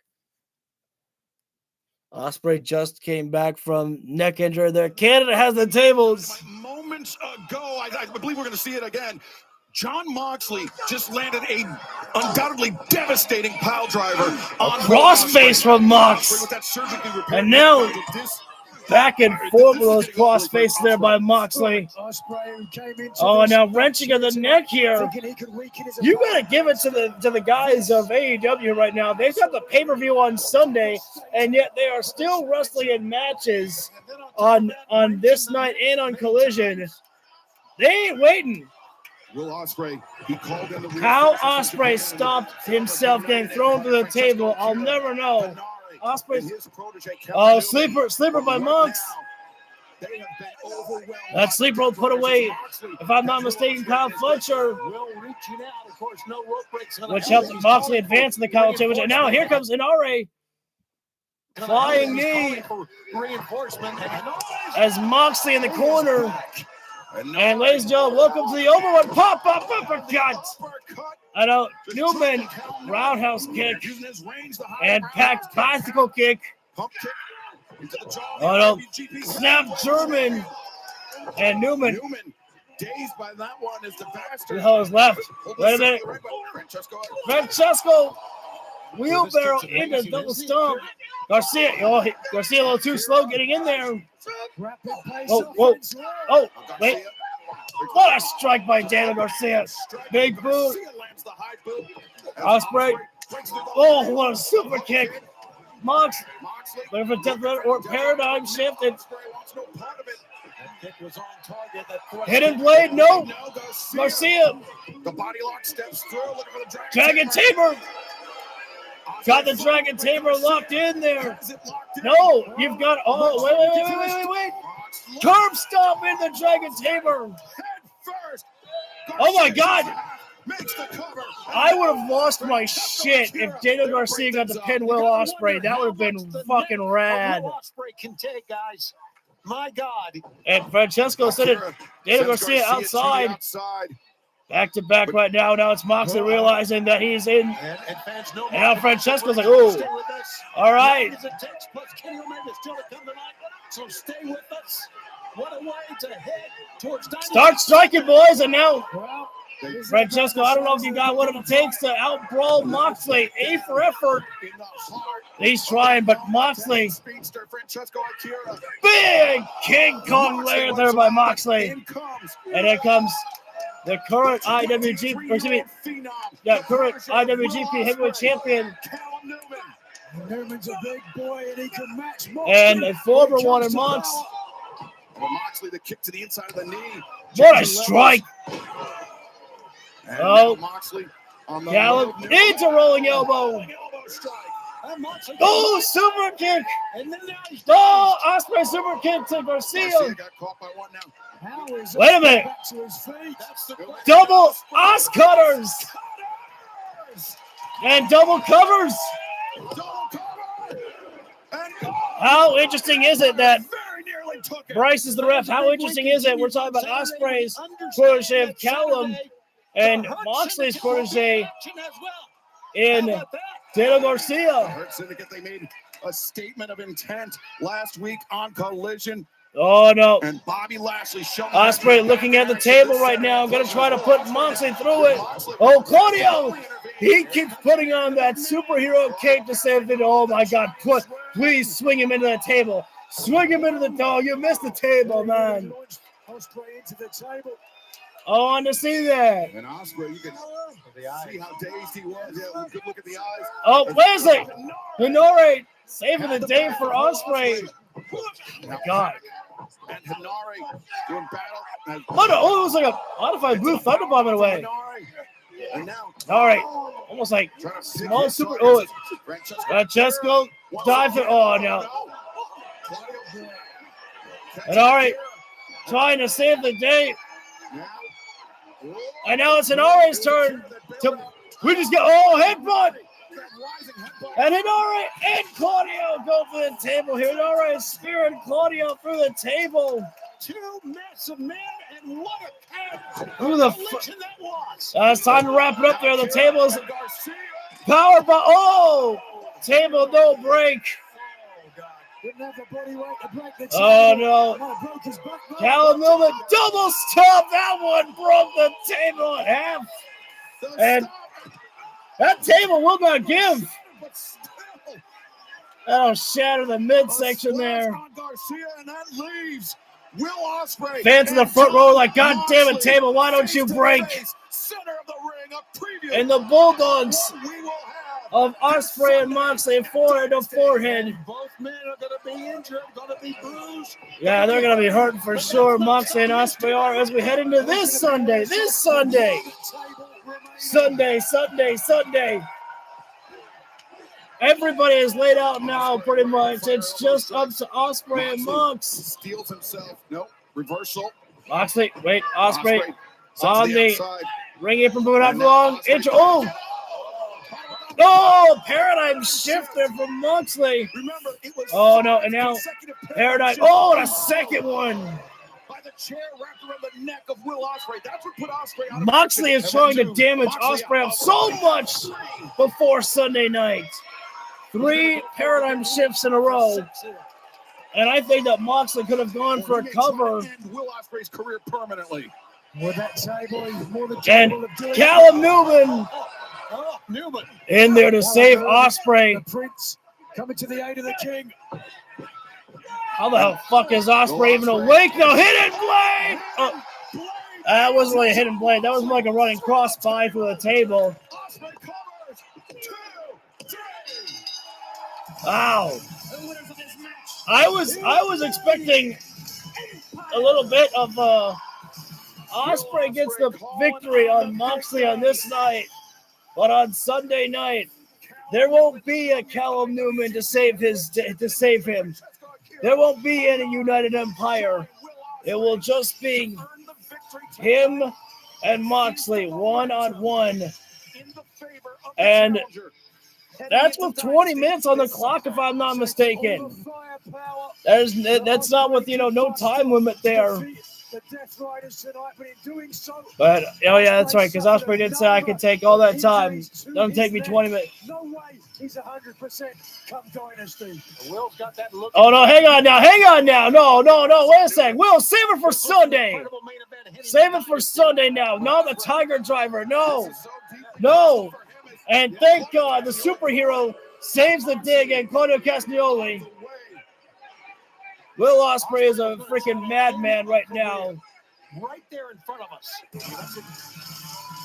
Ospreay just came back from neck injury there. Canada has the tables. Moments ago, I believe we're going to see it again. John Moxley just landed a undoubtedly devastating pile driver on Crossface from Mox. And now back and forth with those cross faces there by Moxley. Oh, now wrenching of the neck here. You gotta give it to the guys of AEW right now. They've got the pay-per-view on Sunday, and yet they are still wrestling in matches on this night and on Collision. They ain't waiting. Will Ospreay, he called in the How Ospreay stopped himself getting thrown to the table, I'll never know. Ospreay. Oh, sleeper by Mox. That sleeper will put away, if I'm not mistaken, Kyle Fletcher, which helped Moxley advance in the Kyle Championship. And now here comes Inare. Flying knee as Moxley in the corner. And ladies and gentlemen, welcome to the Overrun pop-up uppercut. I know, Newman, roundhouse kick, and packed bicycle kick. Oh no, snap German, and Newman. Dazed by that one is the bastard. The hell is left? Wait a minute. Francesco, wheelbarrow into double stomp. Garcia a little too slow getting in there. Whoa. Oh, wait. What a strike by Daniel Garcia. Big boot. Ospreay. Oh, what a super kick. Mox. Looking for death or paradigm shifted. Hidden blade, no. Garcia. The body lock steps through. Looking for the Dragon Tamer. Got the Dragon Tamer locked in there. No, you've got. Oh, wait. Curb stomp in the Dragon Tamer. Oh my God. I would have lost my shit if Daniel Garcia got to pin Will Ospreay. That would have been fucking rad. Ospreay can take, guys. My God. And Francesco said it. Daniel Garcia outside. Back to back right now. Now it's Moxley realizing that he's in. And now Francesco's like, oh. All right. So stay with us. What a way to head towards Dynamite. Start striking, boys. And now Francesco, I don't know if you got what it takes to out-brawl Moxley. A for effort. He's trying, but Moxley. Big King Kong layer there by Moxley. And here comes the current IWGP heavyweight champion. Newman's a big boy, and he can match more. And a former one in Mox. Moxley, the kick to the inside of the knee. What a strike. Oh, Moxley on the Gallup needs a rolling elbow. Oh, super kick. Oh, Ospreay super kick to Garcia. Wait a minute. Double Os cutters. And double covers. How interesting is it that Bryce is the ref? How interesting is it? We're talking about Ospreay's protege of Callum and Moxley's protege in Daniel Garcia. They made a statement of intent last week on Collision. Oh, no. And Bobby Lashley showing Ospreay looking at the table right now. Going to try to put Moxley through it. Oh, Claudio. He keeps putting on that superhero cape to save it. Oh, my God. Please swing him into the table. Swing him into the door. You missed the table, man. I want to see that. And Ospreay, you can see how dazed he was. Yeah, good look at the eyes. Oh, wait a second. Hinori saving the day for Ospreay. Oh, my God. And Hinari doing battle. Oh, it was like a modified blue thunderbomb in a way. And now, all right. Almost like small super. Oh, Francesco dive it. Oh, no. And all right. Trying to save the day. And now it's Hinare's turn. We just get headbutt. And Hinare and Claudio go for the table here. Hinare is spearing Claudio through the table. Two massive men, and what a who the that was. It's time to wrap it up there. The table is powered by table no break. Oh, no. Callum Newman double stop. That one broke the table in half. And that table will not give. That'll shatter the midsection there. Fans in the front row are like, God damn it, table, why don't you break? And the Bulldogs of Ospreay and Moxley, forehead to forehead. Both men are going to be injured, going to be bruised. Yeah, they're going to be hurting for sure. Moxley and Ospreay are as we head into this Sunday. Sunday. Everybody is laid out now, pretty much. It's just up to Ospreay and Mox. Steals himself. Nope. Reversal. Moxley, wait, Ospreay on the ring apron, moving out long. Oh, paradigm shifter from Moxley. Oh, no, and now paradigm. Oh, and a second one. Moxley is trying to damage Ospreay up so much before Sunday night. 3 paradigm shifts in a row. And I think that Moxley could have gone for a cover. Will Ospreay's career permanently. And Callum Newman in there to save Ospreay. Coming to the aid of the king. How the fuck is Ospreay even awake? No, hidden blade! Oh, that wasn't like a hidden blade. That was more like a running cross by through the table. Wow. I was expecting a little bit of Ospreay gets the victory on Moxley on this night, but on Sunday night there won't be a Callum Newman to save him. There won't be any United Empire. It will just be him and Moxley one-on-one, and that's with 20 minutes on the clock, if I'm not mistaken. That's not with, no time limit there. But, oh yeah, that's right, because Ospreay did say I could take all that time. Don't take me 20 minutes. No way he's 100% come Dynasty. Will's got that look. Oh, no, hang on now. No, wait a second. Will, save it for Sunday. Save it for Sunday now. Not the Tiger Driver. No. And thank God the superhero saves the dig and Claudio Castagnoli. Will Ospreay is a freaking madman right now. Right there in front of us.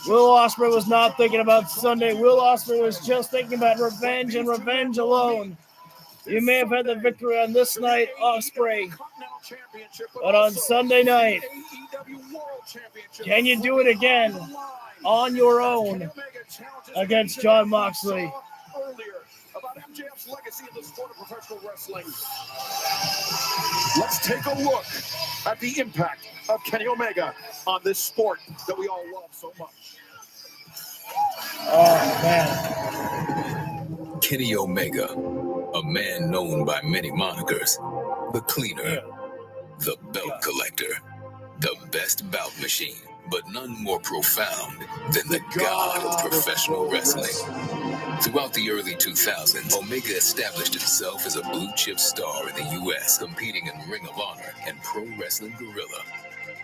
Will Ospreay was not thinking about Sunday. Will Ospreay was just thinking about revenge and revenge alone. You may have had the victory on this night, Ospreay, but on Sunday night, can you do it again on your own against Jon Moxley? About MJF's legacy in the sport of professional wrestling. Let's take a look at the impact of Kenny Omega on this sport that we all love so much. Oh, man. Kenny Omega, a man known by many monikers. The Cleaner, the Belt Collector, the Best Bout Machine, but none more profound than the God of professional wrestling. Throughout the early 2000s, Omega established himself as a blue-chip star in the U.S., competing in Ring of Honor and Pro Wrestling Guerrilla.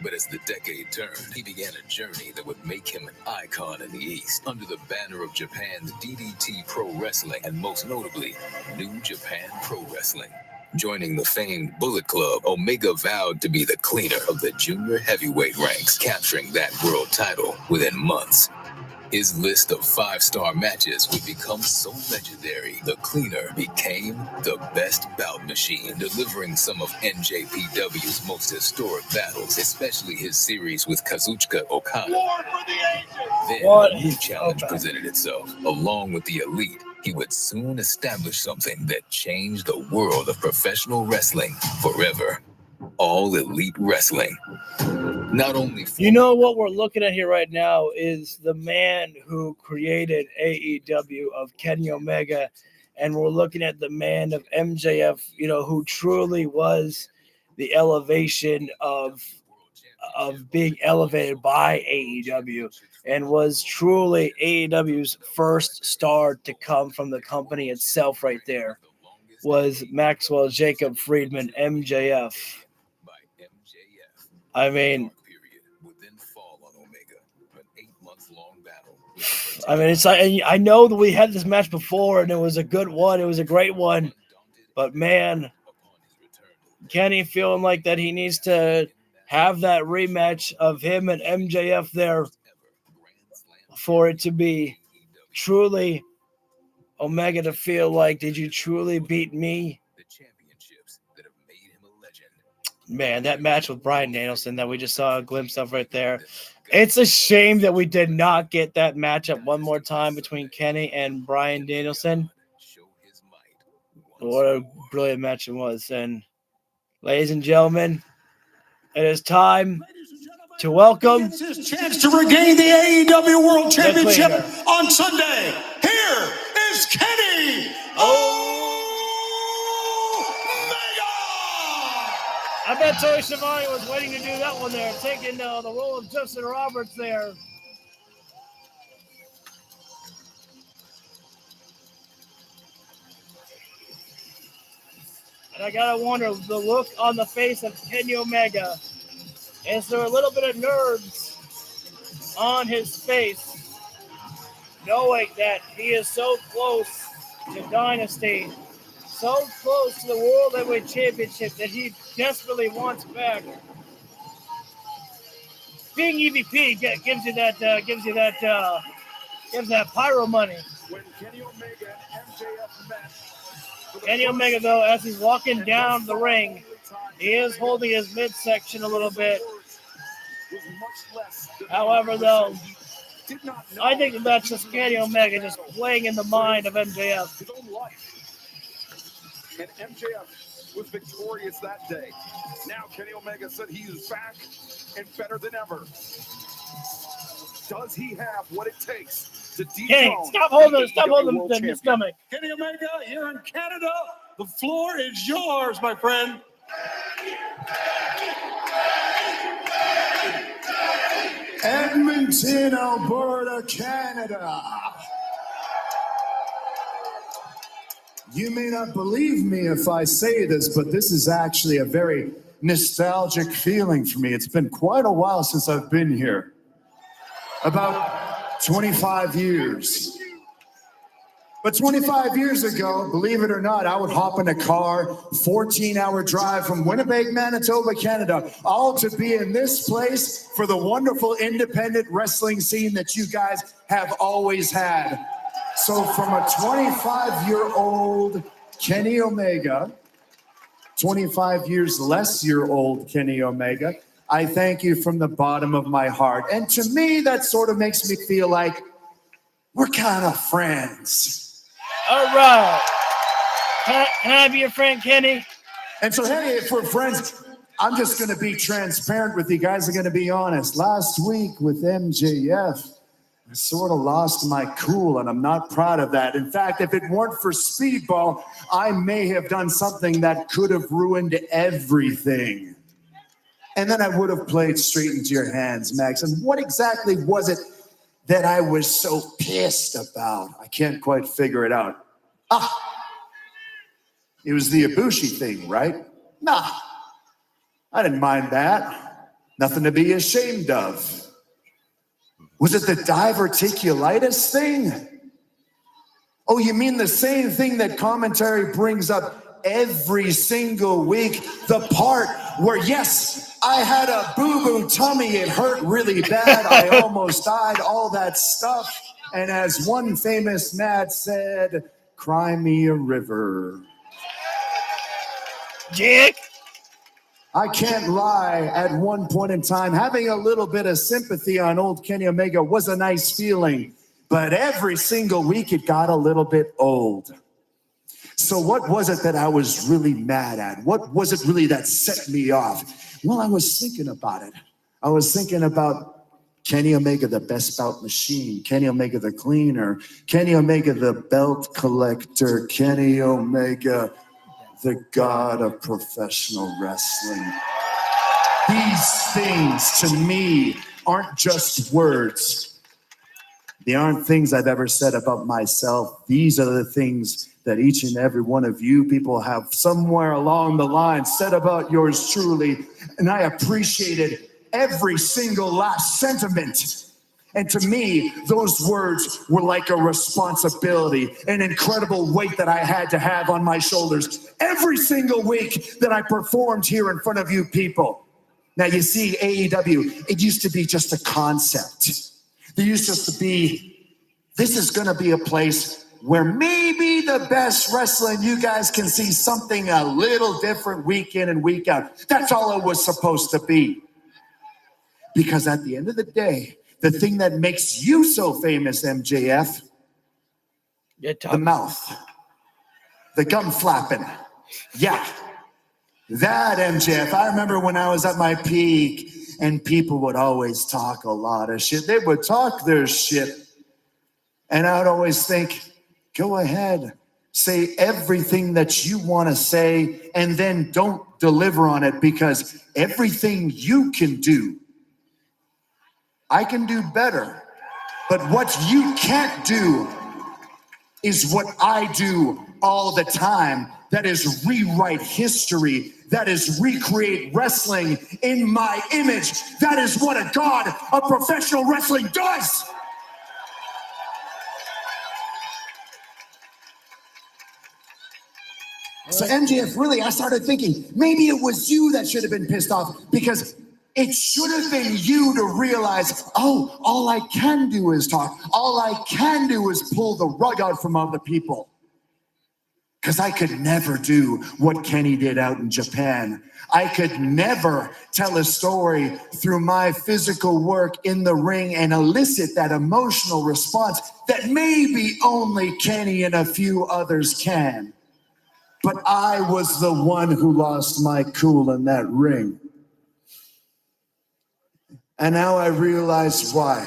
But as the decade turned, he began a journey that would make him an icon in the East, under the banner of Japan's DDT Pro Wrestling, and most notably, New Japan Pro Wrestling. Joining the famed Bullet Club, Omega vowed to be the cleaner of the junior heavyweight ranks, capturing that world title within months. His list of 5-star matches would become so legendary, the Cleaner became the Best Bout Machine, delivering some of NJPW's most historic battles, especially his series with Kazuchika Okada. Then a new challenge presented itself. Along with the Elite, he would soon establish something that changed the world of professional wrestling forever. All Elite Wrestling. Not only what we're looking at here right now is the man who created AEW of Kenny Omega, and we're looking at the man of MJF, who truly was the elevation of being elevated by AEW, and was truly AEW's first star to come from the company itself right there. was Maxwell Jacob Friedman, MJF. I mean, it's like, I know that we had this match before, and it was a good one. It was a great one. But, man, Kenny feeling like that he needs to have that rematch of him and MJF there for it to be truly Omega to feel like, did you truly beat me? Man, that match with Bryan Danielson that we just saw a glimpse of right there. It's a shame that we did not get that matchup one more time between Kenny and Bryan Danielson. What a brilliant match it was. And ladies and gentlemen, it is time to welcome his chance to regain the AEW World Championship on Sunday. Here is Kenny I bet Tony Schiavone was waiting to do that one there, taking the role of Justin Roberts there. And I gotta wonder, the look on the face of Kenny Omega. Is there a little bit of nerves on his face, knowing that he is so close to Dynasty, so close to the World Heavyweight Championship that he desperately wants back? Being EVP gives that pyro money. When Kenny Omega and MJF met, Kenny Omega, though, as he's walking down the ring, he is holding his midsection a little bit. However, though, I think that's just Kenny Omega just playing in the mind of MJF. And MJF was victorious that day. Now Kenny Omega said he is back and better than ever. Does he have what it takes to dethrone? Hey, stop holding the stomach. Kenny Omega, here in Canada, the floor is yours, my friend. Edmonton, Alberta, Canada. You may not believe me if I say this, but this is actually a very nostalgic feeling for me. It's been quite a while since I've been here. About 25 years. But 25 years ago, believe it or not, I would hop in a car, 14-hour drive from Winnipeg, Manitoba, Canada, all to be in this place for the wonderful independent wrestling scene that you guys have always had. So from a 25-year-old Kenny Omega, 25 years less year old Kenny Omega, I thank you from the bottom of my heart. And to me, that sort of makes me feel like we're kind of friends. All right. Can I be your friend, Kenny? And so, hey, if we're friends, I'm just going to be transparent with you guys. I'm going to be honest. Last week with MJF, I sort of lost my cool, and I'm not proud of that. In fact, if it weren't for Speedball, I may have done something that could have ruined everything. And then I would have played straight into your hands, Max. And what exactly was it that I was so pissed about? I can't quite figure it out. It was the Ibushi thing, right? Nah, I didn't mind that. Nothing to be ashamed of. Was it the diverticulitis thing? Oh, you mean the same thing that commentary brings up every single week? The part where, yes, I had a boo-boo tummy, it hurt really bad, I almost died, all that stuff. And as one famous Mad said, cry me a river. Jake? I can't lie, at one point in time, having a little bit of sympathy on old Kenny Omega was a nice feeling, but every single week it got a little bit old. So what was it that I was really mad at? What was it really that set me off? Well, I was thinking about it. I was thinking about Kenny Omega, the best bout machine, Kenny Omega, the cleaner, Kenny Omega, the belt collector, Kenny Omega, the god of professional wrestling. These things to me aren't just words. They aren't things I've ever said about myself. These are the things that each and every one of you people have somewhere along the line said about yours truly, and I appreciated every single last sentiment. And to me, those words were like a responsibility, an incredible weight that I had to have on my shoulders every single week that I performed here in front of you people. Now, you see, AEW, it used to be just a concept. There used just to be, this is going to be a place where maybe the best wrestling you guys can see something a little different week in and week out. That's all it was supposed to be. Because at the end of the day, the thing that makes you so famous, MJF, the mouth, the gum flapping. Yeah, that MJF. I remember when I was at my peak and people would always talk a lot of shit. They would talk their shit. And I would always think, go ahead, say everything that you want to say and then don't deliver on it, because everything you can do, I can do better. But what you can't do is what I do all the time. That is rewrite history. That is recreate wrestling in my image. That is what a god of professional wrestling does. So MJF, really, I started thinking, maybe it was you that should have been pissed off, because it should have been you to realize, oh, all I can do is talk. All I can do is pull the rug out from other people. Because I could never do what Kenny did out in Japan. I could never tell a story through my physical work in the ring and elicit that emotional response that maybe only Kenny and a few others can. But I was the one who lost my cool in that ring. And now I realize why.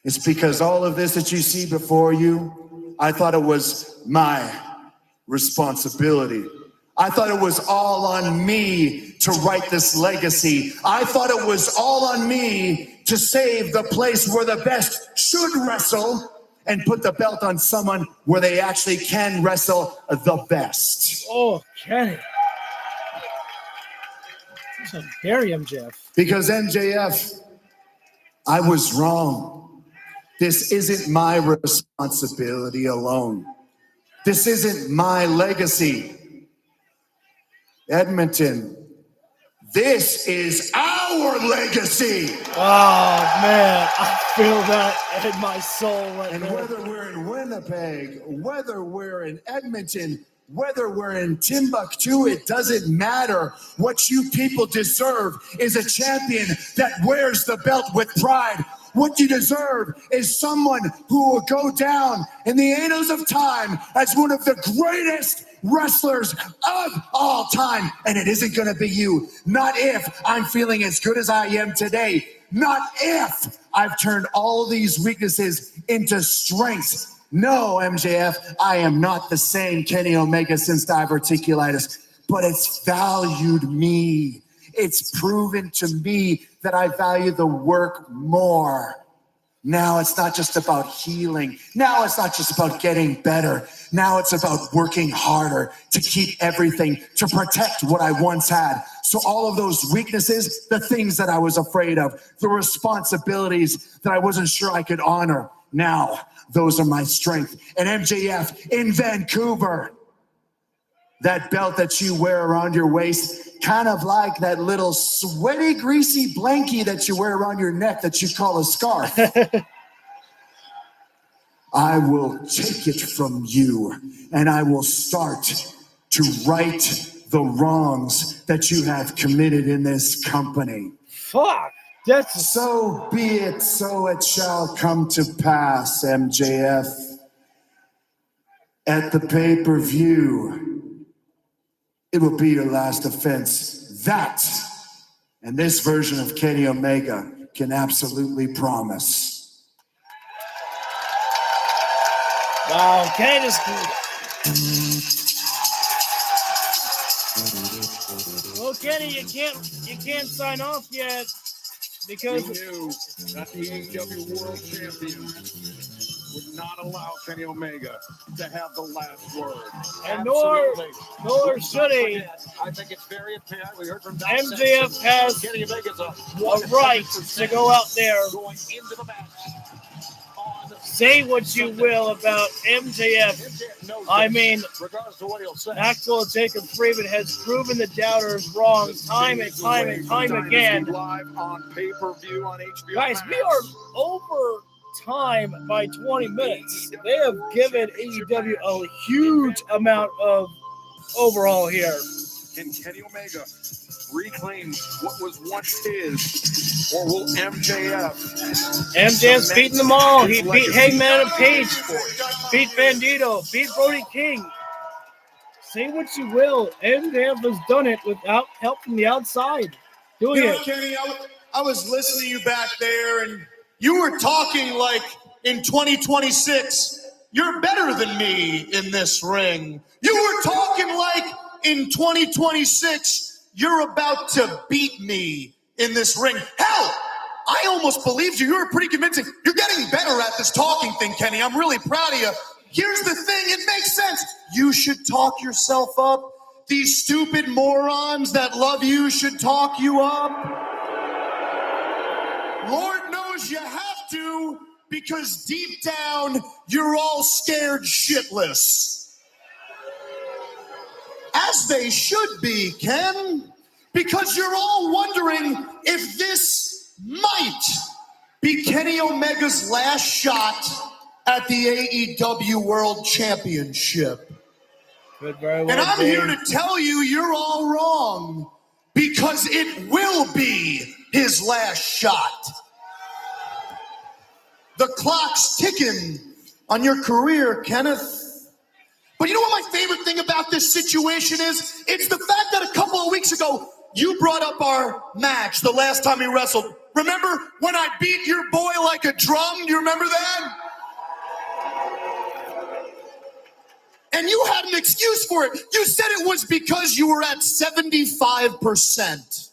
It's because all of this that you see before you, I thought it was my responsibility. I thought it was all on me to write this legacy. I thought it was all on me to save the place where the best should wrestle and put the belt on someone where they actually can wrestle the best. Oh, Kenny. That's very MJF. Because MJF, I was wrong. This isn't my responsibility alone. This isn't my legacy. Edmonton, this is our legacy. Oh, man. I feel that in my soul right and now. Whether we're in Winnipeg, whether we're in Edmonton, whether we're in Timbuktu, it doesn't matter. What you people deserve is a champion that wears the belt with pride. What you deserve is someone who will go down in the annals of time as one of the greatest wrestlers of all time. And it isn't going to be you. Not if I'm feeling as good as I am today. Not if I've turned all these weaknesses into strengths. No, MJF, I am not the same Kenny Omega since diverticulitis, but it's valued me. It's proven to me that I value the work more. Now it's not just about healing. Now it's not just about getting better. Now it's about working harder to keep everything, to protect what I once had. So all of those weaknesses, the things that I was afraid of, the responsibilities that I wasn't sure I could honor, now those are my strength. And MJF in Vancouver, that belt that you wear around your waist, kind of like that little sweaty, greasy blankie that you wear around your neck that you call a scarf. I will take it from you and I will start to right the wrongs that you have committed in this company. Fuck. That's so be it, so it shall come to pass, MJF. At the pay-per-view, it will be your last offense. That, and this version of Kenny Omega can absolutely promise. Wow, Kenny is good. Well, Kenny, you can't sign off yet because we knew that the AEW World Champion would not allow Kenny Omega to have the last word. And nor should he. I think it's very apparent. We heard from MJF has Kenny Omega's a right to go out there. Going into the match. Say what you will about MJF. I mean, regardless of what he'll say, Maxwell Jacob Freeman has proven the doubters wrong time and time and time again. Live on pay-per-view on HBO. Guys, we are over time by 20 minutes. They have given AEW a huge amount of overhaul here. Can Kenny Omega reclaim what was once his, or will MJF's beaten them all. He beat Hangman and Page, beat Bandito, beat Brody King. Say what you will, MJF has done it without help from the outside. Doing it. Kenny, I was listening to you back there, and you were talking like in 2026, you're better than me in this ring. You were talking like in 2026, you're about to beat me in this ring. Hell, I almost believed you. You were pretty convincing. You're getting better at this talking thing, Kenny. I'm really proud of you. Here's the thing. It makes sense. You should talk yourself up. These stupid morons that love you should talk you up. Lord knows you have to, because deep down, you're all scared shitless. As they should be, Ken, because you're all wondering if this might be Kenny Omega's last shot at the AEW World Championship. Could very well and I'm be. here to tell you you're all wrong, because it will be his last shot. The clock's ticking on your career, Kenneth. But you know what my favorite thing about this situation is? It's the fact that a couple of weeks ago, you brought up our match the last time we wrestled. Remember when I beat your boy like a drum? Do you remember that? And you had an excuse for it. You said it was because you were at 75%.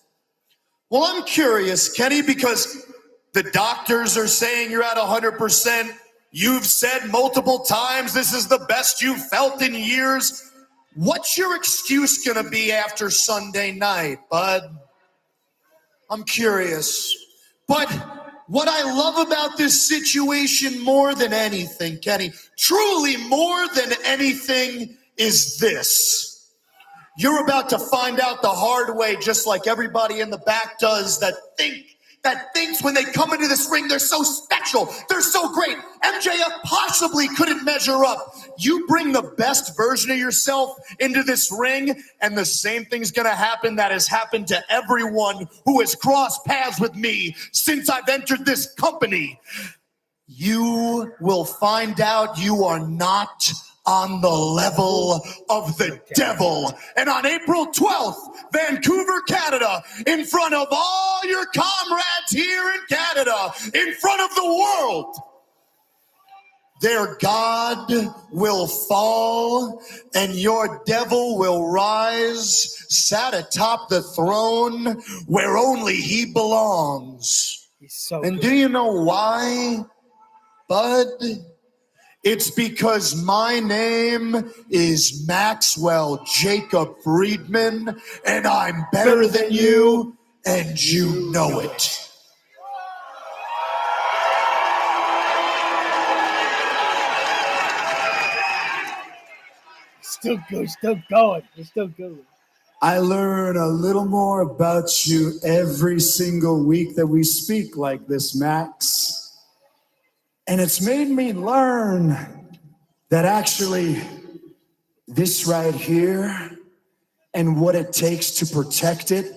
Well, I'm curious, Kenny, because the doctors are saying you're at 100%. You've said multiple times this is the best you've felt in years. What's your excuse going to be after Sunday night, bud? I'm curious. But what I love about this situation more than anything, Kenny, truly more than anything, is this. You're about to find out the hard way, just like everybody in the back does, that thinks when they come into this ring, they're so special, they're so great. MJF possibly couldn't measure up. You bring the best version of yourself into this ring, and the same thing's gonna happen that has happened to everyone who has crossed paths with me since I've entered this company. You will find out you are not on the level of the devil. And on April 12th, Vancouver, Canada, in front of all your comrades here in Canada, in front of the world, their God will fall and your devil will rise, sat atop the throne where only he belongs. And do you know why, bud? It's because my name is Maxwell Jacob Friedman, and I'm better than you, and you know it. Still good, still going. We're still going. I learn a little more about you every single week that we speak like this, Max. And it's made me learn that actually this right here and what it takes to protect it,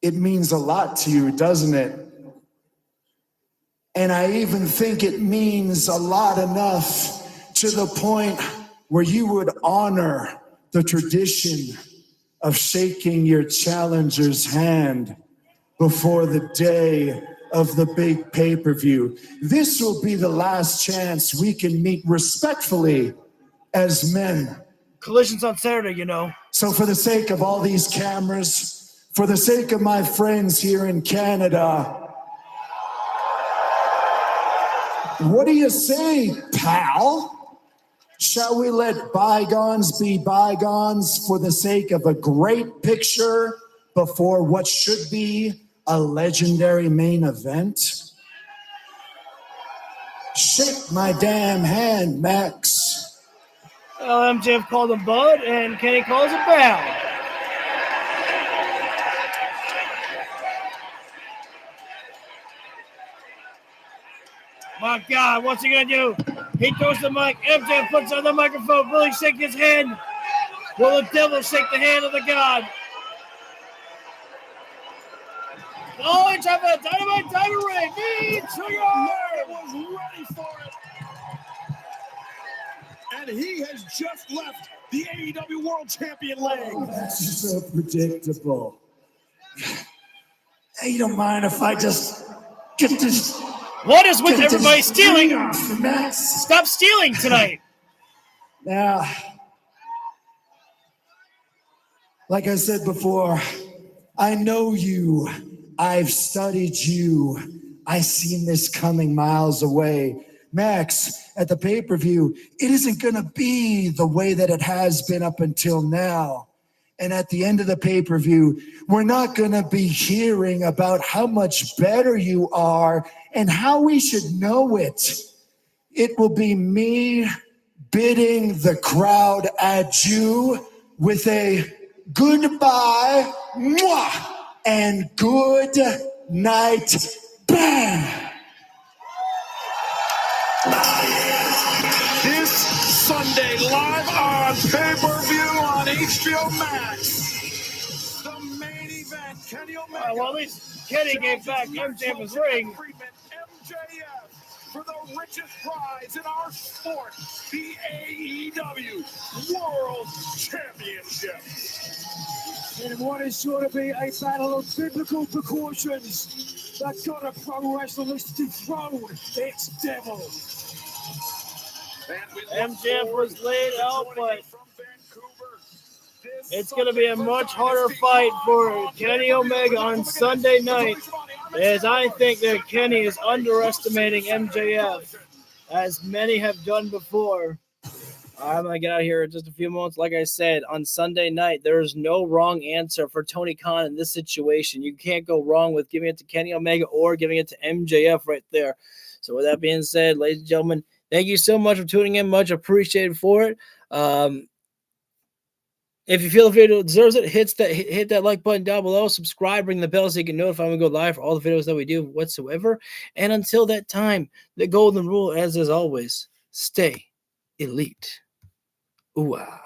it means a lot to you, doesn't it? And I even think it means a lot enough to the point where you would honor the tradition of shaking your challenger's hand before the day of the big pay-per-view. This will be the last chance we can meet respectfully as men. Collision's on Saturday, you know. So for the sake of all these cameras, for the sake of my friends here in Canada, What do you say, pal? Shall we let bygones be bygones for the sake of a great picture before what should be a legendary main event? Shake my damn hand, Max. MJF called him Bud, and Kenny calls him Pal. My God, what's he gonna do? He throws the mic. MJF puts on the microphone. Billy shake his hand. Will the devil shake the hand of the God? Oh, he's having a Dynamite diamond ring. Mean Trigger was ready for it. And he has just left the AEW World Champion leg. That's so predictable. Hey, you don't mind if I just get this? What is with everybody stealing? Max. Stop stealing tonight. Now, like I said before, I know you. I've studied you. I seen this coming miles away. Max, at the pay-per-view, it isn't going to be the way that it has been up until now. And at the end of the pay-per-view, we're not going to be hearing about how much better you are and how we should know it. It will be me bidding the crowd adieu with a goodbye, mwah, and good night, bang. This Sunday, live on pay-per-view on HBO Max. The main event, Kenny Omega. Well, at least Kenny gave back MJF's ring. MJF for the richest prize in our sport, the AEW World Championship. In what is sure to be a battle of biblical proportions, the God of pro wrestling is dethroned its devil. MJF was laid out, but it's going to be a much harder fight for Kenny Omega on Sunday night, as I think that Kenny is underestimating MJF, as many have done before. I'm going to get out of here in just a few moments. Like I said, on Sunday night, there is no wrong answer for Tony Khan in this situation. You can't go wrong with giving it to Kenny Omega or giving it to MJF right there. So with that being said, ladies and gentlemen, thank you so much for tuning in. Much appreciated for it. If you feel the video deserves it, hit that like button down below. Subscribe, ring the bell so you get notified when we go live for all the videos that we do whatsoever. And until that time, the golden rule, as always, stay elite. Ooh-ah.